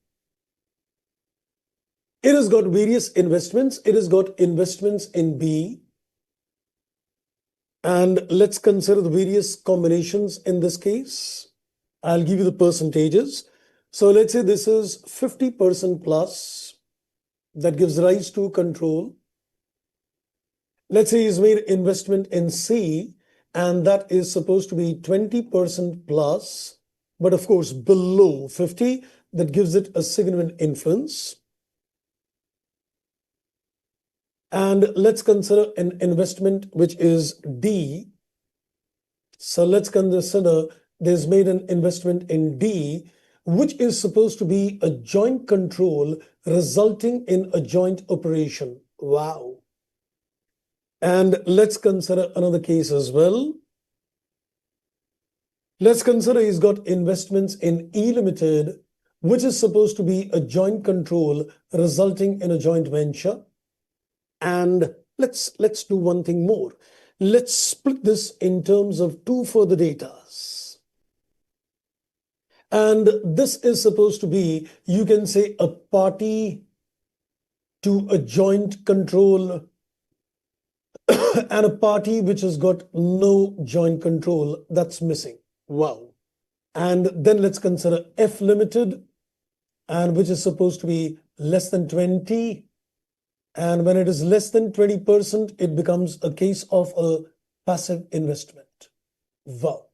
It has got various investments. It has got investments in B. And let's consider the various combinations in this case. I'll give you the percentages. So let's say this is 50% plus. That gives rise to control. Let's say he's made investment in C, and that is supposed to be 20% plus, but of course below 50, that gives it a significant influence. And let's consider an investment which is D. So let's consider there's made an investment in D, which is supposed to be a joint control resulting in a joint operation. Wow. And let's consider another case as well. Let's consider he's got investments in E Limited, which is supposed to be a joint control resulting in a joint venture. And let's do one thing more. Let's split this in terms of two further datas. And this is supposed to be, you can say, a party to a joint control and a party which has got no joint control, that's missing. Wow. And then let's consider F Limited, and which is supposed to be less than 20. And when it is less than 20%, it becomes a case of a passive investment. Wow.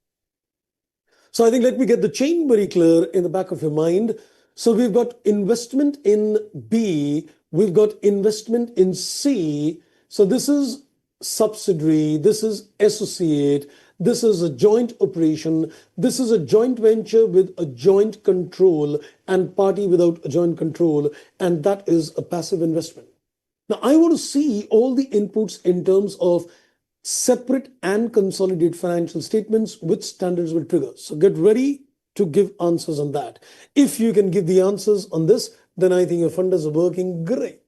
So I think let me get the chain very clear in the back of your mind. So we've got investment in B, we've got investment in C. So this is subsidiary, this is associate, this is a joint operation, this is a joint venture with a joint control and party without a joint control, and that is a passive investment. Now I want to see all the inputs in terms of separate and consolidated financial statements, which standards will trigger. So get ready to give answers on that. If you can give the answers on this, then I think your funders are working great.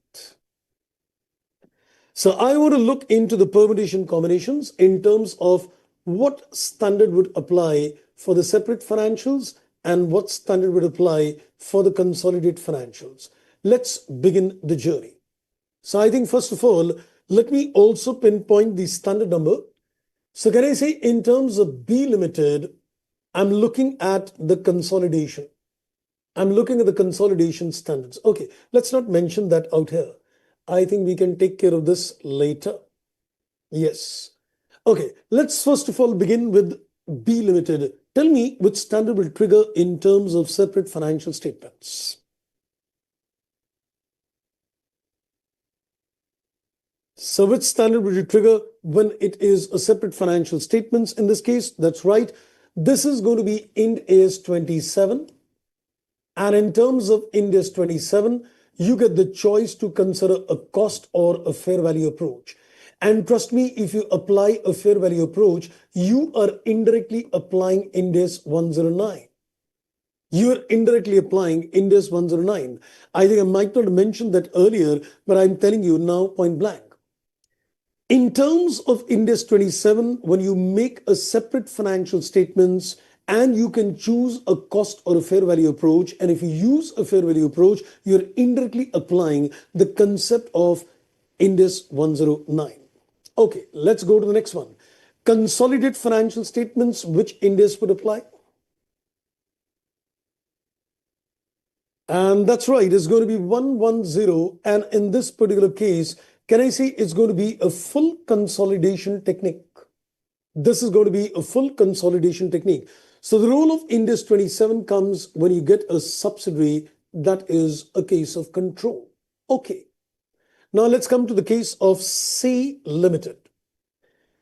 So I want to look into the permutation combinations in terms of what standard would apply for the separate financials and what standard would apply for the consolidated financials. Let's begin the journey. So I think first of all, let me also pinpoint the standard number. So can I say in terms of B Limited, I'm looking at the consolidation. I'm looking at the consolidation standards. Okay, let's not mention that out here. I think we can take care of this later. Yes. Okay, let's first of all begin with B Limited. Tell me which standard will trigger in terms of separate financial statements. So which standard would you trigger when it is a separate financial statements? In this case, that's right. This is going to be Ind AS 27. And in terms of Ind AS 27, you get the choice to consider a cost or a fair value approach. And trust me, if you apply a fair value approach, you are indirectly applying Ind AS 109. You're indirectly applying Ind AS 109. I think I might not have mentioned that earlier, but I'm telling you now point blank. In terms of Ind AS 27, when you make a separate financial statements and you can choose a cost or a fair value approach, and if you use a fair value approach, you're indirectly applying the concept of Ind AS 109. Okay, let's go to the next one. Consolidated financial statements, which Ind AS would apply? And that's right, it's going to be 110. And in this particular case, can I say it's going to be a full consolidation technique? This is going to be a full consolidation technique. So the role of Ind AS 27 comes when you get a subsidiary that is a case of control. Okay. Now let's come to the case of C Limited.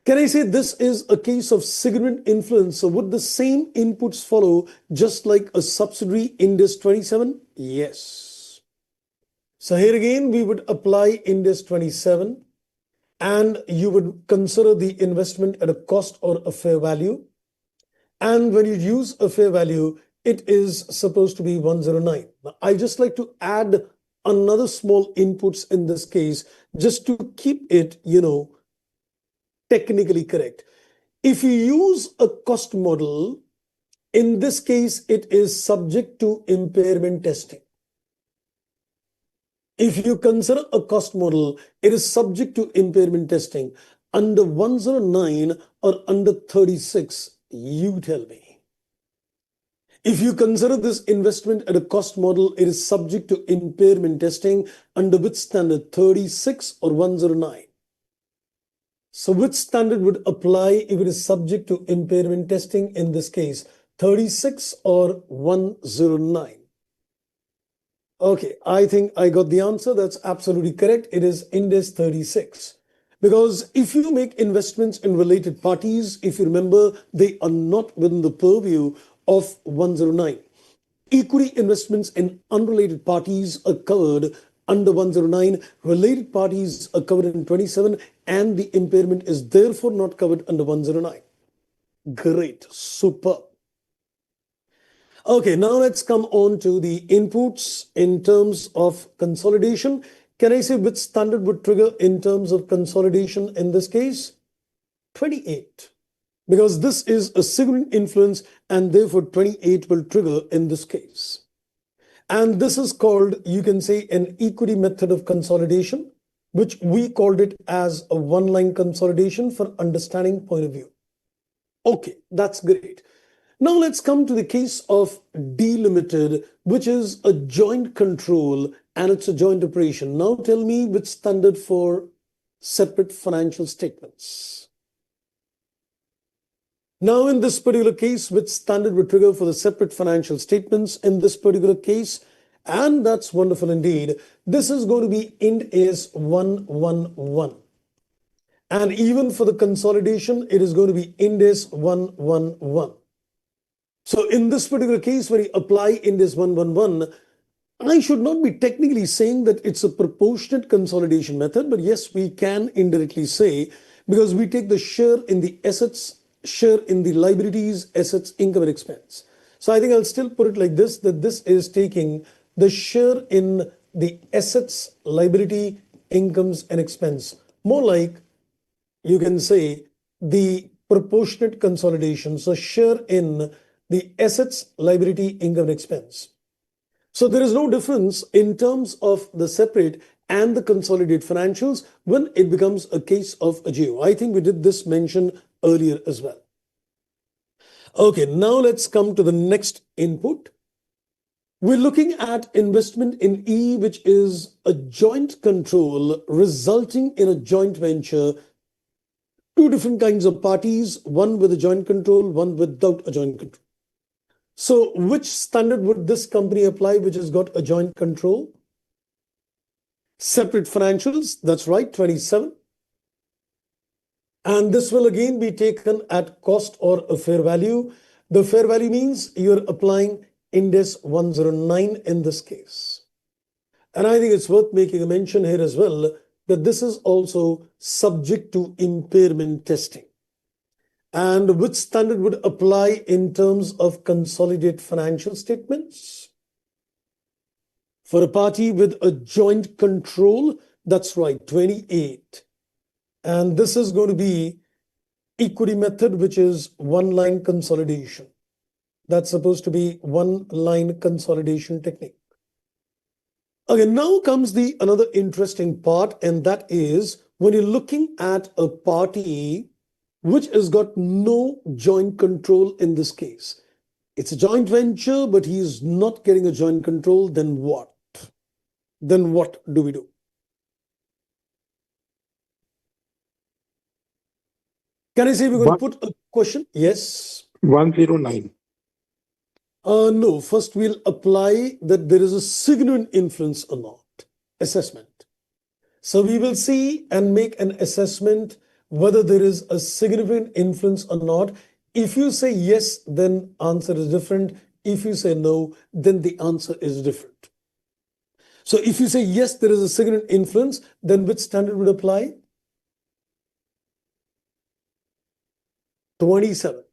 Can I say this is a case of significant influence? So would the same inputs follow just like a subsidiary Ind AS 27? Yes. So here again, we would apply Ind AS 27 and you would consider the investment at a cost or a fair value. And when you use a fair value, it is supposed to be 109. Now, I just like to add another small inputs in this case, just to keep it, technically correct. If you use a cost model, in this case, it is subject to impairment testing. If you consider a cost model, it is subject to impairment testing under 109 or under 36, you tell me. If you consider this investment at a cost model, it is subject to impairment testing under which standard, 36 or 109? So which standard would apply if it is subject to impairment testing in this case, 36 or 109? Okay, I think I got the answer. That's absolutely correct. It is Ind AS 36. Because if you make investments in related parties, if you remember, they are not within the purview of 109. Equity investments in unrelated parties are covered under 109. Related parties are covered in 27, and the impairment is therefore not covered under 109. Great, superb. Okay, now let's come on to the inputs in terms of consolidation. Can I say which standard would trigger in terms of consolidation in this case? 28. Because this is a significant influence and therefore 28 will trigger in this case. And this is called, you can say, an equity method of consolidation, which we called it as a one-line consolidation for understanding point of view. Okay, that's great. Now let's come to the case of D Limited, which is a joint control and it's a joint operation. Now tell me which standard for separate financial statements. Now in this particular case, which standard would trigger for the separate financial statements in this particular case? And that's wonderful indeed. This is going to be Ind AS 111. And even for the consolidation, it is going to be Ind AS 111. So in this particular case, when you apply Ind AS 111, I should not be technically saying that it's a proportionate consolidation method, but yes, we can indirectly say, because we take the share in the assets, share in the liabilities, assets, income, and expense. So I think I'll still put it like this, that this is taking the share in the assets, liability, incomes, and expense. More like you can say the proportionate consolidation. So share in the assets, liability, income, and expense. So there is no difference in terms of the separate and the consolidated financials when it becomes a case of a GO. I think we did this mention earlier as well. Okay, now let's come to the next input. We're looking at investment in E, which is a joint control resulting in a joint venture. Two different kinds of parties, one with a joint control, one without a joint control. So which standard would this company apply which has got a joint control? Separate financials, that's right, 27. And this will again be taken at cost or a fair value. The fair value means you're applying Ind AS 109 in this case. And I think it's worth making a mention here as well that this is also subject to impairment testing. And which standard would apply in terms of consolidated financial statements? For a party with a joint control, that's right, 28. And this is going to be equity method, which is one-line consolidation. That's supposed to be one-line consolidation technique. Okay, now comes the another interesting part, and that is when you're looking at a party which has got no joint control in this case. It's a joint venture, but he is not getting a joint control, then what? Then what do we do? Can I say we're going to put a question? Yes. 109. No, first we'll apply that there is a significant influence or not. Assessment. So we will see and make an assessment whether there is a significant influence or not. If you say yes, then answer is different. If you say no, then the answer is different. So if you say yes, there is a significant influence, then which standard would apply? 27.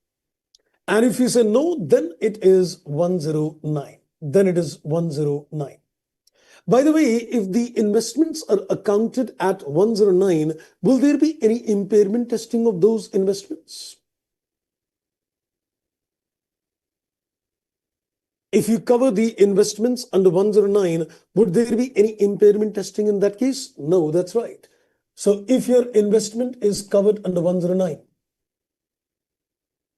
And if you say no, then it is 109. Then it is 109. By the way, if the investments are accounted at 109, will there be any impairment testing of those investments? If you cover the investments under 109, would there be any impairment testing in that case? No, that's right. So if your investment is covered under 109,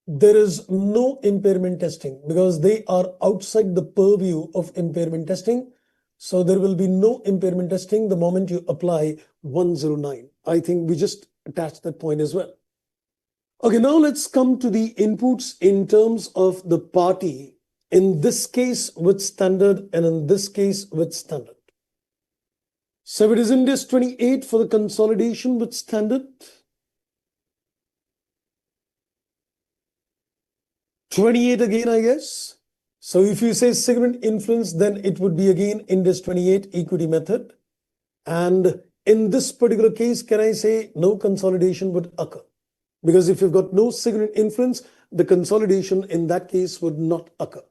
there is no impairment testing because they are outside the purview of impairment testing. So there will be no impairment testing the moment you apply 109. I think we just attached that point as well. Okay, now let's come to the inputs in terms of the party, in this case with standard and in this case with standard. So it is Index 28 for the consolidation with standard. 28 again, I guess. So if you say significant influence, then it would be again Index 28 equity method. And in this particular case, can I say no consolidation would occur? Because if you've got no significant influence, the consolidation in that case would not occur.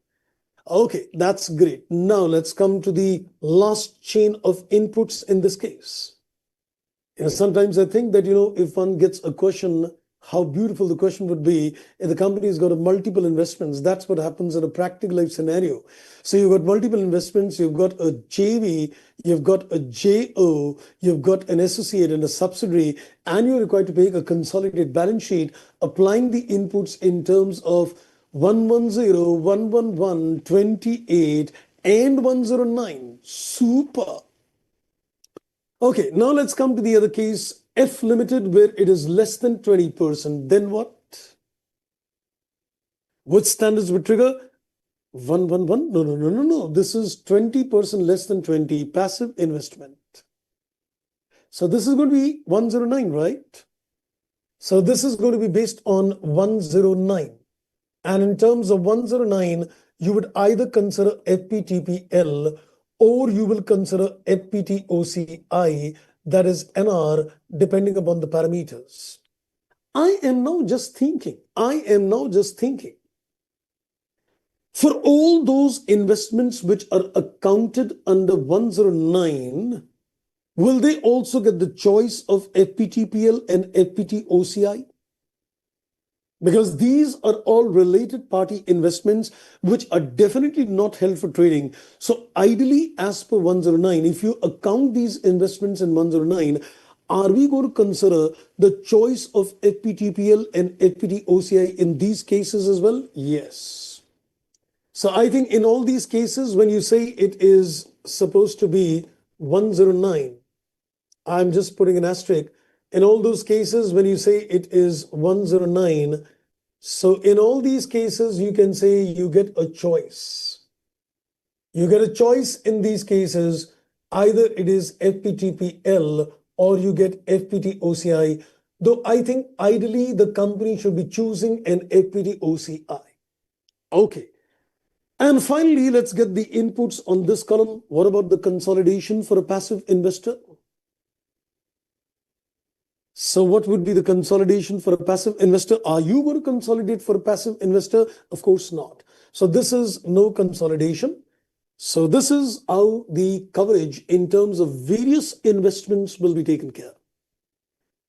Okay, that's great. Now let's come to the last chain of inputs in this case. Sometimes I think that, if one gets a question, how beautiful the question would be if the company's got multiple investments. That's what happens in a practical life scenario. So you've got multiple investments, you've got a JV, you've got a JO, you've got an associate and a subsidiary, and you're required to make a consolidated balance sheet applying the inputs in terms of 110, 111, 28, and 109. Super. Okay, now let's come to the other case, F limited, where it is less than 20%. Then what? Which standards would trigger? 111? No. This is 20% less than 20, passive investment. So this is going to be 109, right? So this is going to be based on 109. And in terms of 109, you would either consider FPTPL or you will consider FPTOCI, that is NR, depending upon the parameters. I am now just thinking. For all those investments which are accounted under 109, will they also get the choice of FPTPL and FPTOCI? Because these are all related party investments which are definitely not held for trading. So ideally, as per 109, if you account these investments in 109, are we going to consider the choice of FPTPL and FPTOCI in these cases as well? Yes. So I think in all these cases, when you say it is supposed to be 109, I'm just putting an asterisk. In all those cases, when you say it is 109, so in all these cases, you can say you get a choice. You get a choice in these cases. Either it is FPTPL or you get FPTOCI, though I think ideally the company should be choosing an FPTOCI. Okay. And finally, let's get the inputs on this column. What about the consolidation for a passive investor? So what would be the consolidation for a passive investor? Are you going to consolidate for a passive investor? Of course not. So this is no consolidation. So this is how the coverage in terms of various investments will be taken care of.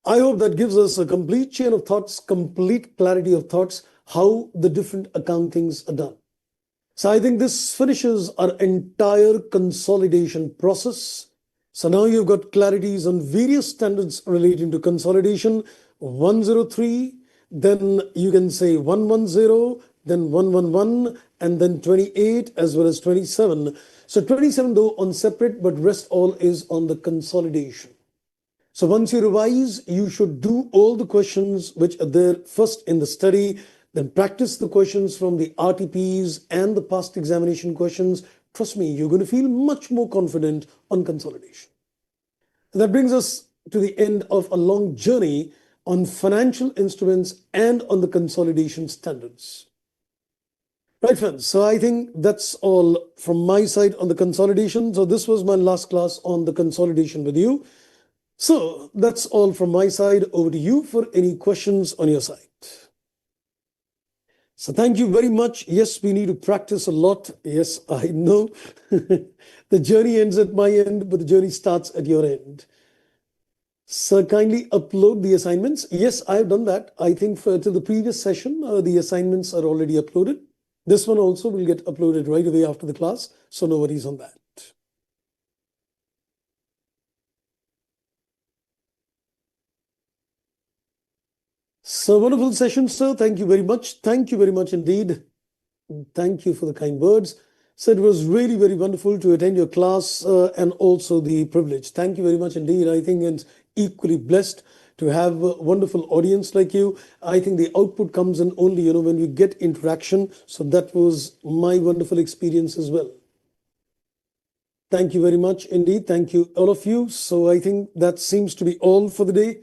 I hope that gives us a complete chain of thoughts, complete clarity of thoughts, how the different accountings are done. So I think this finishes our entire consolidation process. So now you've got clarities on various standards relating to consolidation. 103, then you can say 110, then 111, and then 28 as well as 27. So 27 though on separate, but rest all is on the consolidation. So once you revise, you should do all the questions which are there first in the study, then practice the questions from the RTPs and the past examination questions. Trust me, you're going to feel much more confident on consolidation. And that brings us to the end of a long journey on financial instruments and on the consolidation standards. Right, friends. So I think that's all from my side on the consolidation. So this was my last class on the consolidation with you. So that's all from my side. Over to you for any questions on your side. So thank you very much. Yes, we need to practice a lot. Yes, I know. The journey ends at my end, but the journey starts at your end. So kindly upload the assignments. Yes, I've done that. I think for to the previous session, the assignments are already uploaded. This one also will get uploaded right away after the class, so no worries on that. So wonderful session, sir. Thank you very much. Thank you very much indeed. Thank you for the kind words. So it was really very wonderful to attend your class and also the privilege. Thank you very much indeed. I think it's equally blessed to have a wonderful audience like you. I think the output comes in only, when we get interaction. So that was my wonderful experience as well. Thank you very much indeed. Thank you, all of you. So I think that seems to be all for the day.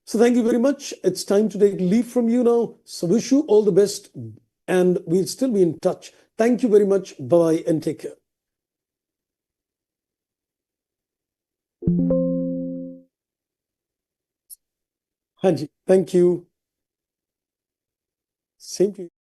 So thank you very much. It's time to take leave from you now. So wish you all the best and we'll still be in touch. Thank you very much. Bye and take care. Hanji, thank you. Same to you.